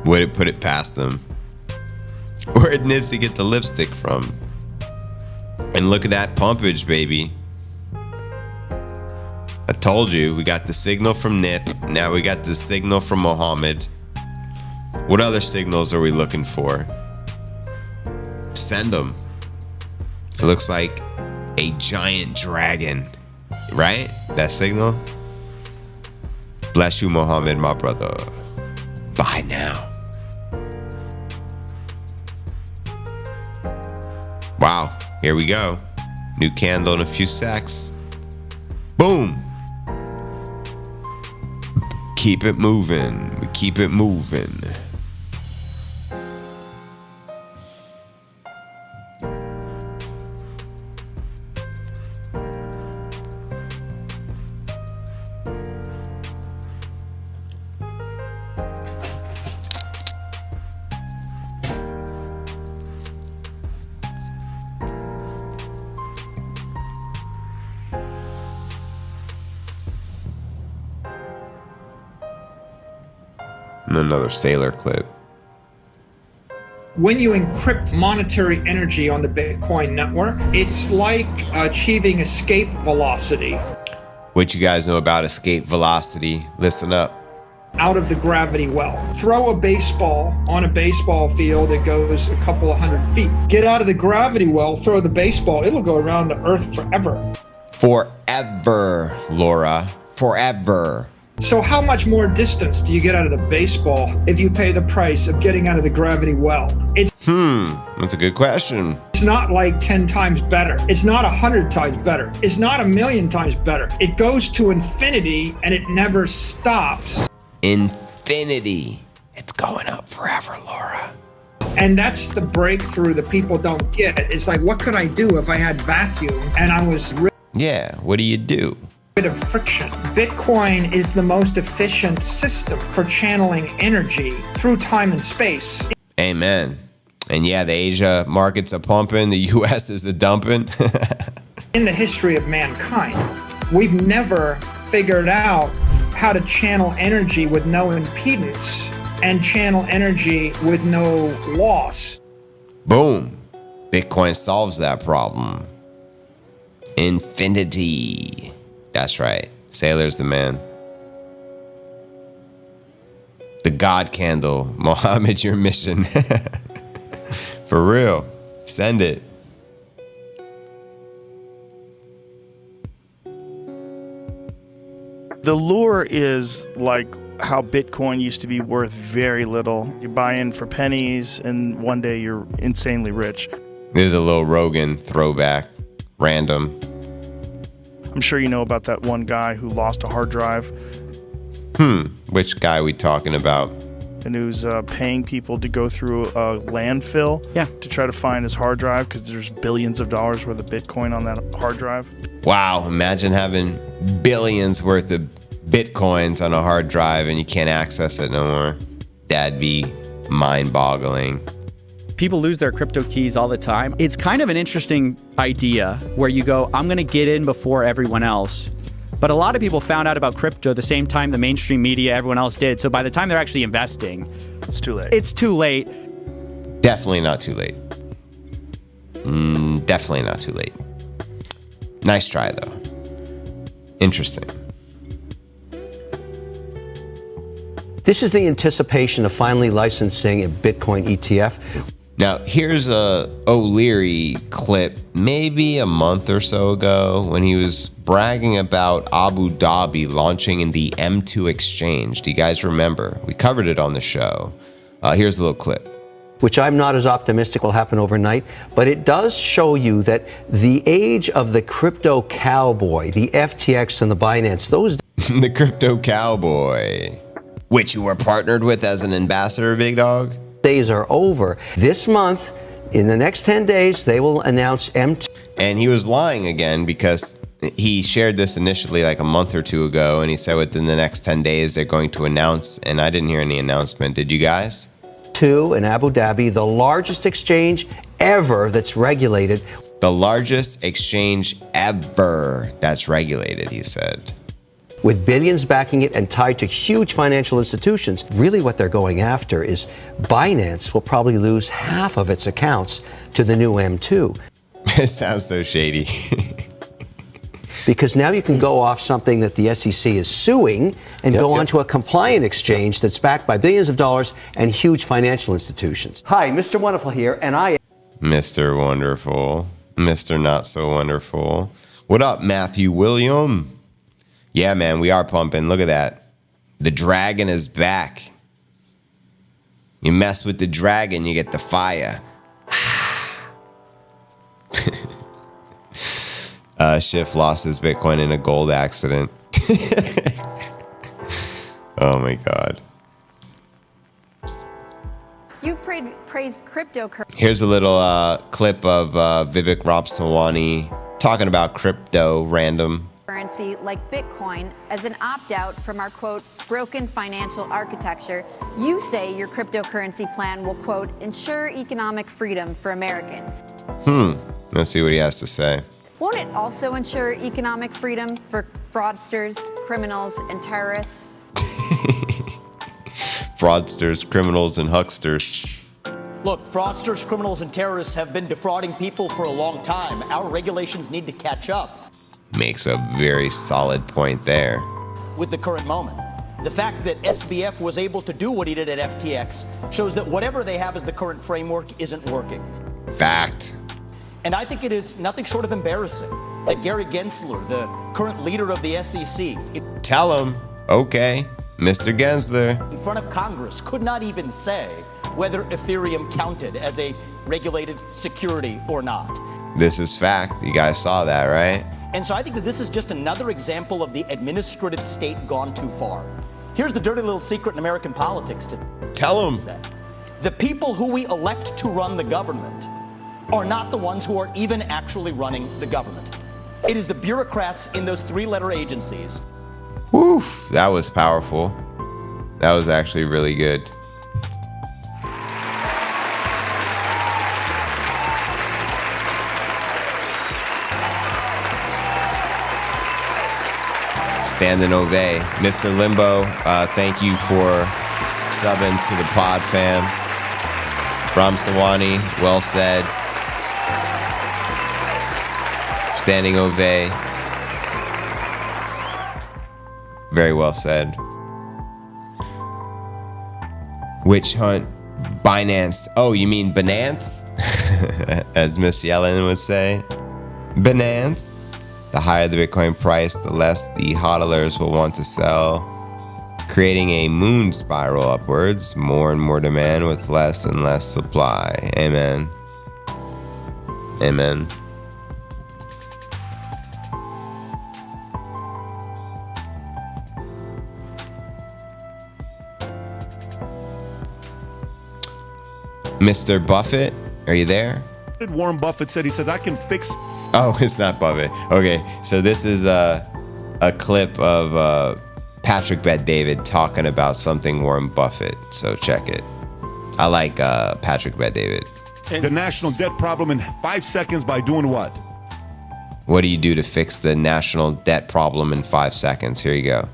Would it put it past them? Where did Nipsey get the lipstick from? And look at that pumpage, baby. I told you, we got the signal from Nip. Now we got the signal from Mohammed. What other signals are we looking for? Send them. It looks like a giant dragon, right? That signal. Bless you, Mohammed, my brother. Bye now. Wow, here we go. New candle in a few secs. Boom. Keep it moving. We keep it moving. Another sailor clip. When you encrypt monetary energy on the Bitcoin network, it's like achieving escape velocity. What you guys know about escape velocity? Listen up. Out of the gravity well. Throw a baseball on a baseball field, it goes a couple of 100 feet. Get out of the gravity well, throw the baseball, it'll go around the earth forever. Forever, Laura. Forever. So how much more distance do you get out of the baseball if you pay the price of getting out of the gravity well? That's a good question. It's not like 10 times better. It's not 100 times better. It's not 1,000,000 times better. It goes to infinity and it never stops. Infinity. It's going up forever, Laura. And that's the breakthrough that people don't get. It's like, what could I do if I had vacuum and I was Yeah, what do you do? rid of friction? Bitcoin is the most efficient system for channeling energy through time and space. Amen. And yeah, the Asia markets are pumping. The US is a dumping. In the history of mankind, we've never figured out how to channel energy with no impedance and channel energy with no loss. Boom. Bitcoin solves that problem. Infinity. That's right. Sailor's the man. The God candle. Mohammed, your mission. For real. Send it. The lure is like how Bitcoin used to be worth very little. You buy in for pennies and one day you're insanely rich. This is a little Rogan throwback. Random. I'm sure you know about that one guy who lost a hard drive. Which guy we talking about? And who's paying people to go through a landfill to try to find his hard drive because there's billions of dollars worth of Bitcoin on that hard drive. Wow, imagine having billions worth of Bitcoins on a hard drive and you can't access it no more. That'd be mind-boggling. People lose their crypto keys all the time. It's kind of an interesting idea where you go, I'm going to get in before everyone else. But a lot of people found out about crypto the same time the mainstream media, everyone else did. So by the time they're actually investing, It's too late. it's too late. Definitely not too late. Definitely not too late. Nice try, though. Interesting. This is the anticipation of finally licensing a Bitcoin ETF. Now, here's a O'Leary clip maybe a month or so ago when he was bragging about Abu Dhabi launching in the M2 exchange. Do you guys remember? We covered it on the show. Here's a little clip. Which I'm not as optimistic will happen overnight, but it does show you that the age of the crypto cowboy, the FTX and the Binance, those The crypto cowboy, which you were partnered with as an ambassador, big dog. days are over. This month, in the next 10 days, they will announce M2. And he was lying again because he shared this initially like a month or two ago, and he said within the next 10 days they're going to announce, and I didn't hear any announcement. Did you guys? In Abu Dhabi, the largest exchange ever that's regulated. The largest exchange ever that's regulated, he said. With billions backing it and tied to huge financial institutions. Really what they're going after is Binance will probably lose half of its accounts to the new M2. It sounds so shady. Because now you can go off something that the SEC is suing and go onto a compliant exchange that's backed by billions of dollars and huge financial institutions. Hi, Mr. Wonderful here, and I... Mr. Wonderful. Mr. Not So Wonderful. What up, Matthew William? Yeah, man, we are pumping. Look at that. The dragon is back. You mess with the dragon, you get the fire. Schiff lost his Bitcoin in a gold accident. Oh my God. You've praised cryptocurrency. Here's a little clip of Vivek Ramaswamy talking about crypto random. Currency like Bitcoin as an opt-out from our, quote, broken financial architecture. You say your cryptocurrency plan will, quote, ensure economic freedom for Americans. Let's see what he has to say. Won't it also ensure economic freedom for fraudsters, criminals, and terrorists? Fraudsters, criminals, and hucksters. Look, fraudsters, criminals, and terrorists have been defrauding people for a long time. Our regulations need to catch up. Makes a very solid point there. With the current moment. The fact that SBF was able to do what he did at FTX shows that whatever they have as the current framework isn't working. Fact. And I think it is nothing short of embarrassing that Gary Gensler, the current leader of the SEC, Tell him. Okay, Mr. Gensler. in front of Congress, could not even say whether Ethereum counted as a regulated security or not. This is fact. You guys saw that, right? And so I think that this is just another example of the administrative state gone too far. Here's the dirty little secret in American politics to Tell him. the people who we elect to run the government are not the ones who are even actually running the government. It is the bureaucrats in those three-letter agencies. Woof, that was powerful. That was actually really good. Standing ovay. Mr. Limbo, thank you for subbing to the pod, fam. Ram Sawani, well said. Standing ovay. Very well said. Witch hunt, Binance. Oh, you mean Binance? As Miss Yellen would say. Binance. The higher the Bitcoin price, the less the hodlers will want to sell, creating a moon spiral upwards, more and more demand with less and less supply. Amen. Amen. Mr. Buffett, are you there? Warren Buffett said, he said, I can fix. Oh, it's not Buffett. Okay, so this is a clip of Patrick Bet-David talking about something Warren Buffett. So check it. I like Patrick Bet-David. The national debt problem in 5 seconds by doing what? What do you do to fix the national debt problem in 5 seconds? Here you go.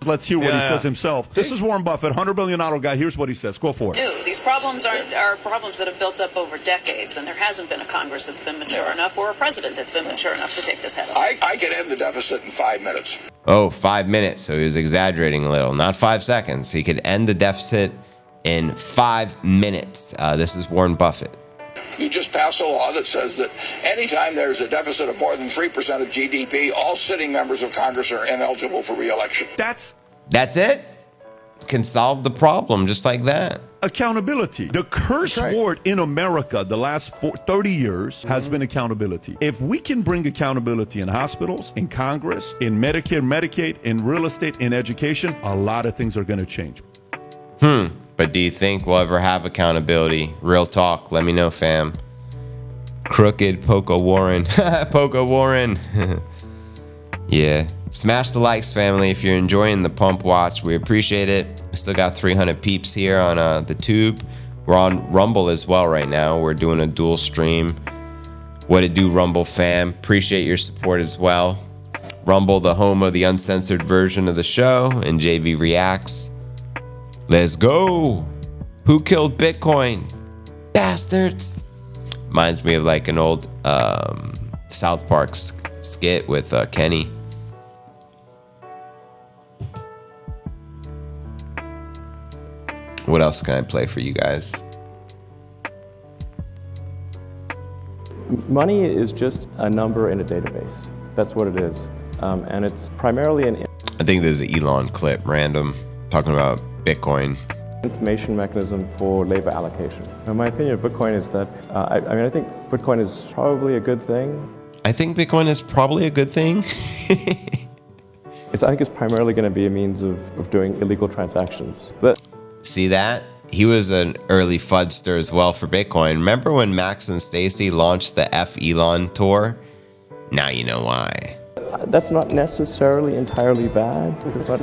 Let's hear what he says himself. This is Warren Buffett, $100 billion guy. Here's what he says. Go for it. These problems are problems that have built up over decades, and there hasn't been a Congress that's been mature enough or a president that's been mature enough to take this head on. I can end the deficit in 5 minutes. Oh, 5 minutes. So he was exaggerating a little. Not 5 seconds. He could end the deficit in 5 minutes. This is Warren Buffett. You just pass a law that says that anytime there's a deficit of more than 3% of GDP, all sitting members of Congress are ineligible for re-election. That's it. Can solve the problem just like that. Accountability. The curse word in America the last 30 years has been accountability. If we can bring accountability in hospitals, in Congress, in Medicare, Medicaid, in real estate, in education, a lot of things are going to change. But do you think we'll ever have accountability? Real talk. Let me know, fam. Crooked Poco Warren. Poco Warren. Yeah. Smash the likes, family, if you're enjoying the pump watch. We appreciate it. We still got 300 peeps here on the tube. We're on Rumble as well right now. We're doing a dual stream. What it do, Rumble fam? Appreciate your support as well. Rumble, the home of the uncensored version of the show, and JV Reacts. Let's go. Who killed Bitcoin? Bastards. Reminds me of like an old South Park skit with Kenny. What else can I play for you guys? Money is just a number in a database. That's what it is. And it's primarily an... I think there's an Elon clip, random, talking about Bitcoin. Information mechanism for labor allocation. And my opinion of Bitcoin is that, I think Bitcoin is probably a good thing. I think Bitcoin is probably a good thing. I think it's primarily going to be a means of doing illegal transactions. But see that? He was an early fudster as well for Bitcoin. Remember when Max and Stacy launched the F Elon tour? Now you know why. That's not necessarily entirely bad. It's not,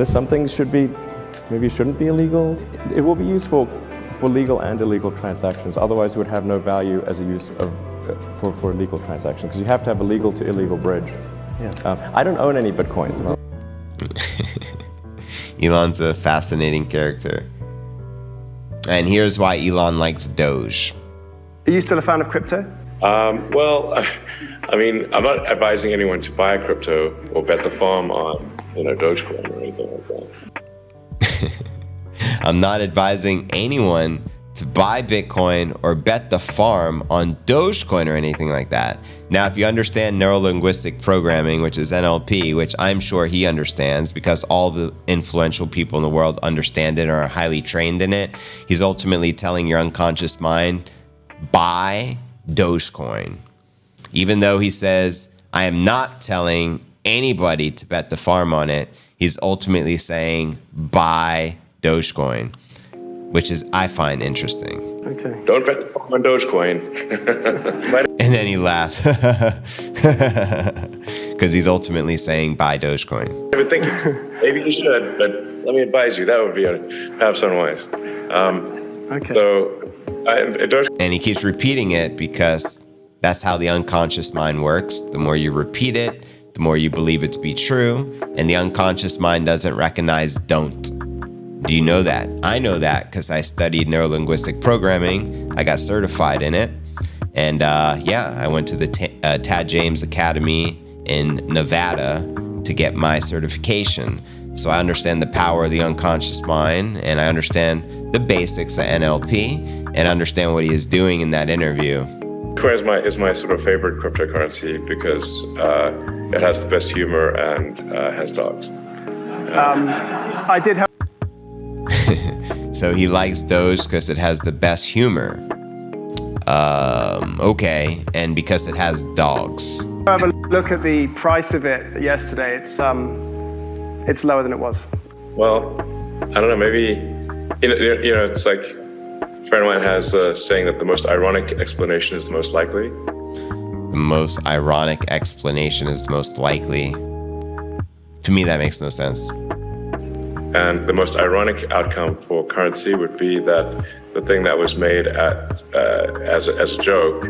some things maybe shouldn't be illegal. It will be useful for legal and illegal transactions. Otherwise, it would have no value as a use for legal transactions because you have to have a legal to illegal bridge. Yeah. I don't own any Bitcoin. Elon's a fascinating character. And here's why Elon likes Doge. Are you still a fan of crypto? Well, I'm not advising anyone to buy crypto or bet the farm on, Dogecoin or anything like that. I'm not advising anyone to buy Bitcoin or bet the farm on Dogecoin or anything like that. Now, if you understand neuro-linguistic programming, which is NLP, which I'm sure he understands because all the influential people in the world understand it or are highly trained in it, he's ultimately telling your unconscious mind, buy Dogecoin. Even though he says, I am not telling anybody to bet the farm on it, he's ultimately saying, buy Dogecoin, which is, I find interesting. Okay. Don't bet the farm on Dogecoin. And then he laughs because he's ultimately saying buy Dogecoin. I've been thinking, maybe you should, but let me advise you, that would be perhaps unwise. Okay. So, and he keeps repeating it because that's how the unconscious mind works. The more you repeat it, the more you believe it to be true. And the unconscious mind doesn't recognize don't. Do you know that? I know that because I studied neuro-linguistic programming. I got certified in it. And I went to the Tad James Academy in Nevada to get my certification. So I understand the power of the unconscious mind, and I understand the basics of NLP, and understand what he is doing in that interview. Bitcoin is my sort of favorite cryptocurrency because it has the best humor and has dogs. I did have... So he likes Doge because it has the best humor. Okay, and because it has dogs. Have a look at the price of it yesterday. It's lower than it was. Well, I don't know. Maybe it's like a friend of mine has a saying that the most ironic explanation is the most likely. The most ironic explanation is most likely. To me, that makes no sense. And the most ironic outcome for currency would be that the thing that was made as a joke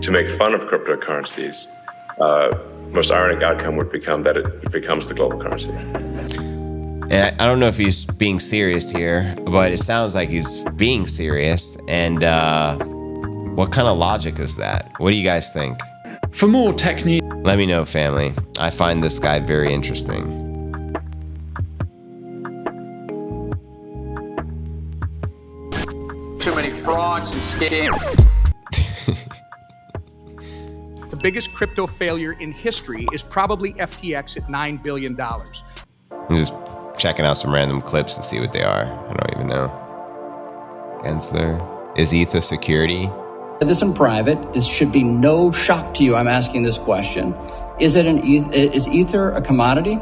to make fun of cryptocurrencies, most ironic outcome would become that it becomes the global currency. And I don't know if he's being serious here, but it sounds like he's being serious. And what kind of logic is that? What do you guys think? For more tech news. Let me know, family. I find this guy very interesting. Too many frauds and scams. The biggest crypto failure in history is probably FTX at $9 billion. I'm just checking out some random clips to see what they are. I don't even know. Gensler. Is ETH a security? This in private. This should be no shock to you. I'm asking this question. Is Ether a commodity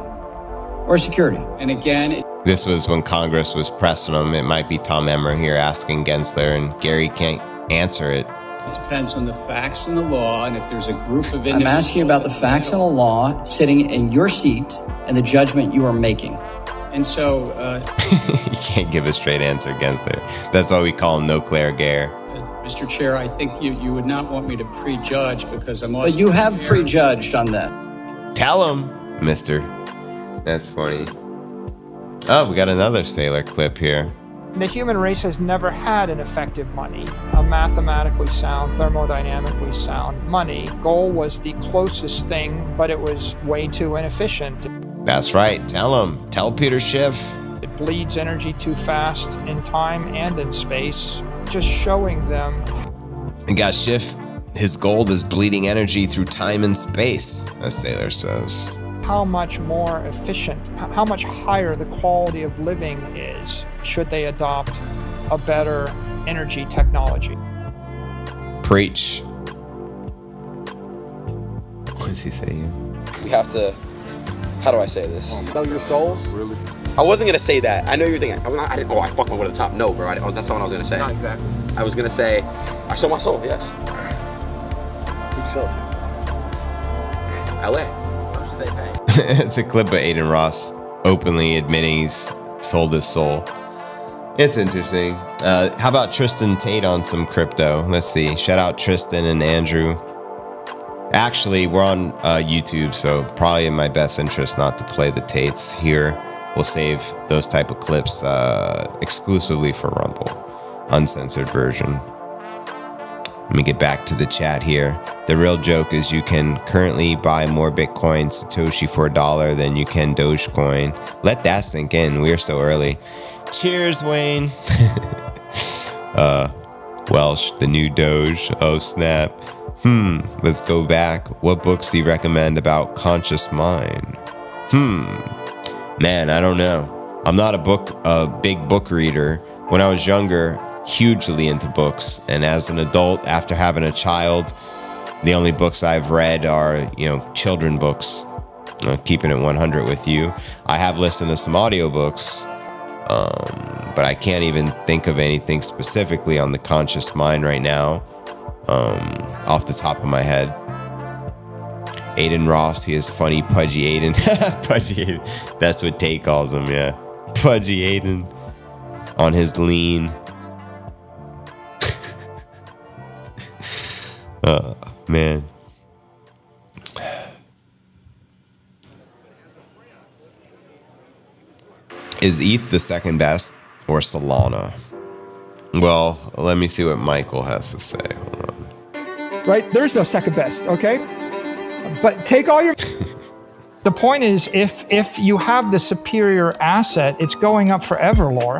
or a security? And again, This was when Congress was pressing him. It might be Tom Emmer here asking Gensler, and Gary can't answer it. it depends on the facts and the law, and if there's a group of individuals. I'm asking about the facts and the law sitting in your seat and the judgment you are making. And so... You can't give a straight answer, Gensler. That's why we call him No Claire Gare. Mr. Chair, I think you would not want me to prejudge because I'm also... But you have prejudged on that. Tell him, mister. That's funny. Oh, we got another Sailor clip here. The human race has never had an effective money, a mathematically sound, thermodynamically sound money. Gold was the closest thing, but it was way too inefficient. That's right. Tell him. Tell Peter Schiff. It bleeds energy too fast in time and in space. Just showing them. And got Schiff, his gold is bleeding energy through time and space, as Sailor says. How much more efficient, how much higher the quality of living is should they adopt a better energy technology. Preach. What does he say here? We have to, how do I say this? Sell your souls? Really? I wasn't going to say that. I know you're thinking, I fucked my way to the top. No, bro. That's not what I was going to say. Not exactly. I was going to say, I sold my soul, yes. Who'd you sell it to? LA. How much did they pay? It's a clip of Aiden Ross openly admitting he's sold his soul. It's interesting. How about Tristan Tate on some crypto? Let's see. Shout out Tristan and Andrew. Actually, we're on YouTube, so probably in my best interest not to play the Tates here. We'll save those type of clips exclusively for Rumble, uncensored version. Let me get back to the chat here. The real joke is you can currently buy more Bitcoin Satoshi for $1 than you can Dogecoin. Let that sink in. We're so early. Cheers, Wayne. Welsh, the new Doge. Oh, snap. Let's go back. What books do you recommend about conscious mind? Man, I don't know. I'm not a big book reader. When I was younger, hugely into books, and as an adult, after having a child, the only books I've read are, children books. Keeping it 100 with you. I have listened to some audiobooks, but I can't even think of anything specifically on the conscious mind right now, off the top of my head. Aiden Ross, he is funny, Pudgy Aiden. Pudgy Aiden. That's what Tate calls him, yeah. Pudgy Aiden on his lean. Oh, man. Is ETH the second best or Solana? Well, let me see what Michael has to say. Hold on. Right? There's no second best, okay? But take all your... The point is, if you have the superior asset, it's going up forever, Laura.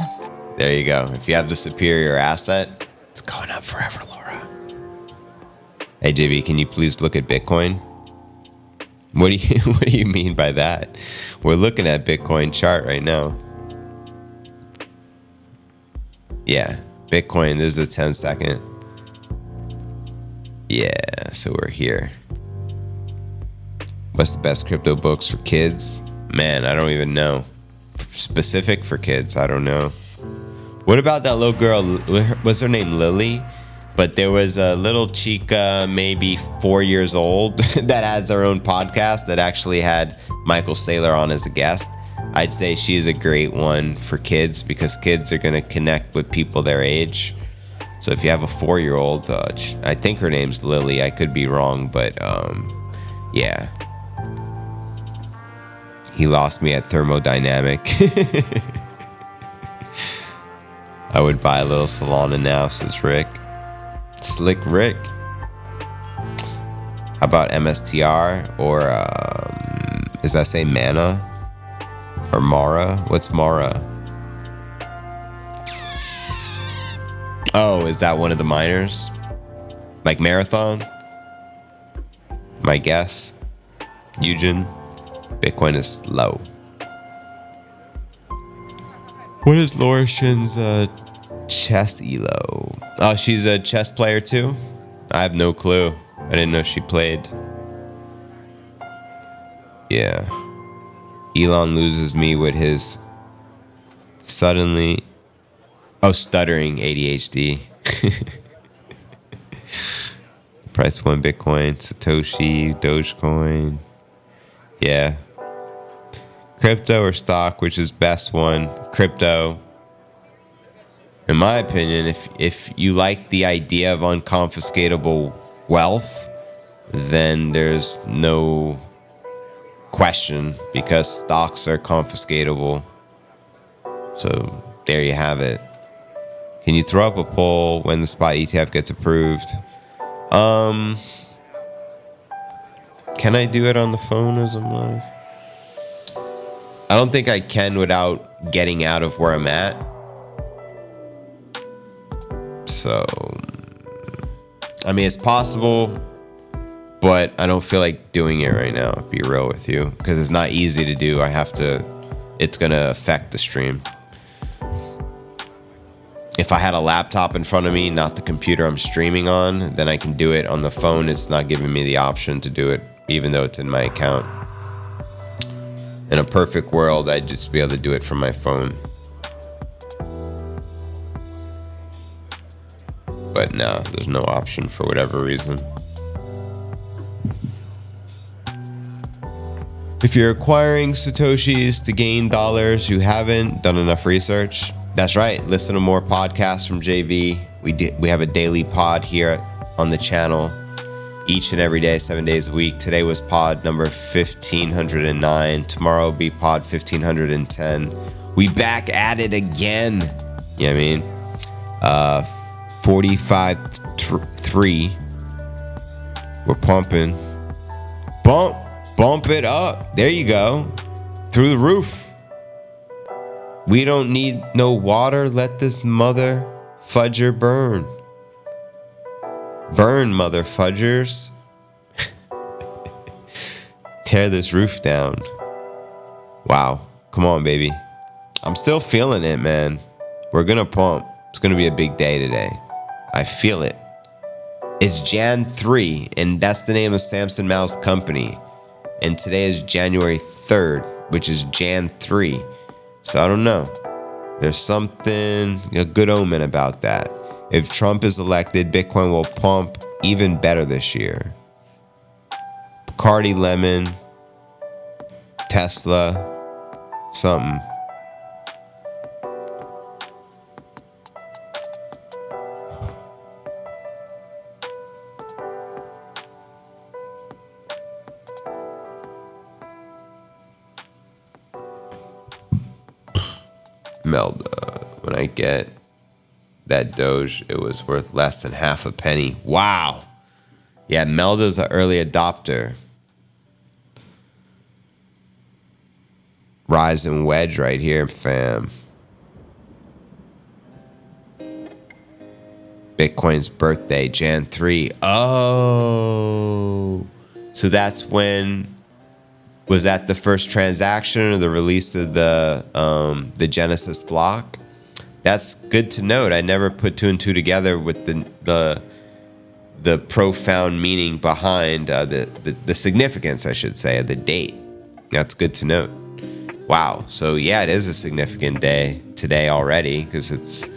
There you go. If you have the superior asset, it's going up forever, Laura. Hey, JB, can you please look at Bitcoin? What do you mean by that? We're looking at Bitcoin chart right now. Yeah, Bitcoin, this is a 10 second. Yeah, so we're here. What's the best crypto books for kids? Man, I don't even know. Specific for kids, I don't know. What about that little girl? What's her name? Lily? But there was a little chica, maybe 4 years old, that has her own podcast that actually had Michael Saylor on as a guest. I'd say she's a great one for kids because kids are going to connect with people their age. So if you have a 4-year-old, I think her name's Lily. I could be wrong, but yeah. He lost me at thermodynamic. I would buy a little Solana now, says Rick. Slick Rick. How about MSTR or does that say Mana or Mara? What's Mara? Oh, is that one of the miners? Like Marathon? My guess. Eugen. Bitcoin is low. What is Laura Shin's chess elo? Oh, she's a chess player too? I have no clue. I didn't know she played. Yeah. Elon loses me with his stuttering ADHD. Price one Bitcoin, Satoshi, Dogecoin. Yeah. Crypto or stock, which is best one? Crypto. In my opinion, if you like the idea of unconfiscatable wealth, then there's no question because stocks are confiscatable. So there you have it. Can you throw up a poll when the spot ETF gets approved? Can I do it on the phone as I'm live? I don't think I can without getting out of where I'm at. So, I mean, it's possible, but I don't feel like doing it right now, to be real with you, because it's not easy to do. It's going to affect the stream. If I had a laptop in front of me, not the computer I'm streaming on, then I can do it. On the phone, it's not giving me the option to do it, even though it's in my account. In a perfect world, I'd just be able to do it from my phone. But no, there's no option for whatever reason. If you're acquiring Satoshis to gain dollars, you haven't done enough research. That's right. Listen to more podcasts from JV. We have a daily pod here on the channel each and every day, 7 days a week. Today was pod number 1509. Tomorrow will be pod 1510. We back at it again. You know what I mean? 45.3. We're pumping. Bump it up. There you go. Through the roof. We don't need no water. Let this mother fudger burn. Burn, mother fudgers. Tear this roof down. Wow. Come on, baby. I'm still feeling it, man. We're gonna pump. It's gonna be a big day today. I feel it. It's Jan 3, and that's the name of Samson Mao's company. And today is January 3rd, which is Jan 3. So I don't know. There's something, a good omen about that. If Trump is elected, Bitcoin will pump even better this year. Bacardi Lemon, Tesla, something. Melda, when I get that Doge, it was worth less than half a penny. Wow. Yeah, Melda's an early adopter. Rise and wedge right here, fam. Bitcoin's birthday, Jan 3. Oh. So that's when... Was that the first transaction or the release of the Genesis block? That's good to note. I never put two and two together with the profound meaning behind the significance, I should say, of the date. That's good to note. Wow. So yeah, it is a significant day today already because it's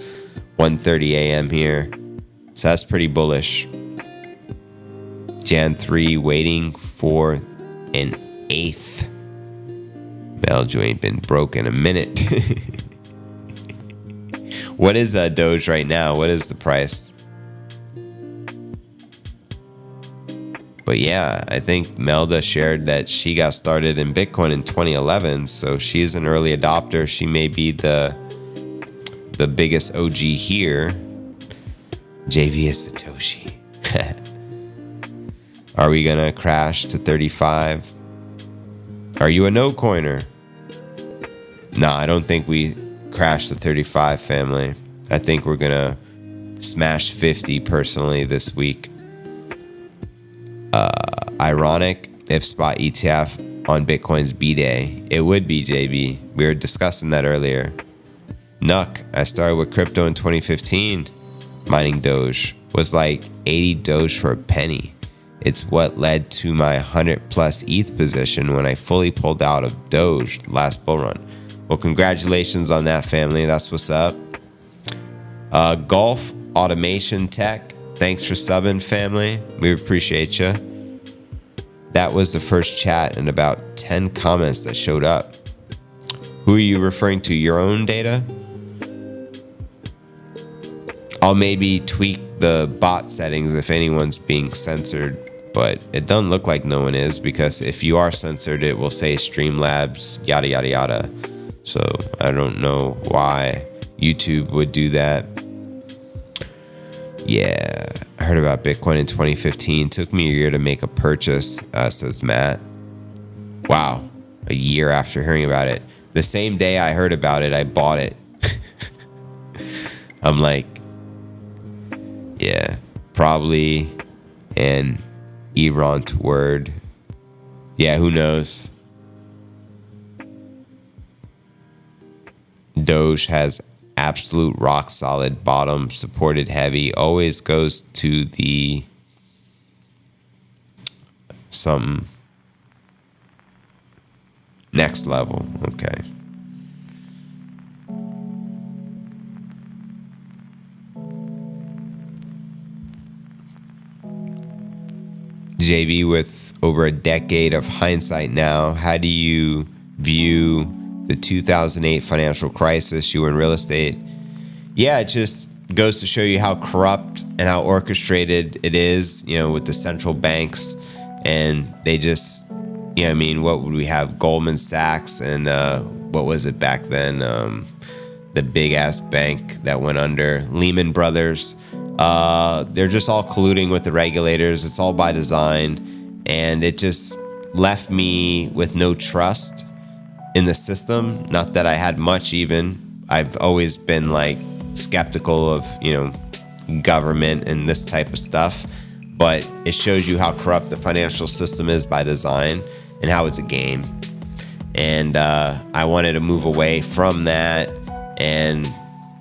1:30 a.m. here. So that's pretty bullish. Jan 3 waiting for an 8th. Belgium ain't been broke in a minute. What is Doge right now? What is the price? But yeah, I think Melda shared that she got started in Bitcoin in 2011, so she's an early adopter. She may be the biggest OG here. JV is Satoshi. Are we going to crash to 35? Are you a no coiner? Nah, I don't think we crash to 35, family. I think we're going to smash 50 personally this week. Ironic if spot ETF on Bitcoin's B-Day. It would be, JB. We were discussing that earlier. Nuck, I started with crypto in 2015. Mining Doge was like 80 Doge for a penny. It's what led to my 100 plus ETH position when I fully pulled out of Doge last bull run. Well, congratulations on that, family. That's what's up. Golf Automation Tech, thanks for subbing, family. We appreciate you. That was the first chat and about 10 comments that showed up. Who are you referring to? Your own data? I'll maybe tweak the bot settings if anyone's being censored, but it doesn't look like no one is, because if you are censored, it will say Streamlabs, yada, yada, yada. So I don't know why YouTube would do that. Yeah, I heard about Bitcoin in 2015. Took me a year to make a purchase, says Matt. Wow, a year after hearing about it. The same day I heard about it, I bought it. I'm like, yeah, probably an errant word. Yeah, who knows? Doge has absolute rock solid bottom, supported heavy, always goes to the some next level. Okay. JB, with over a decade of hindsight now, how do you view the 2008 financial crisis? You were in real estate. Yeah, it just goes to show you how corrupt and how orchestrated it is, you know, with the central banks. And they just, you know, I mean, what would we have? Goldman Sachs and what was it back then? The big ass bank that went under, Lehman Brothers. They're just all colluding with the regulators. It's all by design. And it just left me with no trust in the system. Not that I had much even. I've always been like skeptical of, you know, government and this type of stuff. But it shows you how corrupt the financial system is by design and how it's a game. And I wanted to move away from that. And,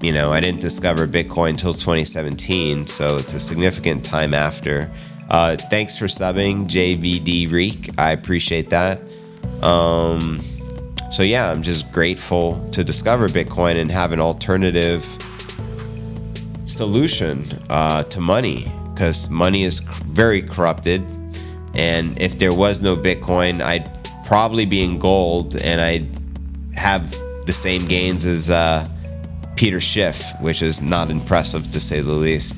you know, I didn't discover Bitcoin until 2017. So it's a significant time after. Thanks for subbing, JVD Reek. I appreciate that. So yeah, I'm just grateful to discover Bitcoin and have an alternative solution to money, because money is very corrupted. And if there was no Bitcoin, I'd probably be in gold and I'd have the same gains as Peter Schiff, which is not impressive to say the least.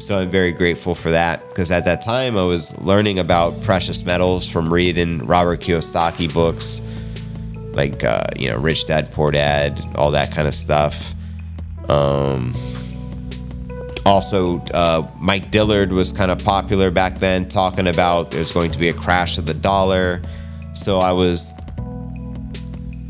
So I'm very grateful for that, because at that time I was learning about precious metals from reading Robert Kiyosaki books, like, you know, Rich Dad, Poor Dad, all that kind of stuff. Also, Mike Dillard was kind of popular back then, talking about there's going to be a crash of the dollar. So I was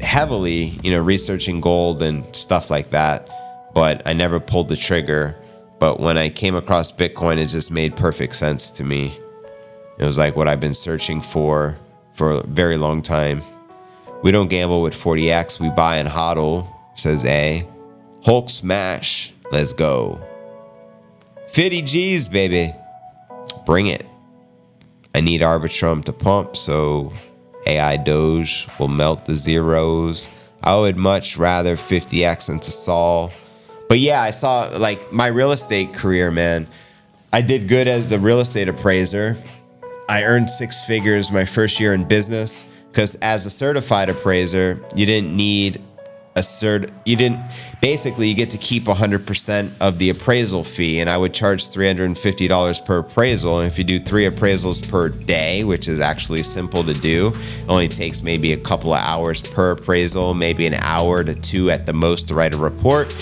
heavily, you know, researching gold and stuff like that, but I never pulled the trigger. But when I came across Bitcoin, it just made perfect sense to me. It was like what I've been searching for a very long time. We don't gamble with 40X. We buy and hodl, says A. Hulk smash. Let's go. 50 G's, baby. Bring it. I need Arbitrum to pump, so AI Doge will melt the zeros. I would much rather 50X into Sol. But yeah, I saw, like, my real estate career, man. I did good as a real estate appraiser. I earned 6 figures my first year in business, because as a certified appraiser, you didn't need a basically you get to keep 100% of the appraisal fee, and I would charge $350 per appraisal. And if you do 3 appraisals per day, which is actually simple to do, it only takes maybe a couple of hours per appraisal, maybe an hour to 2 at the most to write a report.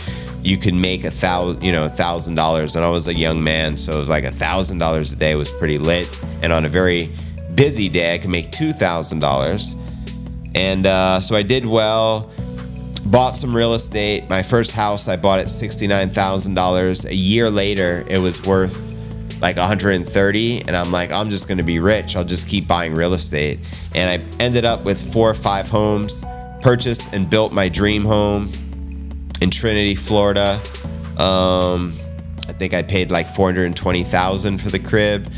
you could make $1,000, and I was a young man, so it was like $1,000 a day was pretty lit. And on a very busy day, I could make $2,000. And so I did well, bought some real estate. My first house I bought at $69,000. A year later, it was worth like 130, and I'm like, I'm just going to be rich. I'll just keep buying real estate. And I ended up with 4 or 5 homes, purchased and built my dream home in Trinity, Florida. I think I paid like $420,000 for the crib.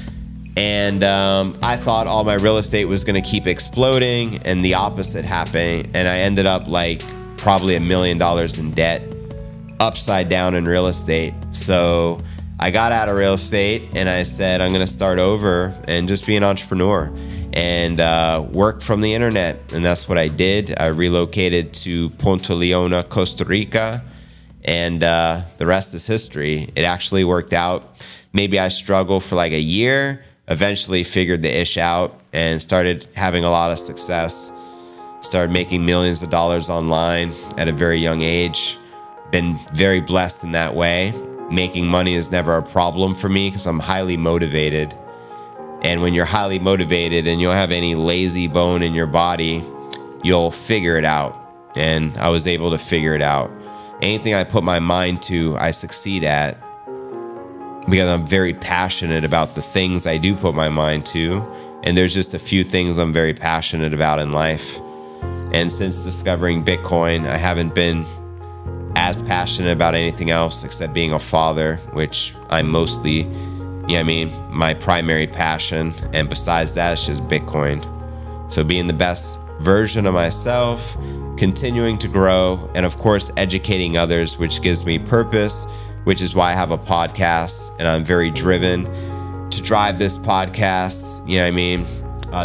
And I thought all my real estate was going to keep exploding, and the opposite happened. And I ended up like probably $1 million in debt, upside down in real estate. So I got out of real estate and I said, I'm going to start over and just be an entrepreneur and work from the internet. And that's what I did. I relocated to Punta Leona, Costa Rica, and the rest is history. It actually worked out. Maybe I struggled for like a year, eventually figured the ish out and started having a lot of success. Started making millions of dollars online at a very young age. Been very blessed in that way. Making money is never a problem for me because I'm highly motivated. And when you're highly motivated and you don't have any lazy bone in your body, you'll figure it out. And I was able to figure it out. Anything I put my mind to, I succeed at, because I'm very passionate about the things I do put my mind to. And there's just a few things I'm very passionate about in life. And since discovering Bitcoin, I haven't been as passionate about anything else except being a father, which I'm mostly, my primary passion. And besides that, it's just Bitcoin. So being the best version of myself, continuing to grow, and of course, educating others, which gives me purpose, which is why I have a podcast. And I'm very driven to drive this podcast,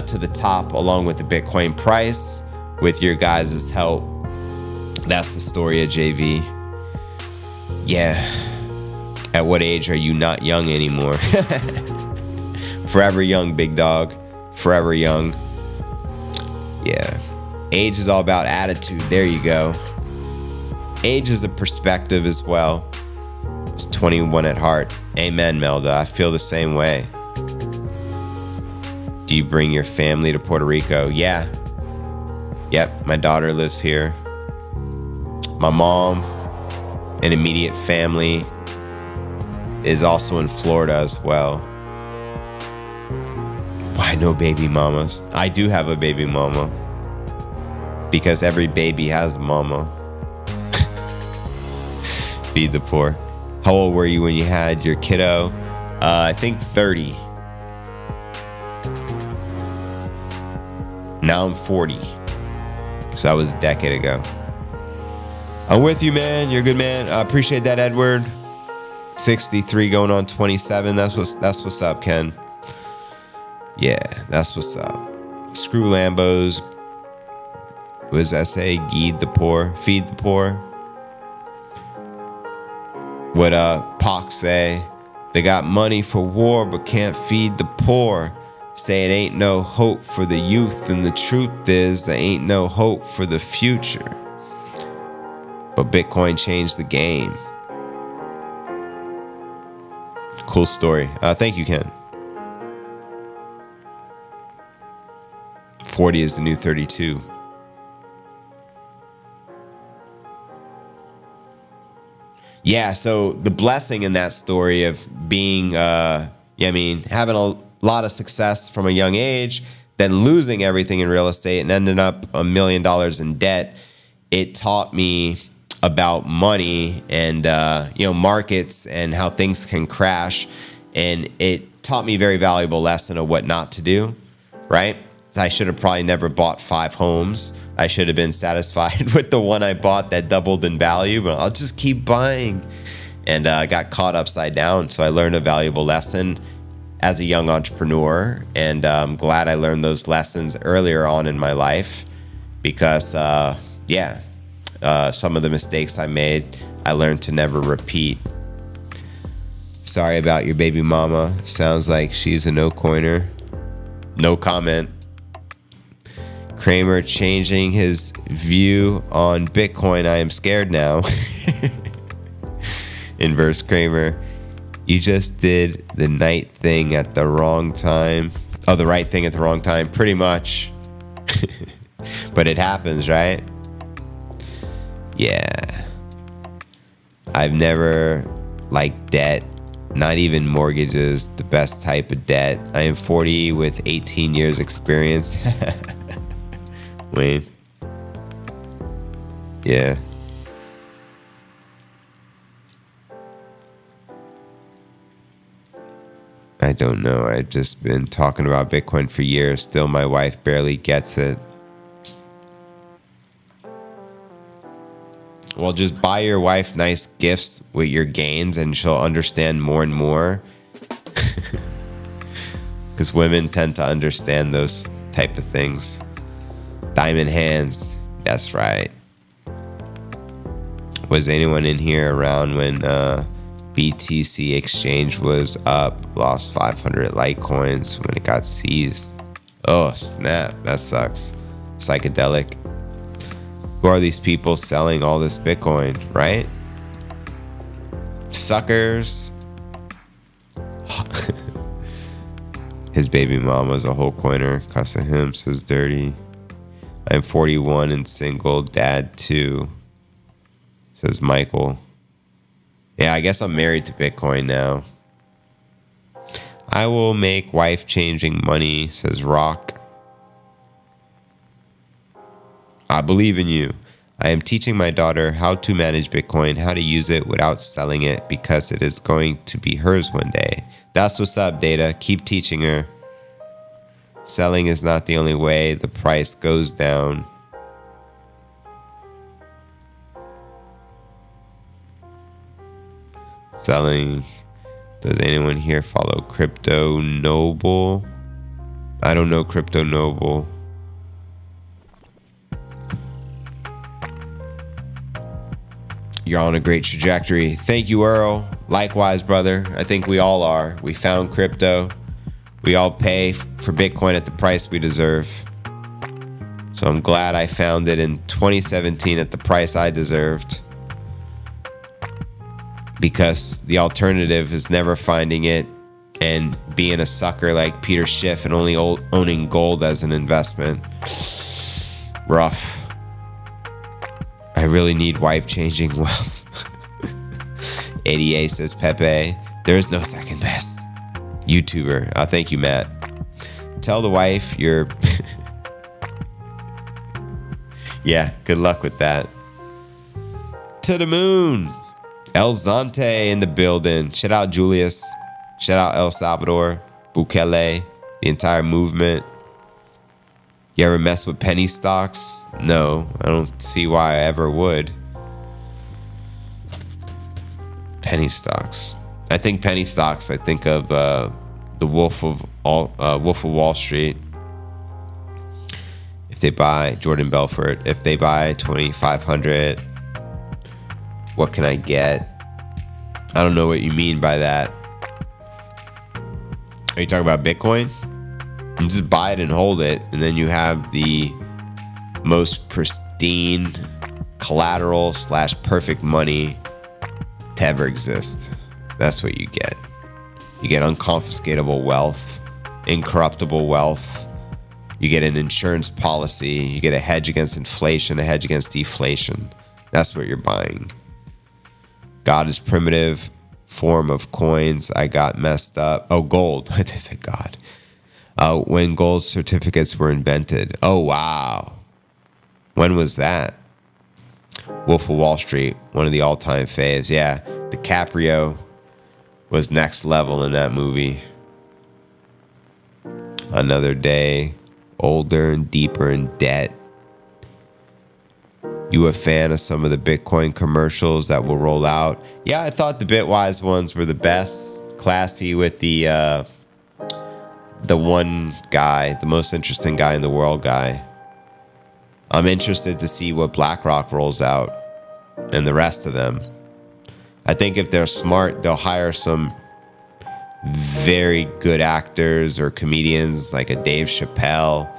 to the top, along with the Bitcoin price, with your guys' help. That's the story of JV. Yeah. At what age are you not young anymore? Forever young, big dog. Forever young. Yeah. Age is all about attitude. There you go. Age is a perspective as well. It's 21 at heart. Amen, Melda. I feel the same way. Do you bring your family to Puerto Rico? Yeah. Yep, my daughter lives here. My mom and immediate family is also in Florida as well. Why no baby mamas? I do have a baby mama. Because every baby has a mama. Feed the poor. How old were you when you had your kiddo? I think 30. Now I'm 40. So that was a decade ago. I'm with you, man. You're a good man. I appreciate that, Edward. 63 going on 27. That's what's up, Ken. Yeah, that's what's up. Screw Lambos. What does that say? Feed the poor. What Pac say? They got money for war but can't feed the poor. Say it ain't no hope for the youth, and the truth is there ain't no hope for the future. But Bitcoin changed the game. Cool story. Thank you, Ken. 40 is the new 32. Yeah, so the blessing in that story of being, having a lot of success from a young age, then losing everything in real estate and ending up $1 million in debt, it taught me about money and, markets and how things can crash. And it taught me a very valuable lesson of what not to do, right? I should have probably never bought 5 homes. I should have been satisfied with the one I bought that doubled in value, but I'll just keep buying. And I got caught upside down. So I learned a valuable lesson as a young entrepreneur. And I'm glad I learned those lessons earlier on in my life because, some of the mistakes I made, I learned to never repeat. Sorry about your baby mama. Sounds like she's a no-coiner. No comment. Kramer changing his view on Bitcoin. I am scared now. Inverse Kramer. You just did the night thing at the wrong time. Oh, the right thing at the wrong time. Pretty much. But it happens, right? Yeah. I've never liked debt. Not even mortgages, the best type of debt. I am 40 with 18 years experience. Wayne. Yeah. I don't know. I've just been talking about Bitcoin for years. Still, my wife barely gets it. Well, just buy your wife nice gifts with your gains and she'll understand more and more. Because women tend to understand those type of things. Diamond hands. That's right. Was anyone in here around when BTC exchange was up? Lost 500 Litecoins when it got seized. Oh, snap. That sucks. Psychedelic. Who are these people selling all this Bitcoin, right? Suckers. His baby mama's a whole coiner. Cuss at him, says dirty. I'm 41 and single, dad too, says Michael. Yeah, I guess I'm married to Bitcoin now. I will make wife changing money, says Rock. I believe in you. I am teaching my daughter how to manage Bitcoin, how to use it without selling it, because it is going to be hers one day. That's what's up, Data. Keep teaching her. Selling is not the only way the price goes down. Selling. Does anyone here follow Crypto Noble? I don't know Crypto Noble. You're on a great trajectory. Thank you, Earl. Likewise, brother. I think we all are. We found crypto. We all pay for Bitcoin at the price we deserve. So I'm glad I found it in 2017 at the price I deserved. Because the alternative is never finding it and being a sucker like Peter Schiff and only owning gold as an investment. Rough. I really need wife-changing wealth. ADA says Pepe. There is no second best. YouTuber. Thank you, Matt. Tell the wife you're... Yeah, good luck with that. To the moon. El Zante in the building. Shout out Julius. Shout out El Salvador. Bukele. The entire movement. You ever mess with penny stocks? No, I don't see why I ever would. Penny stocks. I think penny stocks. I think of the Wolf of Wall Street. If they buy Jordan Belfort, if they buy 2,500, what can I get? I don't know what you mean by that. Are you talking about Bitcoin? You just buy it and hold it, and then you have the most pristine collateral / perfect money to ever exist. That's what you get. You get unconfiscatable wealth, incorruptible wealth. You get an insurance policy. You get a hedge against inflation, a hedge against deflation. That's what you're buying. God is primitive form of coins. I got messed up. Oh, gold. I said God. When gold certificates were invented. Oh, wow. When was that? Wolf of Wall Street, one of the all-time faves. Yeah, DiCaprio was next level in that movie. Another day, older and deeper in debt. You a fan of some of the Bitcoin commercials that will roll out? Yeah, I thought the Bitwise ones were the best. Classy with the one guy, the most interesting guy in the world guy. I'm interested to see what BlackRock rolls out and the rest of them. I think if they're smart, they'll hire some very good actors or comedians like a Dave Chappelle.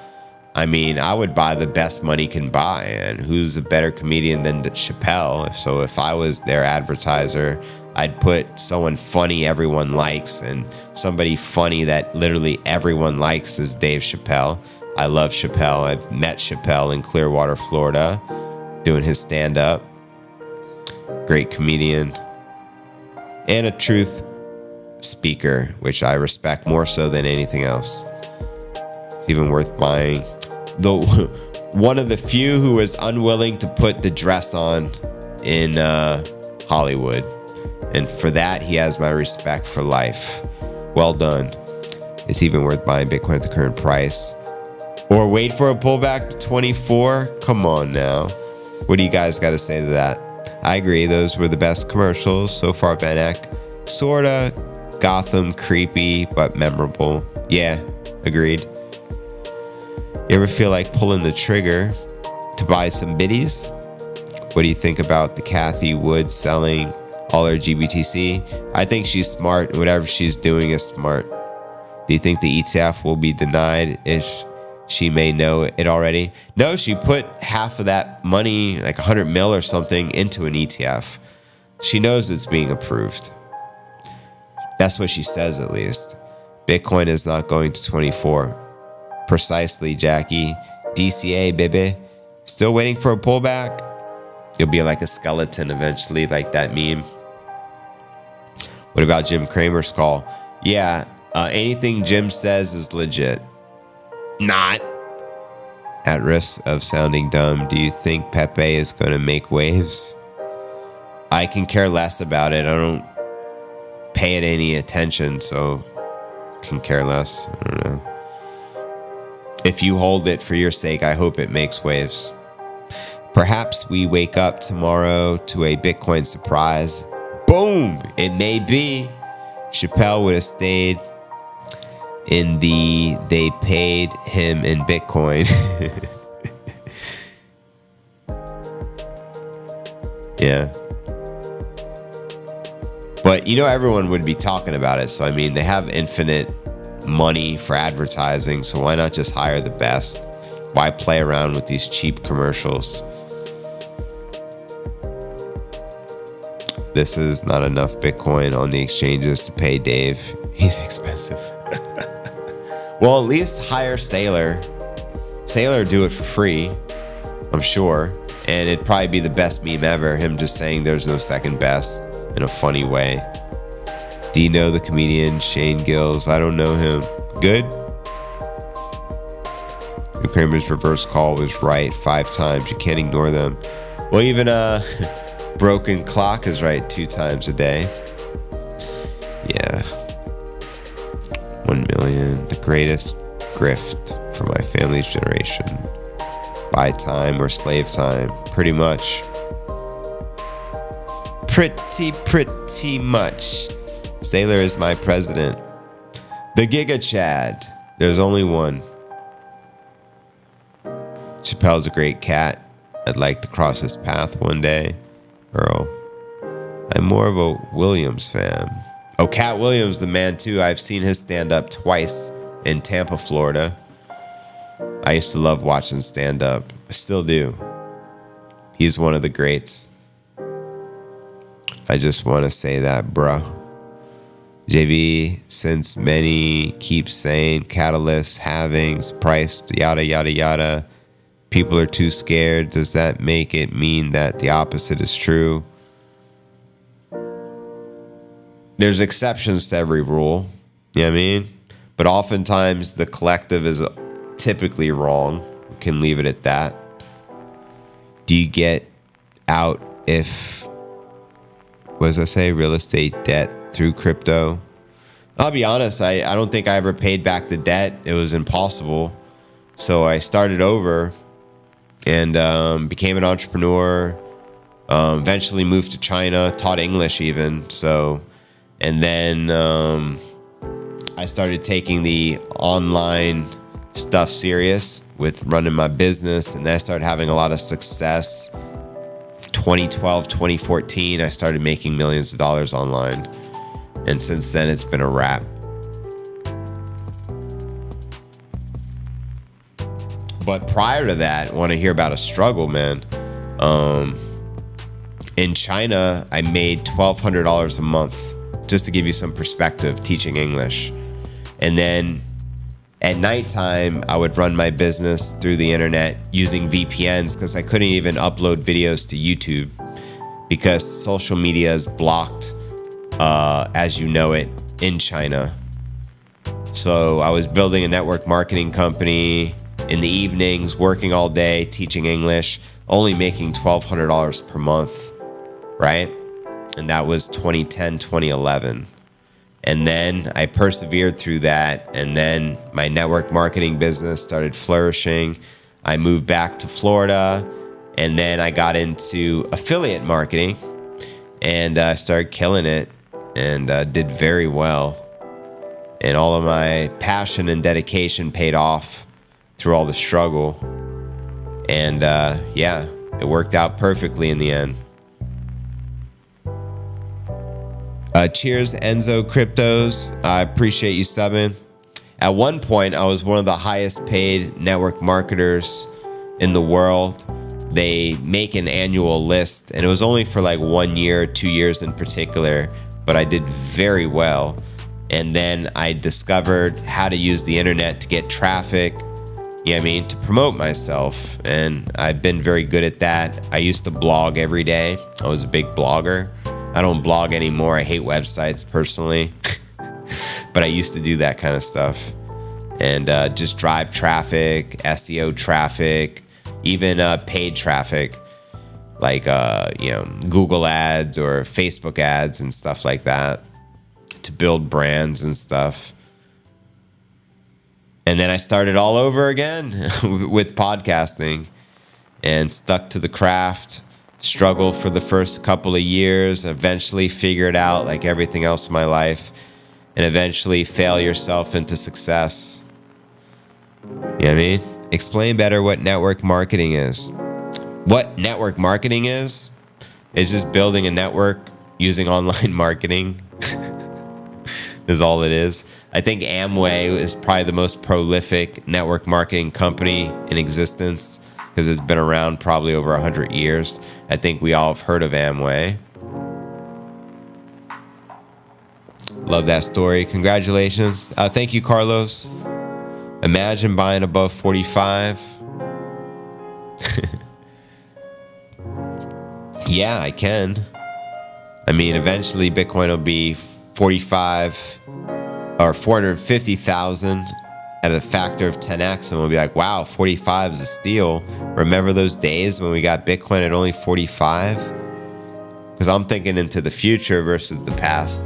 I mean, I would buy the best money can buy, and who's a better comedian than Chappelle? If I was their advertiser, I'd put someone funny everyone likes, and somebody funny that literally everyone likes is Dave Chappelle. I love Chappelle. I've met Chappelle in Clearwater, Florida, doing his stand-up. Great comedian. And a truth speaker, which I respect more so than anything else. It's even worth buying. Though one of the few who was unwilling to put the dress on in Hollywood. And for that, he has my respect for life. Well done. It's even worth buying Bitcoin at the current price. Or wait for a pullback to 24? Come on now. What do you guys got to say to that? I agree. Those were the best commercials so far, Benek. Sorta Gotham creepy, but memorable. Yeah, agreed. You ever feel like pulling the trigger to buy some biddies? What do you think about the Kathy Wood selling all her GBTC? I think she's smart, and whatever she's doing is smart. Do you think the ETF will be denied if she may know it already? No, she put half of that money, like 100 mil or something, into an ETF. She knows it's being approved. That's what she says, at least. Bitcoin is not going to 24. Precisely, Jackie. DCA, baby. Still waiting for a pullback? You'll be like a skeleton eventually, like that meme. What about Jim Cramer's call? Yeah, anything Jim says is legit. Not. At risk of sounding dumb, do you think Pepe is going to make waves? I can care less about it. I don't pay it any attention, so can care less. I don't know. If you hold it for your sake, I hope it makes waves. Perhaps we wake up tomorrow to a Bitcoin surprise. Boom! It may be. Chappelle would have stayed in the they paid him in Bitcoin. Yeah. But you know, everyone would be talking about it. So, I mean, they have infinite money for advertising. So why not just hire the best? Why play around with these cheap commercials? This is not enough Bitcoin on the exchanges to pay Dave. He's expensive. Well, at least hire Sailor. Sailor do it for free, I'm sure. And it'd probably be the best meme ever. Him just saying there's no second best in a funny way. Do you know the comedian Shane Gills? I don't know him. Good? Kramer's reverse call was right 5 times. You can't ignore them. Well, even Broken Clock is right 2 times a day. Yeah. 1 million. The greatest grift for my family's generation. Buy time or slave time. Pretty much. Pretty much. Sailor is my president. The Giga Chad. There's only one. Chappelle's a great cat. I'd like to cross his path one day. Earl. I'm more of a Williams fan. Oh, Cat Williams, the man too. I've seen his stand up twice in Tampa, Florida. I used to love watching stand up. I still do. He's one of the greats. I just want to say that, bruh. JB, since many keep saying catalysts, halvings, price, yada, yada, yada, people are too scared. Does that make it mean that the opposite is true? There's exceptions to every rule. You know what I mean? But oftentimes the collective is typically wrong. We can leave it at that. Do you get out if, what does I say, real estate debt through crypto? I'll be honest, I don't think I ever paid back the debt. It was impossible. So I started over and became an entrepreneur. Eventually moved to China, taught English even. So, and then I started taking the online stuff serious with running my business, and then I started having a lot of success. 2012, 2014, I started making millions of dollars online. And since then, it's been a wrap. But prior to that, want to hear about a struggle, man. In China, I made $1,200 a month, just to give you some perspective, teaching English. And then at nighttime, I would run my business through the internet using VPNs because I couldn't even upload videos to YouTube because social media is blocked, as you know it, in China. So I was building a network marketing company in the evenings, working all day, teaching English, only making $1,200 per month, right? And that was 2010, 2011. And then I persevered through that. And then my network marketing business started flourishing. I moved back to Florida. And then I got into affiliate marketing and started killing it and did very well. And all of my passion and dedication paid off through all the struggle. And yeah, it worked out perfectly in the end. Cheers, Enzo Cryptos. I appreciate you subbing. At one point, I was one of the highest paid network marketers in the world. They make an annual list, and it was only for like 1 year, 2 years in particular, but I did very well. And then I discovered how to use the internet to get traffic, you know what I mean, to promote myself. And I've been very good at that. I used to blog every day. I was a big blogger. I don't blog anymore. I hate websites personally, but I used to do that kind of stuff and just drive traffic, SEO traffic, even paid traffic, like you know, Google ads or Facebook ads and stuff like that to build brands and stuff. And then I started all over again with podcasting and stuck to the craft. Struggled for the first couple of years, eventually figured out like everything else in my life, and eventually fail yourself into success. You know what I mean? Explain better what network marketing is. What network marketing is just building a network using online marketing. Is all it is. I think Amway is probably the most prolific network marketing company in existence, because it's been around probably over 100 years. I think we all have heard of Amway. Love that story. Congratulations. Thank you, Carlos. Imagine buying above 45. Yeah, I can. I mean, eventually Bitcoin will be 45 or 450,000 at a factor of 10x, and we'll be like, wow, 45 is a steal. Remember those days when we got Bitcoin at only 45? Because I'm thinking into the future versus the past.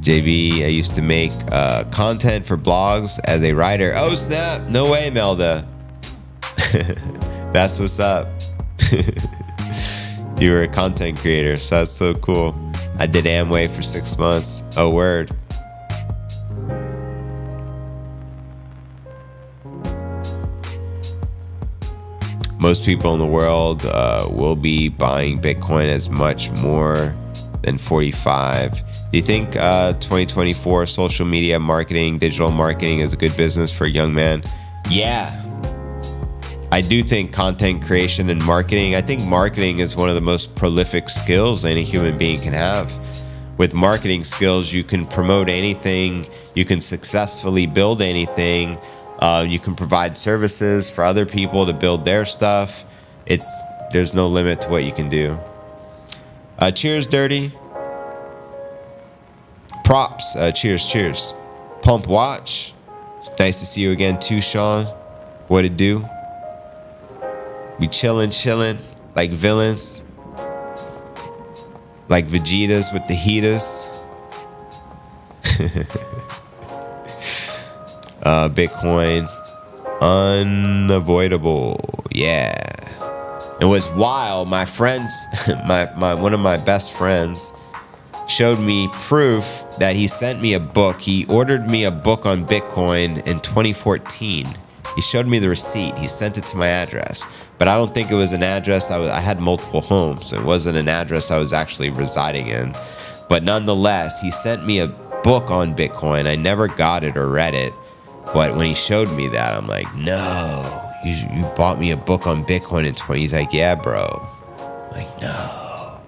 JB, I used to make content for blogs as a writer. Oh snap, no way, Melda. That's what's up. You were a content creator, so that's so cool. I did Amway for 6 months. Oh, word. Most people in the world will be buying Bitcoin as much more than 45. Do you think 2024 social media marketing, digital marketing is a good business for a young man? Yeah. I do think content creation and marketing, I think marketing is one of the most prolific skills any human being can have. With marketing skills, you can promote anything, you can successfully build anything, you can provide services for other people to build their stuff. There's no limit to what you can do. Cheers, Dirty. Props. Cheers. Pump Watch. It's nice to see you again too, Sean. What it do? We chillin' like villains, like Vegetas with the heaters. Bitcoin, unavoidable. Yeah. It was wild. My friends, one of my best friends showed me proof that he sent me a book. He ordered me a book on Bitcoin in 2014. He showed me the receipt. He sent it to my address, but I don't think it was an address. I had multiple homes. It wasn't an address I was actually residing in, but nonetheless, he sent me a book on Bitcoin. I never got it or read it, but when he showed me that, I'm like, no, you bought me a book on Bitcoin in 20. He's like, yeah, bro. I'm like, no.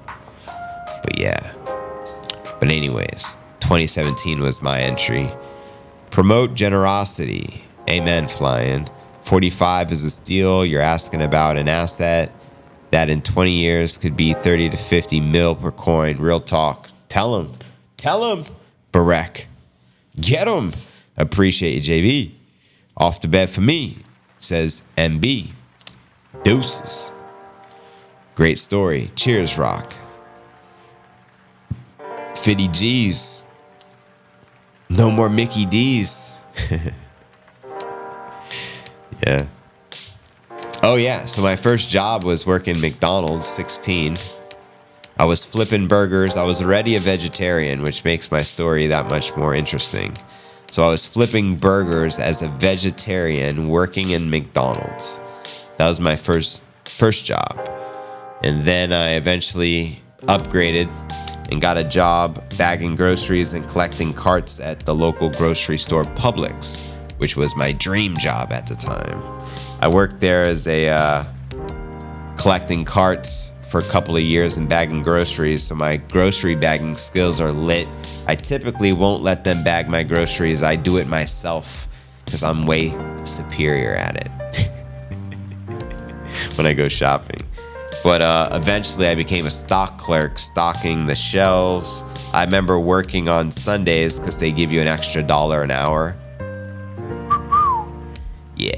But yeah. But anyways, 2017 was my entry. Promote generosity. Amen, flying. 45 is a steal. You're asking about an asset that in 20 years could be 30 to 50 mil per coin. Real talk. Tell him. Barek. Get him. Appreciate you, JV. Off the bed for me, says MB. Deuces. Great story. Cheers, Rock. 50 G's. No more Mickey D's. Yeah. Oh, yeah. So my first job was working McDonald's, 16. I was flipping burgers. I was already a vegetarian, which makes my story that much more interesting. So I was flipping burgers as a vegetarian working in McDonald's. That was my first job. And then I eventually upgraded and got a job bagging groceries and collecting carts at the local grocery store Publix, which was my dream job at the time. I worked there as a collecting carts for a couple of years and bagging groceries, so my grocery bagging skills are lit. I typically won't let them bag my groceries. I do it myself because I'm way superior at it when I go shopping. But eventually I became a stock clerk, stocking the shelves. I remember working on Sundays because they give you an extra $1 an hour. Yeah.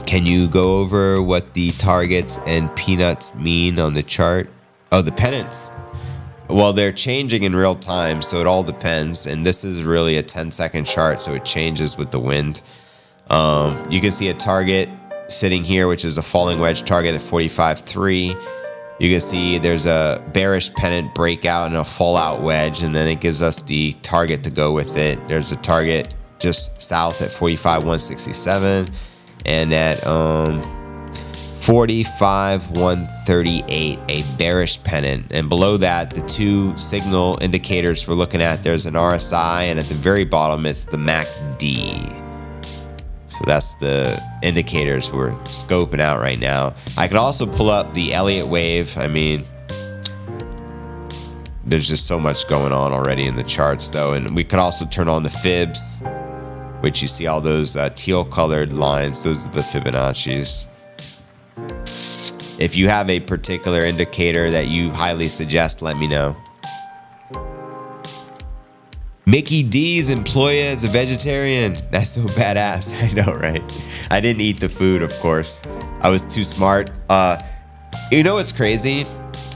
Can you go over what the targets and peanuts mean on the chart? Oh, the pennants. Well, they're changing in real time, so it all depends. And this is really a 10-second chart, so it changes with the wind. You can see a target sitting here, which is a falling wedge target at 45.3. You can see there's a bearish pennant breakout and a fallout wedge, and then it gives us the target to go with it. There's a target just south at 45.167 and at 45.138, a bearish pennant. And below that, the two signal indicators we're looking at, there's an RSI, and at the very bottom, it's the MACD. So that's the indicators we're scoping out right now. I could also pull up the Elliott wave. I mean, there's just so much going on already in the charts, though. And we could also turn on the fibs, which you see all those teal colored lines. Those are the Fibonacci's. If you have a particular indicator that you highly suggest, let me know. Mickey D's employer as a vegetarian. That's so badass. I know, right? I didn't eat the food, of course. I was too smart. You know what's crazy?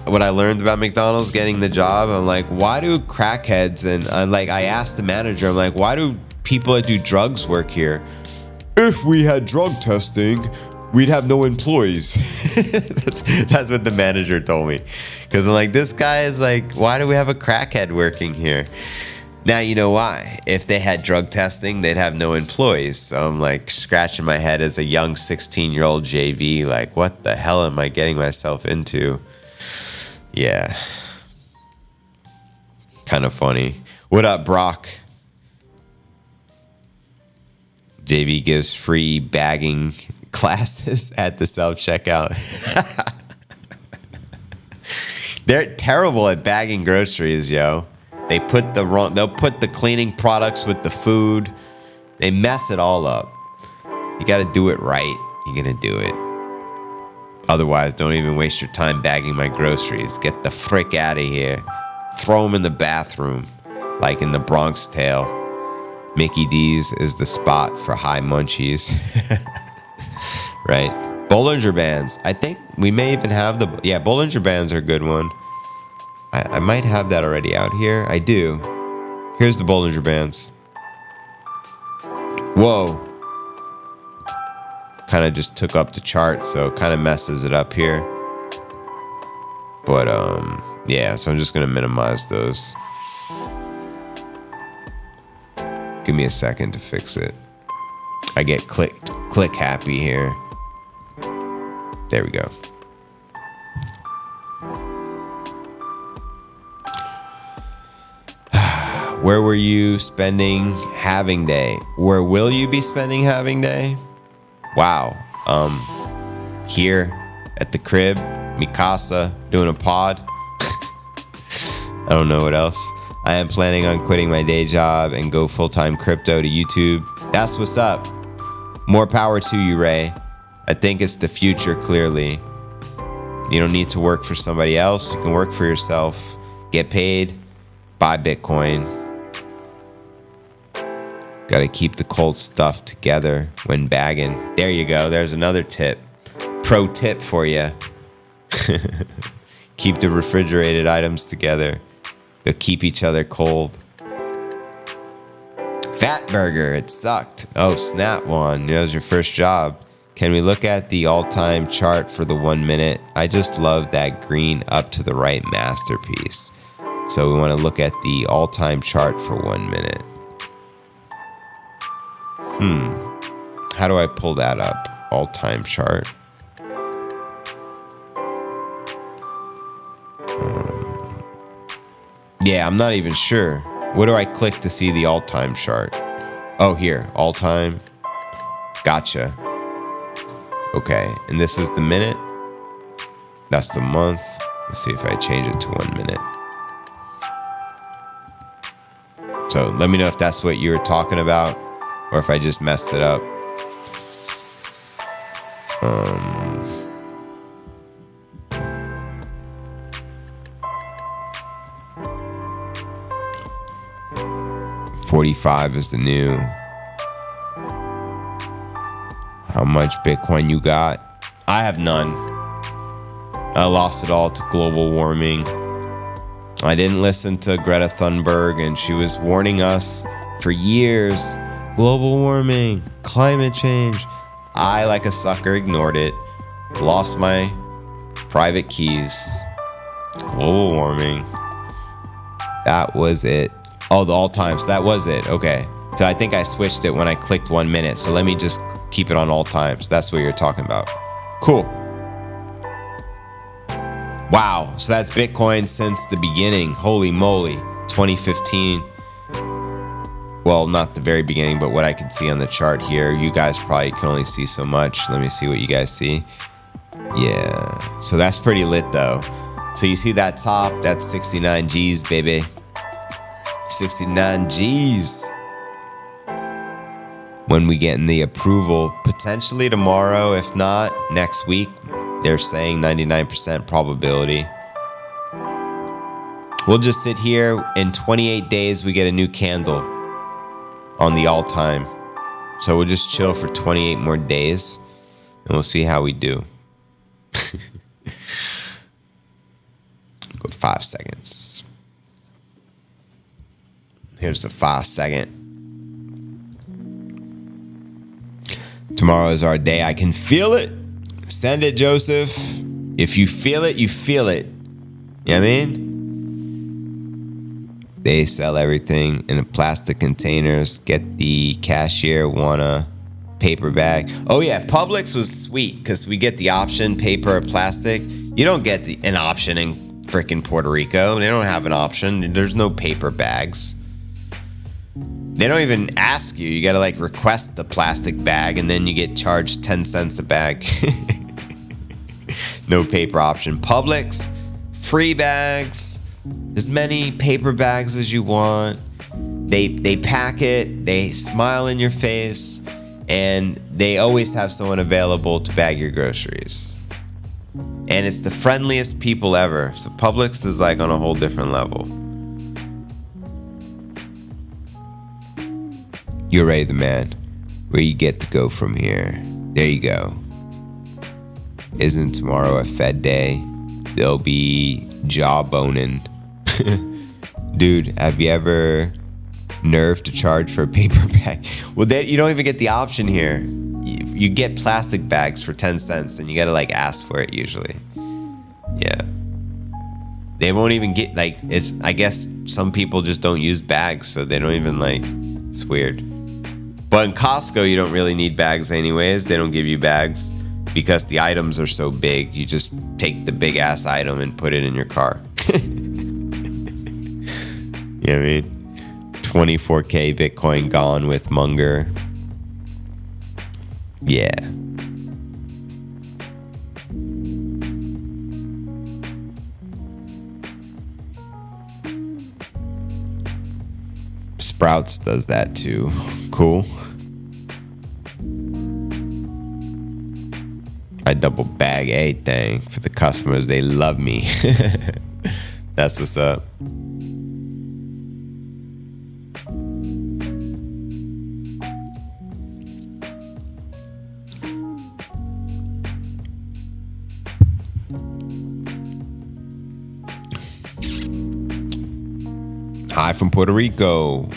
What I learned about McDonald's getting the job, I'm like, why do crackheads and I asked the manager, I'm like, why do people that do drugs work here? If we had drug testing, we'd have no employees. That's what the manager told me. Because I'm like, this guy is like, why do we have a crackhead working here? Now you know why. If they had drug testing, they'd have no employees. So I'm like scratching my head as a young 16-year-old JV, like, what the hell am I getting myself into? Yeah. Kind of funny. What up, Brock? JV gives free bagging classes at the self-checkout. They're terrible at bagging groceries, yo. They'll put the cleaning products with the food. They mess it all up. You got to do it right. You're going to do it. Otherwise, don't even waste your time bagging my groceries. Get the frick out of here. Throw them in the bathroom, like in the Bronx Tale. Mickey D's is the spot for high munchies. Right? Bollinger Bands. I think we may even have Bollinger Bands are a good one. I might have that already out here. I do. Here's the Bollinger Bands. Whoa. Kind of just took up the chart, so it kind of messes it up here. But, yeah, so I'm just going to minimize those. Give me a second to fix it. I get click happy here. There we go. Where were you spending halving day? Where will you be spending halving day? Wow. Here at the crib, Mikasa, doing a pod. I don't know what else. I am planning on quitting my day job and go full-time crypto to YouTube. That's what's up. More power to you, Ray. I think it's the future, clearly. You don't need to work for somebody else. You can work for yourself. Get paid. Buy Bitcoin. Got to keep the cold stuff together when bagging. There you go. There's another tip. Pro tip for you. Keep the refrigerated items together. They'll keep each other cold. Fat Burger, it sucked. Oh, Snap one. That was your first job. Can we look at the all-time chart for the 1 minute? I just love that green up to the right masterpiece. So we want to look at the all-time chart for 1 minute. How do I pull that up? All-time chart. Yeah, I'm not even sure. What do I click to see the all-time chart? Oh, here, all-time. Gotcha. Okay, and this is the minute. That's the month. Let's see if I change it to 1 minute. So let me know if that's what you were talking about or if I just messed it up. 45 is the new. How much Bitcoin you got? I have none. I lost it all to global warming. I didn't listen to Greta Thunberg, and she was warning us for years. Global warming, climate change. I, like a sucker, ignored it. Lost my private keys. Global warming. That was it. Oh, the all times. That was it. Okay. So I think I switched it when I clicked 1 minute. So let me just keep it on all times. That's what you're talking about. Cool. Wow. So that's Bitcoin since the beginning. Holy moly. 2015. Well, not the very beginning, but what I can see on the chart here. You guys probably can only see so much. Let me see what you guys see. Yeah. So that's pretty lit though. So you see that top? That's 69 G's, baby. 69 G's. When we get in the approval, potentially tomorrow, if not next week, they're saying 99% probability. We'll just sit here. In 28 days, we get a new candle on the all time. So we'll just chill for 28 more days and we'll see how we do. Go 5 seconds. Here's the 5 second. Tomorrow is our day. I can feel it. Send it, Joseph. If you feel it, you feel it. You know what I mean? They sell everything in plastic containers. Get the cashier want a paper bag. Oh yeah, Publix was sweet because we get the option paper or plastic. You don't get an option in freaking Puerto Rico. They don't have an option. There's no paper bags. They don't even ask you. You got to like request the plastic bag and then you get charged 10 cents a bag. No paper option. Publix, free bags, as many paper bags as you want. They pack it, they smile in your face, and they always have someone available to bag your groceries. And it's the friendliest people ever. So Publix is like on a whole different level. You're Ray the man. Where you get to go from here. There you go. Isn't tomorrow a Fed day? They'll be jawboning. Dude, have you ever nerved to charge for a paper bag? Well, you don't even get the option here. You get plastic bags for 10 cents and you gotta like ask for it usually. Yeah. They won't even get like, I guess some people just don't use bags, so they don't even like, it's weird. But in Costco, you don't really need bags anyways. They don't give you bags because the items are so big. You just take the big ass item and put it in your car. You know what I mean? 24K Bitcoin gone with Munger. Yeah. Sprouts does that too. Cool. I double bag everything for the customers. They love me. That's what's up. Hi from Puerto Rico.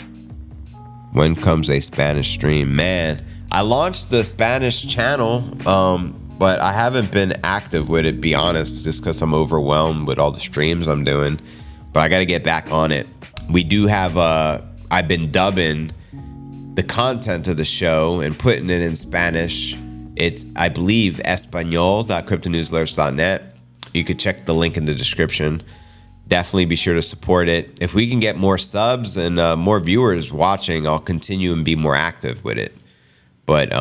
When comes a Spanish stream? Man, I launched the Spanish channel, but I haven't been active with it, be honest, just because I'm overwhelmed with all the streams I'm doing. But I got to get back on it. We do have, I've been dubbing the content of the show and putting it in Spanish. It's, I believe, espanol.cryptonewsalerts.net. You could check the link in the description. Definitely be sure to support it. If we can get more subs and more viewers watching, I'll continue and be more active with it. But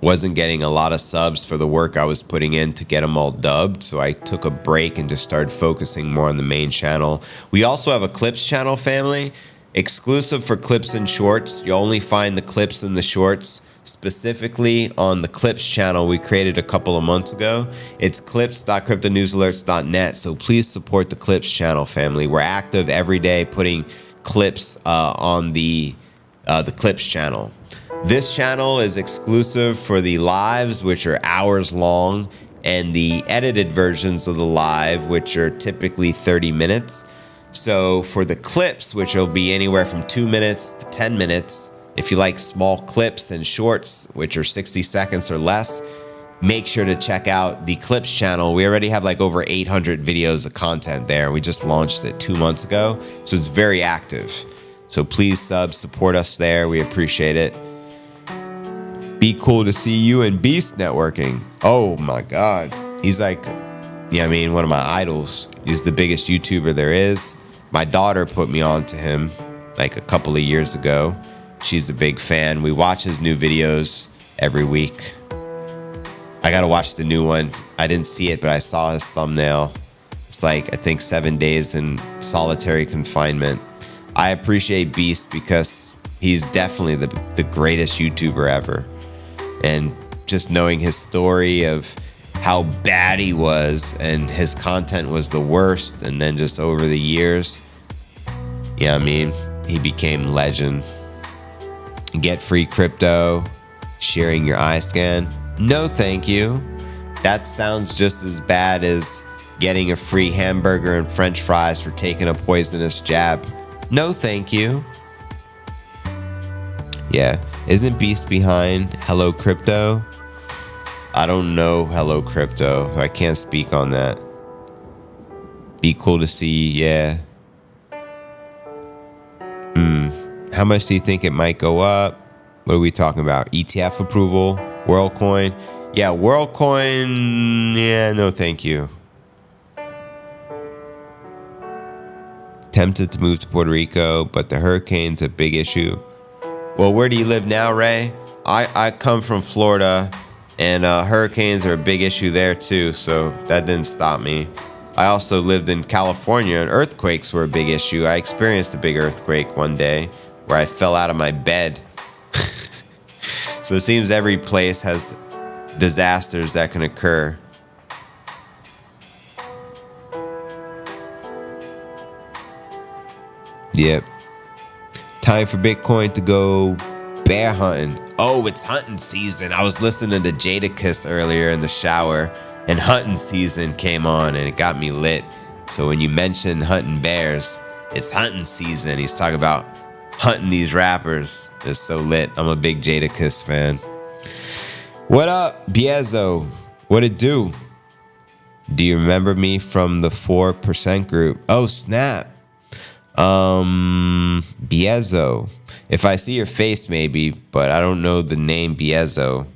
wasn't getting a lot of subs for the work I was putting in to get them all dubbed. So I took a break and just started focusing more on the main channel. We also have a clips channel, family, exclusive for clips and shorts. You'll only find the clips and the shorts specifically on the clips channel we created a couple of months ago. It's clips.cryptonewsalerts.net. So please support the clips channel, family. We're active every day putting clips on the clips channel. This channel is exclusive for the lives, which are hours long, and the edited versions of the live, which are typically 30 minutes. So for the clips, which will be anywhere from 2 minutes to 10 minutes, if you like small clips and shorts, which are 60 seconds or less, make sure to check out the clips channel. We already have like over 800 videos of content there. We just launched it 2 months ago, so it's very active. So please support us there. We appreciate it. Be cool to see you and Beast networking. Oh my God. He's like, yeah, I mean, one of my idols. He's the biggest YouTuber there is. My daughter put me on to him like a couple of years ago. She's a big fan. We watch his new videos every week. I gotta watch the new one. I didn't see it, but I saw his thumbnail. It's like, I think 7 days in solitary confinement. I appreciate Beast because he's definitely the greatest YouTuber ever. And just knowing his story of how bad he was and his content was the worst. And then just over the years, yeah, I mean, he became legend. Get free crypto, sharing your eye scan. No, thank you. That sounds just as bad as getting a free hamburger and French fries for taking a poisonous jab. No, thank you. Yeah, isn't Beast behind Hello Crypto? I don't know Hello Crypto, so I can't speak on that. Be cool to see, yeah. How much do you think it might go up? What are we talking about? ETF approval? WorldCoin? Yeah, WorldCoin, yeah, no thank you. Tempted to move to Puerto Rico, but the hurricane's a big issue. Well, where do you live now, Ray? I come from Florida, and hurricanes are a big issue there too, so that didn't stop me. I also lived in California, and earthquakes were a big issue. I experienced a big earthquake one day where I fell out of my bed. So it seems every place has disasters that can occur. Yep. Time for Bitcoin to go bear hunting. Oh, it's hunting season. I was listening to Jadakiss earlier in the shower, and hunting season came on, and it got me lit. So when you mention hunting bears, it's hunting season. He's talking about hunting these rappers. It's so lit. I'm a big Jadakiss fan. What up, Biezo? What it do? Do you remember me from the 4% group? Oh, snap. Biezo. If I see your face, maybe, but I don't know the name Biezo.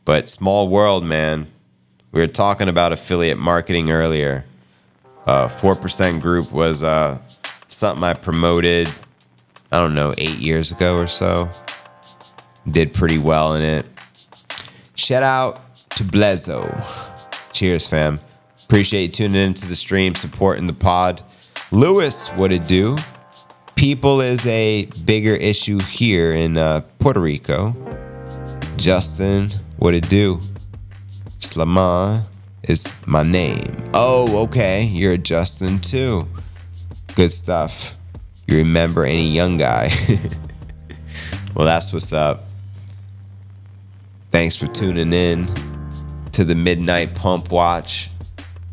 But small world, man. We were talking about affiliate marketing earlier. 4% group was something I promoted I don't know, 8 years ago or so. Did pretty well in it. Shout out to Blezo. Cheers, fam. Appreciate you tuning into the stream, supporting the pod. Lewis, what it do? People is a bigger issue here in Puerto Rico. Justin, what it do? Slama is my name. Oh, okay. You're a Justin too. Good stuff. You remember any young guy. Well, that's what's up. Thanks for tuning in to the Midnight Pump Watch.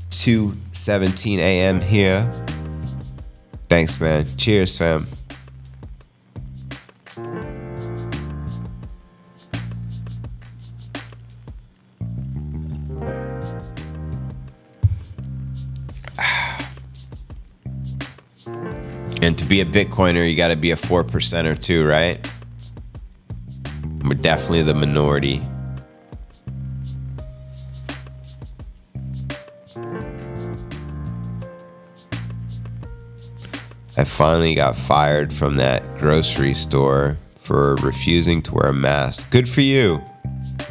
2:17 a.m. here. Thanks, man. Cheers, fam. And to be a Bitcoiner, you got to be a 4% too, right? We're definitely the minority. I finally got fired from that grocery store for refusing to wear a mask. Good for you.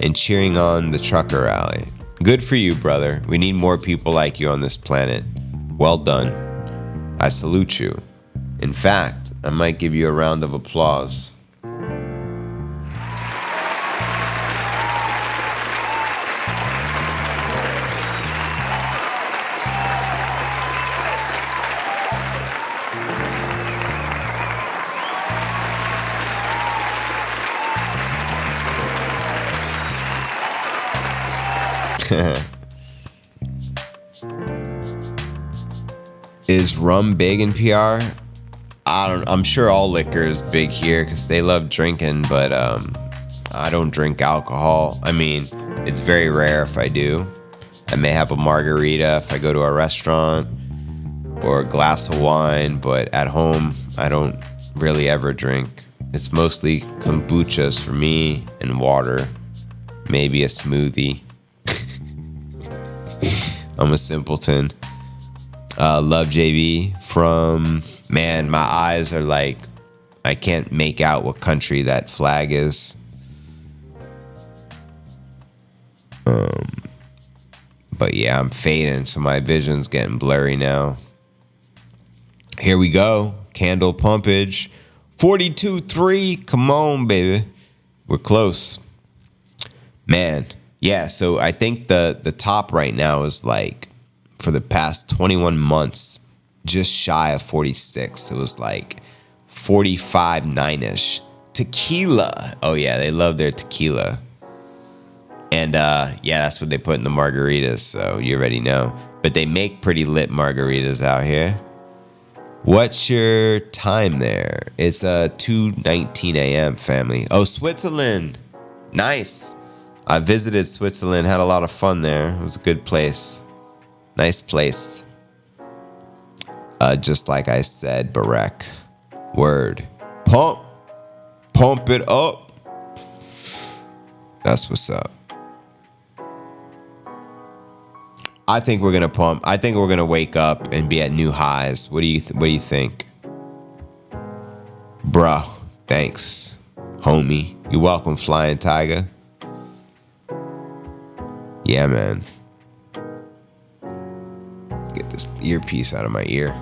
And cheering on the trucker rally. Good for you, brother. We need more people like you on this planet. Well done. I salute you. In fact, I might give you a round of applause. Is rum big in PR? I'm sure all liquor is big here because they love drinking, but I don't drink alcohol. I mean, it's very rare if I do. I may have a margarita if I go to a restaurant or a glass of wine, but at home, I don't really ever drink. It's mostly kombuchas for me and water, maybe a smoothie. I'm a simpleton. Love JB from, man, my eyes are like, I can't make out what country that flag is. But yeah, I'm fading, so my vision's getting blurry now. Here we go. Candle pumpage. 42.3. Come on, baby. We're close. Man. Yeah, so I think the top right now is like, for the past 21 months, just shy of 46. It was like 45.9-ish. Tequila. Oh yeah, they love their tequila. And yeah, that's what they put in the margaritas, so you already know. But they make pretty lit margaritas out here. What's your time there? It's 2:19 a.m., family. Oh, Switzerland. Nice. I visited Switzerland, had a lot of fun there. It was a good place. Nice place. Just like I said, Barack. Word. Pump. Pump it up. That's what's up. I think we're gonna pump. I think we're gonna wake up and be at new highs. What do you think? Bruh, thanks, homie. You're welcome, Flying Tiger. Yeah, man. Get this earpiece out of my ear.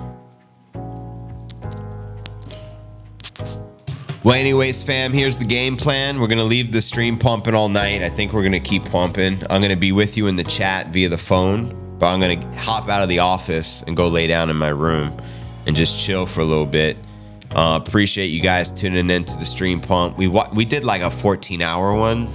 Well, anyways, fam, here's the game plan. We're going to leave the stream pumping all night. I think we're going to keep pumping. I'm going to be with you in the chat via the phone, but I'm going to hop out of the office and go lay down in my room and just chill for a little bit. Appreciate you guys tuning in to the stream pump. We did like a 14-hour one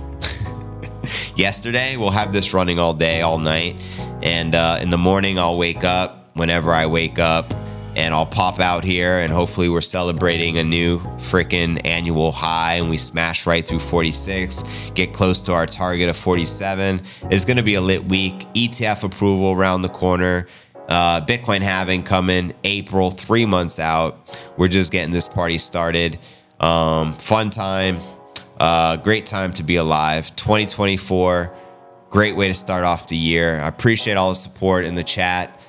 yesterday. We'll have this running all day, all night. And in the morning, I'll wake up whenever I wake up. And I'll pop out here and hopefully we're celebrating a new freaking annual high and we smash right through 46, get close to our target of 47. It's going to be a lit week. ETF approval around the corner. Bitcoin halving coming April, 3 months out. We're just getting this party started. Fun time. Great time to be alive. 2024. Great way to start off the year. I appreciate all the support in the chat.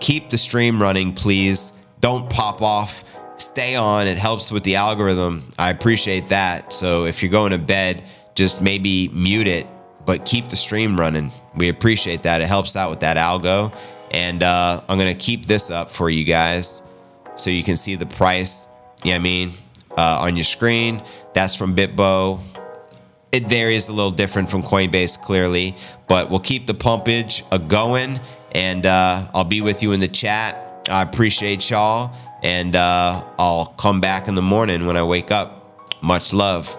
Keep the stream running, please. Don't pop off. stay on. It helps with the algorithm. I appreciate that. So if you're going to bed, just maybe mute it, but keep the stream running. We appreciate that. It helps out with that algo. And I'm going to keep this up for you guys so you can see the price, you know what I mean, on your screen. That's from BitBo. It varies a little different from Coinbase, clearly, but we'll keep the pumpage going, and I'll be with you in the chat. I appreciate y'all, and I'll come back in the morning when I wake up. Much love.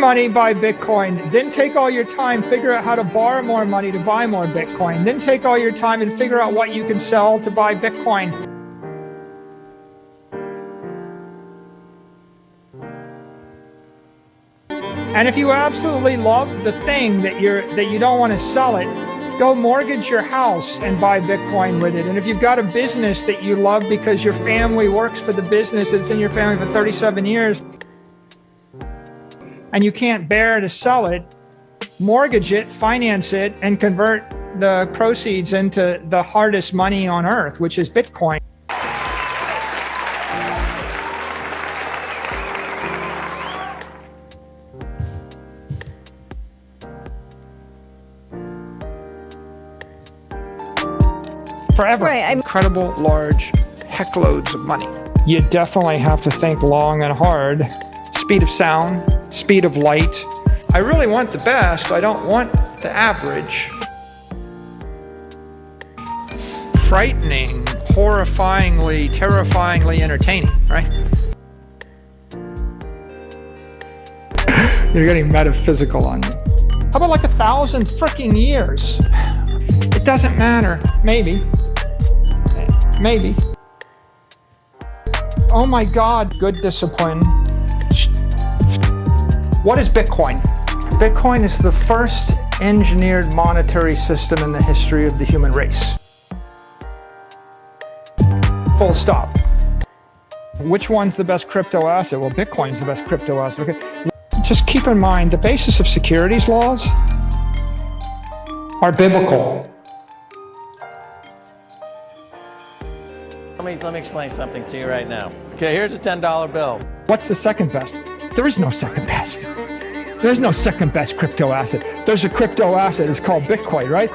money, buy Bitcoin. Then take all your time, figure out how to borrow more money to buy more Bitcoin. Then take all your time and figure out what you can sell to buy Bitcoin. And if you absolutely love the thing that you don't want to sell it, go mortgage your house and buy Bitcoin with it. And if you've got a business that you love because your family works for the business, it's in your family for 37 years, and you can't bear to sell it, mortgage it, finance it, and convert the proceeds into the hardest money on earth, which is Bitcoin. Forever. Right, incredible, large heckloads of money. You definitely have to think long and hard. Speed of sound, speed of light. I really want the best. I don't want the average. Frightening, horrifyingly, terrifyingly entertaining, right? You're getting metaphysical on me. How about like 1,000 freaking years? It doesn't matter. Maybe. Maybe. Oh my God, good discipline. What is Bitcoin? Bitcoin is the first engineered monetary system in the history of the human race. Full stop. Which one's the best crypto asset? Well, Bitcoin's the best crypto asset. Okay. Just keep in mind, the basis of securities laws are biblical. Let me explain something to you right now. Okay, here's a $10 bill. What's the second best? There is no second best. There's no second best crypto asset. There's a crypto asset. It's called Bitcoin, right?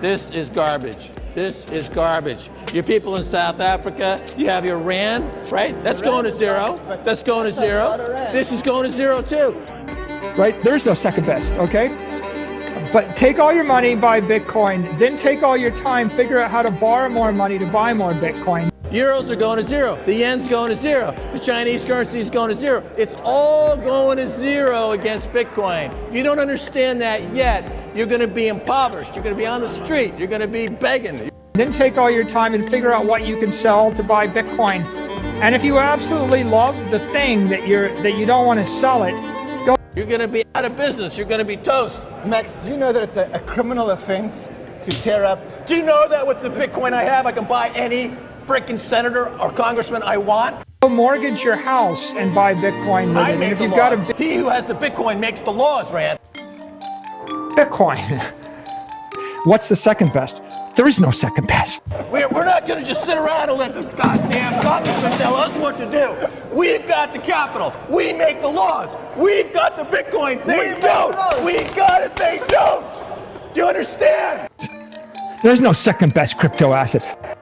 This is garbage. This is garbage. You people in South Africa, you have your rand, right? That's going to zero. That's going to zero. This is going to zero too. Right? There's no second best, okay? But take all your money, buy Bitcoin. Then take all your time, figure out how to borrow more money to buy more Bitcoin. Euros are going to zero. The yen's going to zero. The Chinese currency is going to zero. It's all going to zero against Bitcoin. If you don't understand that yet, you're going to be impoverished. You're going to be on the street. You're going to be begging. Then take all your time and figure out what you can sell to buy Bitcoin. And if you absolutely love the thing that you don't want to sell it, go. You're going to be out of business. You're going to be toast. Max, do you know that it's a criminal offense to tear up? Do you know that with the Bitcoin I have, I can buy any freaking senator or congressman I want? Go mortgage your house and buy Bitcoin with it. And if you've got a he who has the Bitcoin makes the laws, Rand. Bitcoin. What's the second best? There is no second best. We're not going to just sit around and let the goddamn congressman tell us what to do. We've got the capital. We make the laws. We've got the Bitcoin. They don't. We got it. They don't. Do you understand? There's no second best crypto asset.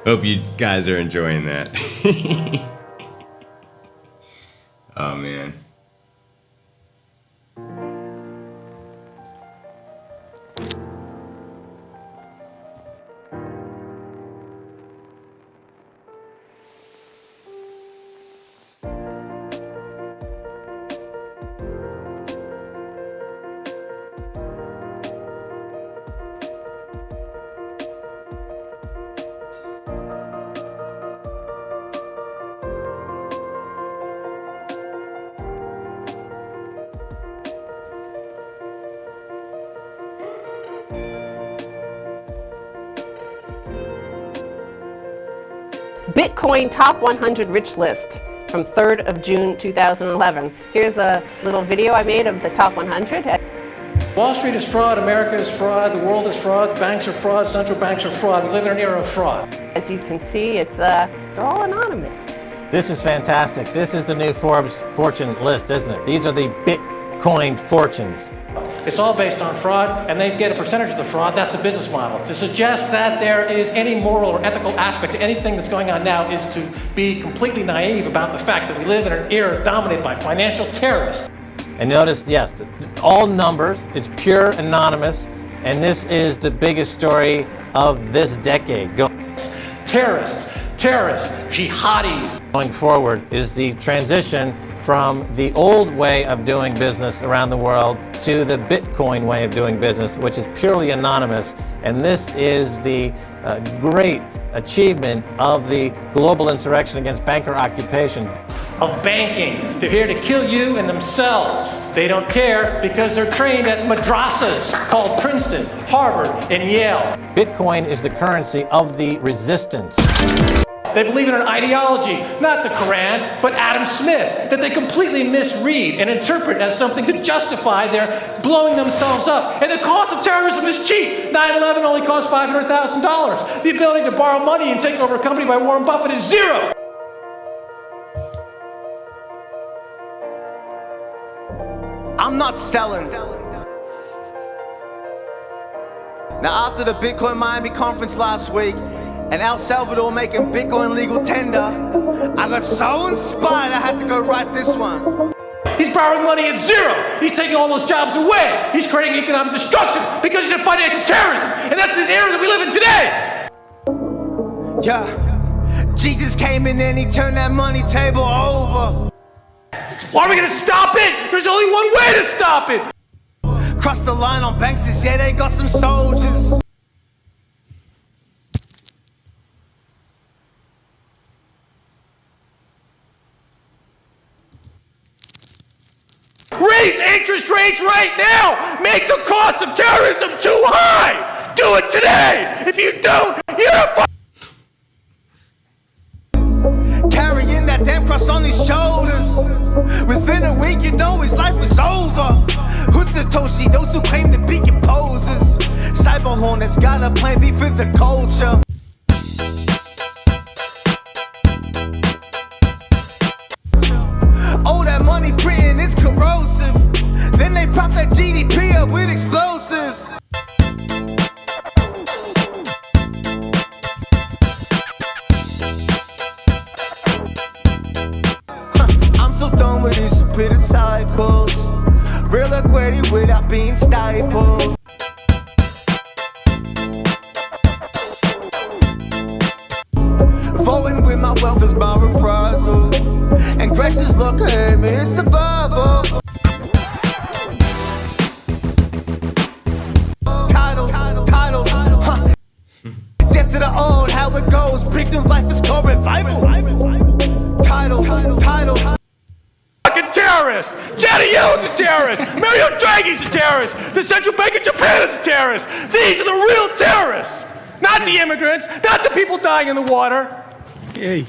Hope you guys are enjoying that. Oh, man. Bitcoin Top 100 Rich List from 3rd of June 2011. Here's a little video I made of the top 100. Wall Street is fraud, America is fraud, the world is fraud, banks are fraud, central banks are fraud. We live in an era of fraud. As you can see, it's they're all anonymous. This is fantastic. This is the new Forbes fortune list, isn't it? These are the Bitcoin fortunes. It's all based on fraud, and they get a percentage of the fraud. That's the business model. To suggest that there is any moral or ethical aspect to anything that's going on now is to be completely naive about the fact that we live in an era dominated by financial terrorists. And notice, yes, all numbers, it's pure anonymous, and this is the biggest story of this decade. Terrorists, jihadis. Going forward is the transition from the old way of doing business around the world to the Bitcoin way of doing business, which is purely anonymous. And this is the great achievement of the global insurrection against banker occupation. Of banking. They're here to kill you and themselves. They don't care because they're trained at madrasas called Princeton, Harvard, and Yale. Bitcoin is the currency of the resistance. They believe in an ideology, not the Quran, but Adam Smith, that they completely misread and interpret as something to justify their blowing themselves up. And the cost of terrorism is cheap. 9/11 only cost $500,000. The ability to borrow money and take over a company by Warren Buffett is zero. I'm not selling. Now, after the Bitcoin Miami conference last week and El Salvador making Bitcoin legal tender, I got so inspired I had to go write this one. He's borrowing money at zero. He's taking all those jobs away. He's creating economic destruction because he's in financial terrorism. And that's the era that we live in today. Yeah, Jesus came in and he turned that money table over. Why are we going to stop it? There's only one way to stop it. Cross the line on banks, yeah, they got some soldiers. Raise interest rates right now. Make the cost of terrorism too high. Do it today. If you don't, you're a carrying that damn cross on his shoulders. Within a week, you know his life is over. Who's Satoshi? Those who claim to be composers. Cyber Hornets got a plan B for the culture. Oh, that money printing is corrosive. Then they prop that GDP up with explosives. I'm so done with these repeated cycles. Real equity without being stifled. Voting with my wealth is my reprisal. And Gretchen's look at me, it's survival. Titles, huh? Death to the old, how it goes. Victim's life is called revival. Titles. Fucking terrorist! Janet Yellen's a terrorist! Mario Draghi's a terrorist! The Central Bank of Japan is a terrorist! These are the real terrorists! Not the immigrants, not the people dying in the water! Hey.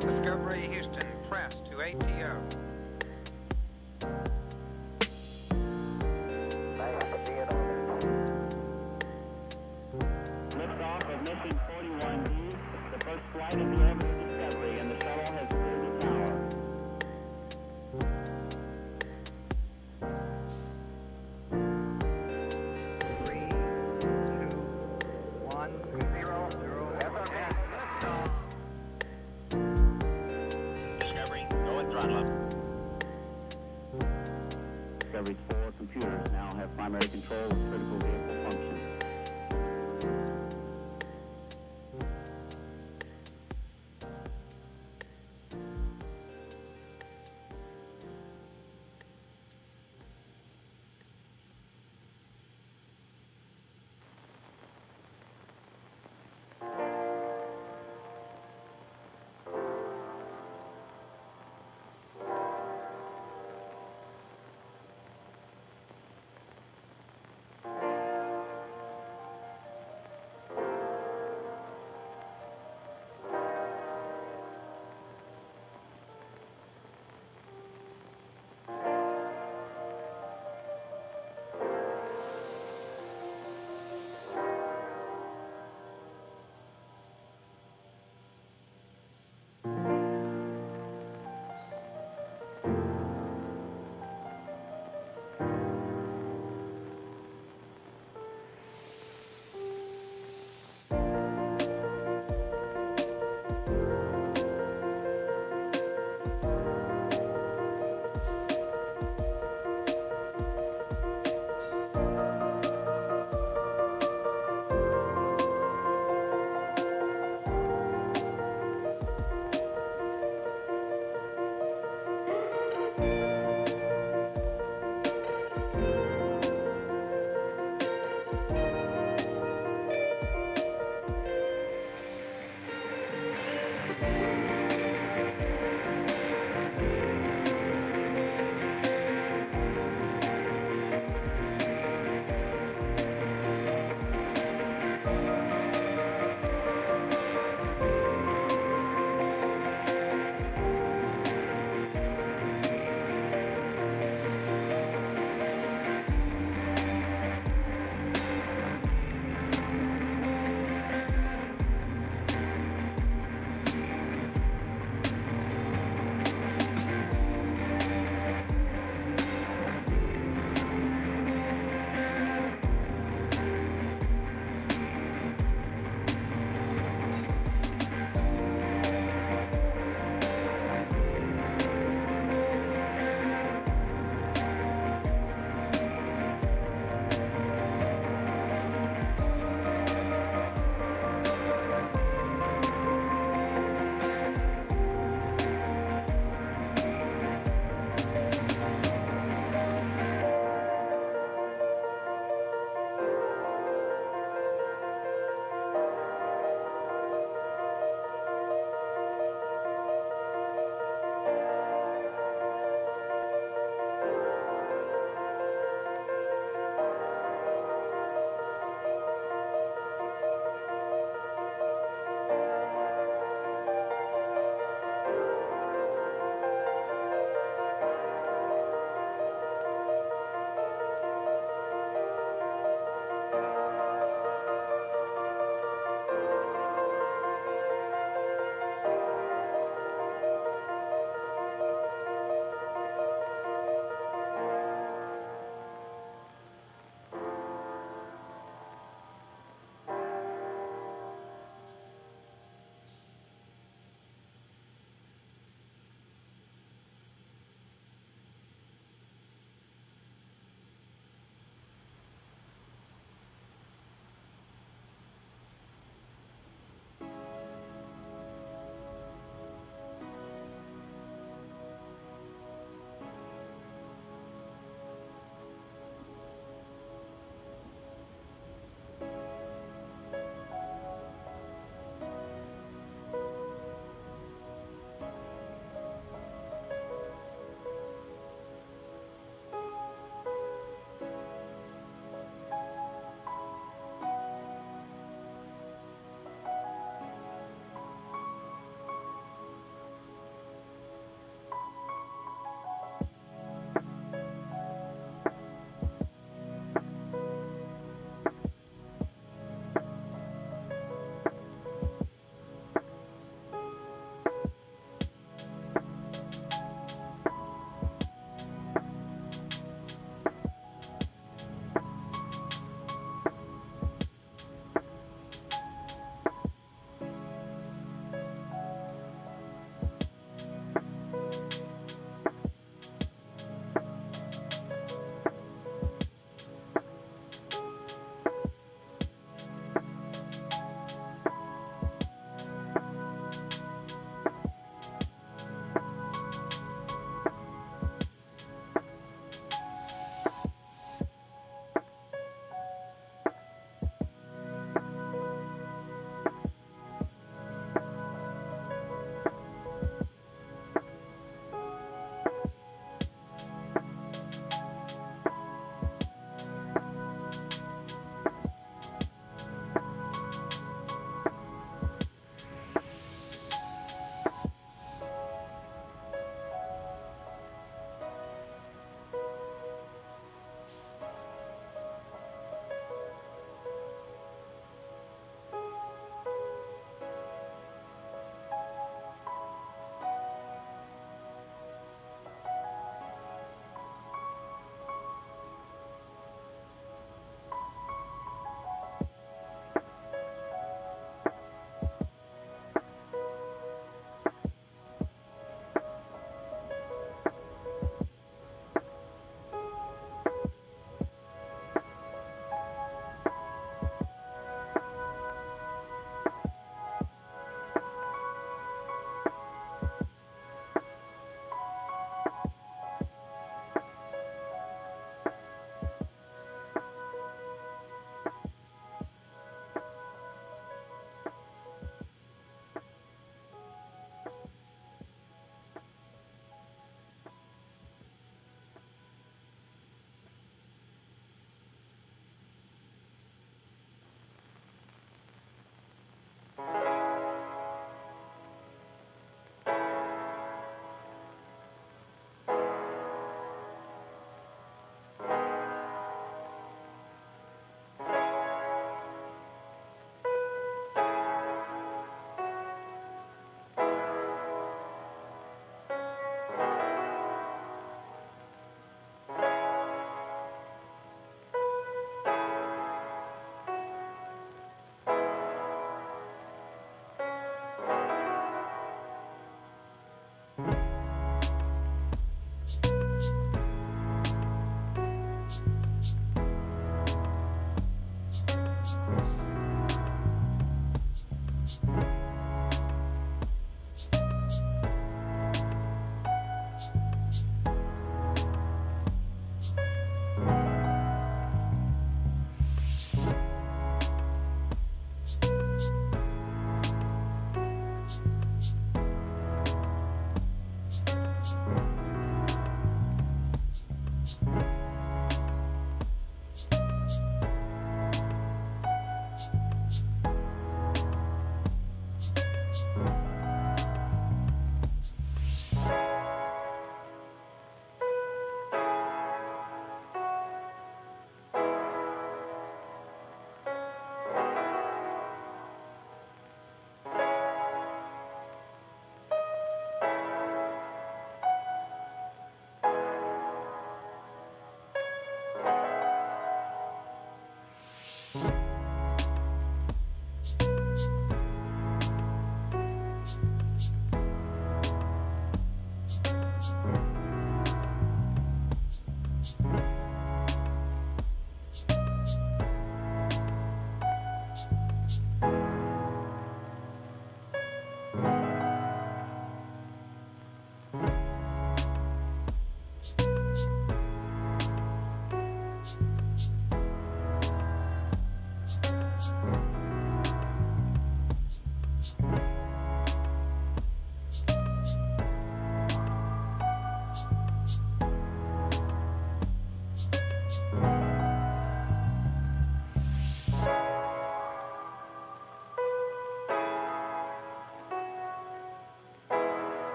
Discovery Houston, press to ATO. Liftoff of mission 41D, the first flight in the orbit of Discovery, and the shuttle has cleared the tower. Discovery, go and throttle up. Discovery's 4 computers now have primary control of critical vehicle functions.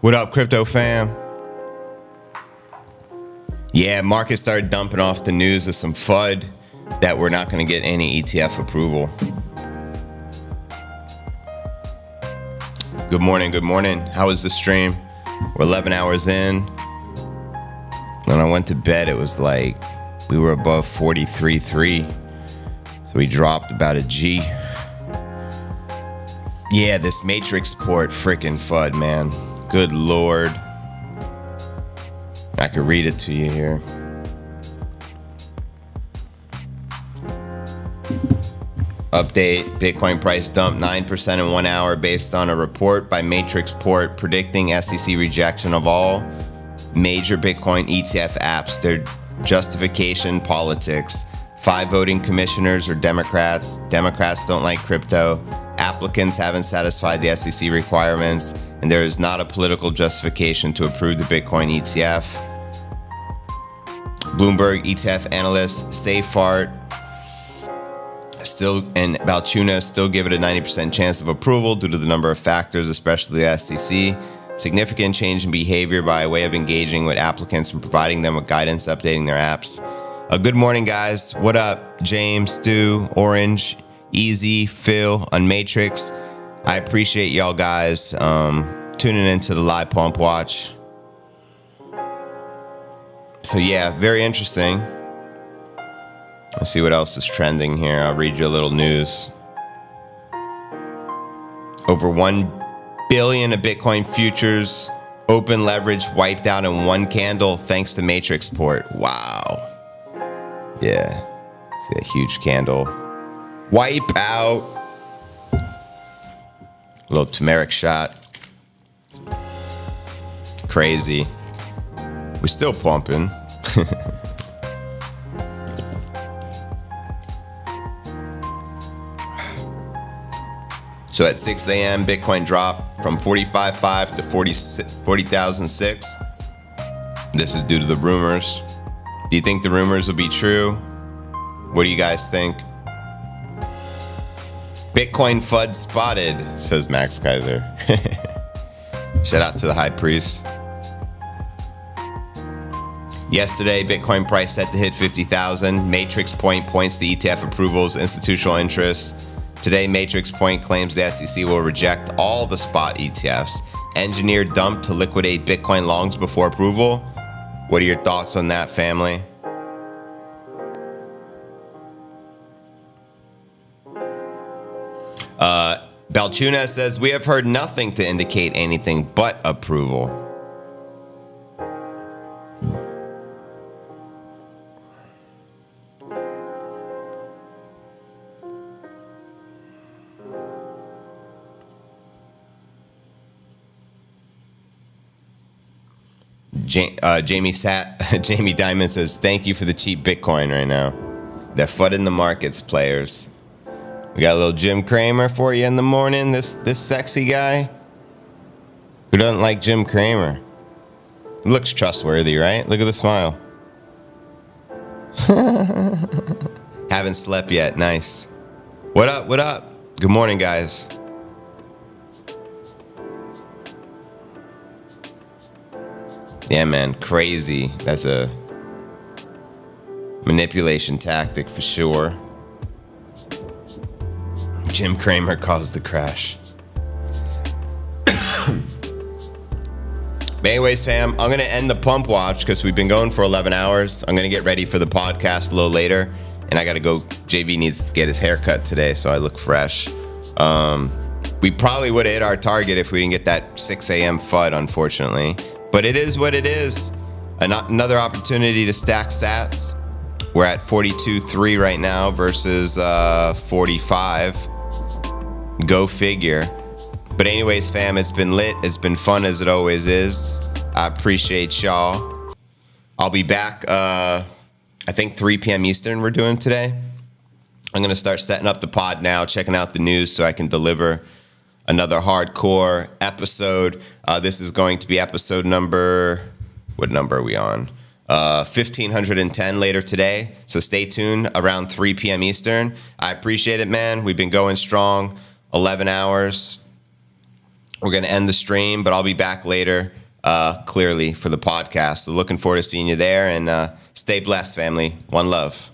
What up, crypto fam? Yeah, market started dumping off the news of some FUD that we're not going to get any ETF approval. Good morning, good morning. How was the stream? We're 11 hours in. When I went to bed, it was like we were above 43.3. So we dropped about a G. Yeah, this Matrix port freaking FUD, man. Good Lord. I could read it to you here. Update, Bitcoin price dumped 9% in 1 hour based on a report by Matrix Port predicting SEC rejection of all major Bitcoin ETF apps. Their justification, politics. 5 voting commissioners are Democrats. Democrats don't like crypto. Applicants haven't satisfied the SEC requirements, and there is not a political justification to approve the Bitcoin ETF. Bloomberg ETF analyst Seyfarth and Balchunas still give it a 90% chance of approval due to the number of factors, especially the SEC. Significant change in behavior by way of engaging with applicants and providing them with guidance, updating their apps. Good morning, guys. What up? James, Stu, Orange, Easy, Phil, on Matrix. I appreciate y'all guys tuning into the live pump watch. So yeah, very interesting. Let's see what else is trending here. I'll read you a little news. Over 1 billion of Bitcoin futures open leverage wiped out in one candle thanks to Matrix Port. Wow. Yeah. See a huge candle. Wipe out. A little turmeric shot. Crazy. We're still pumping. So at 6 a.m., Bitcoin dropped from 45.5 to 40,006. This is due to the rumors. Do you think the rumors will be true? What do you guys think? Bitcoin FUD spotted, says Max Kaiser. Shout out to the high priest. Yesterday, Bitcoin price set to hit 50,000. Matrix Point points to ETF approvals, institutional interest. Today, Matrix Point claims the SEC will reject all the spot ETFs. Engineered dump to liquidate Bitcoin longs before approval. What are your thoughts on that, family? Balchuna says, we have heard nothing to indicate anything but approval. Jamie Diamond says, thank you for the cheap Bitcoin right now. They're flooding the markets, players. We got a little Jim Cramer for you in the morning. This sexy guy. Who doesn't like Jim Cramer? Looks trustworthy, right? Look at the smile. Haven't slept yet. Nice. What up? What up? Good morning, guys. Yeah, man. Crazy. That's a manipulation tactic for sure. Jim Cramer caused the crash. But anyways, fam, I'm going to end the pump watch because we've been going for 11 hours. I'm going to get ready for the podcast a little later. And I got to go. JV needs to get his hair cut today, so I look fresh. We probably would have hit our target if we didn't get that 6 a.m. FUD, unfortunately. But it is what it is. Another opportunity to stack sats. We're at 42.3 right now versus 45. Go figure. But anyways, fam, it's been lit. It's been fun as it always is. I appreciate y'all. I'll be back, I think 3 p.m. Eastern we're doing today. I'm going to start setting up the pod now, checking out the news so I can deliver another hardcore episode. This is going to be episode number... What number are we on? 1510 later today. So stay tuned around 3 p.m. Eastern. I appreciate it, man. We've been going strong. 11 hours. we're going to end the stream, but I'll be back later, clearly, for the podcast. So looking forward to seeing you there, and stay blessed, family. One love.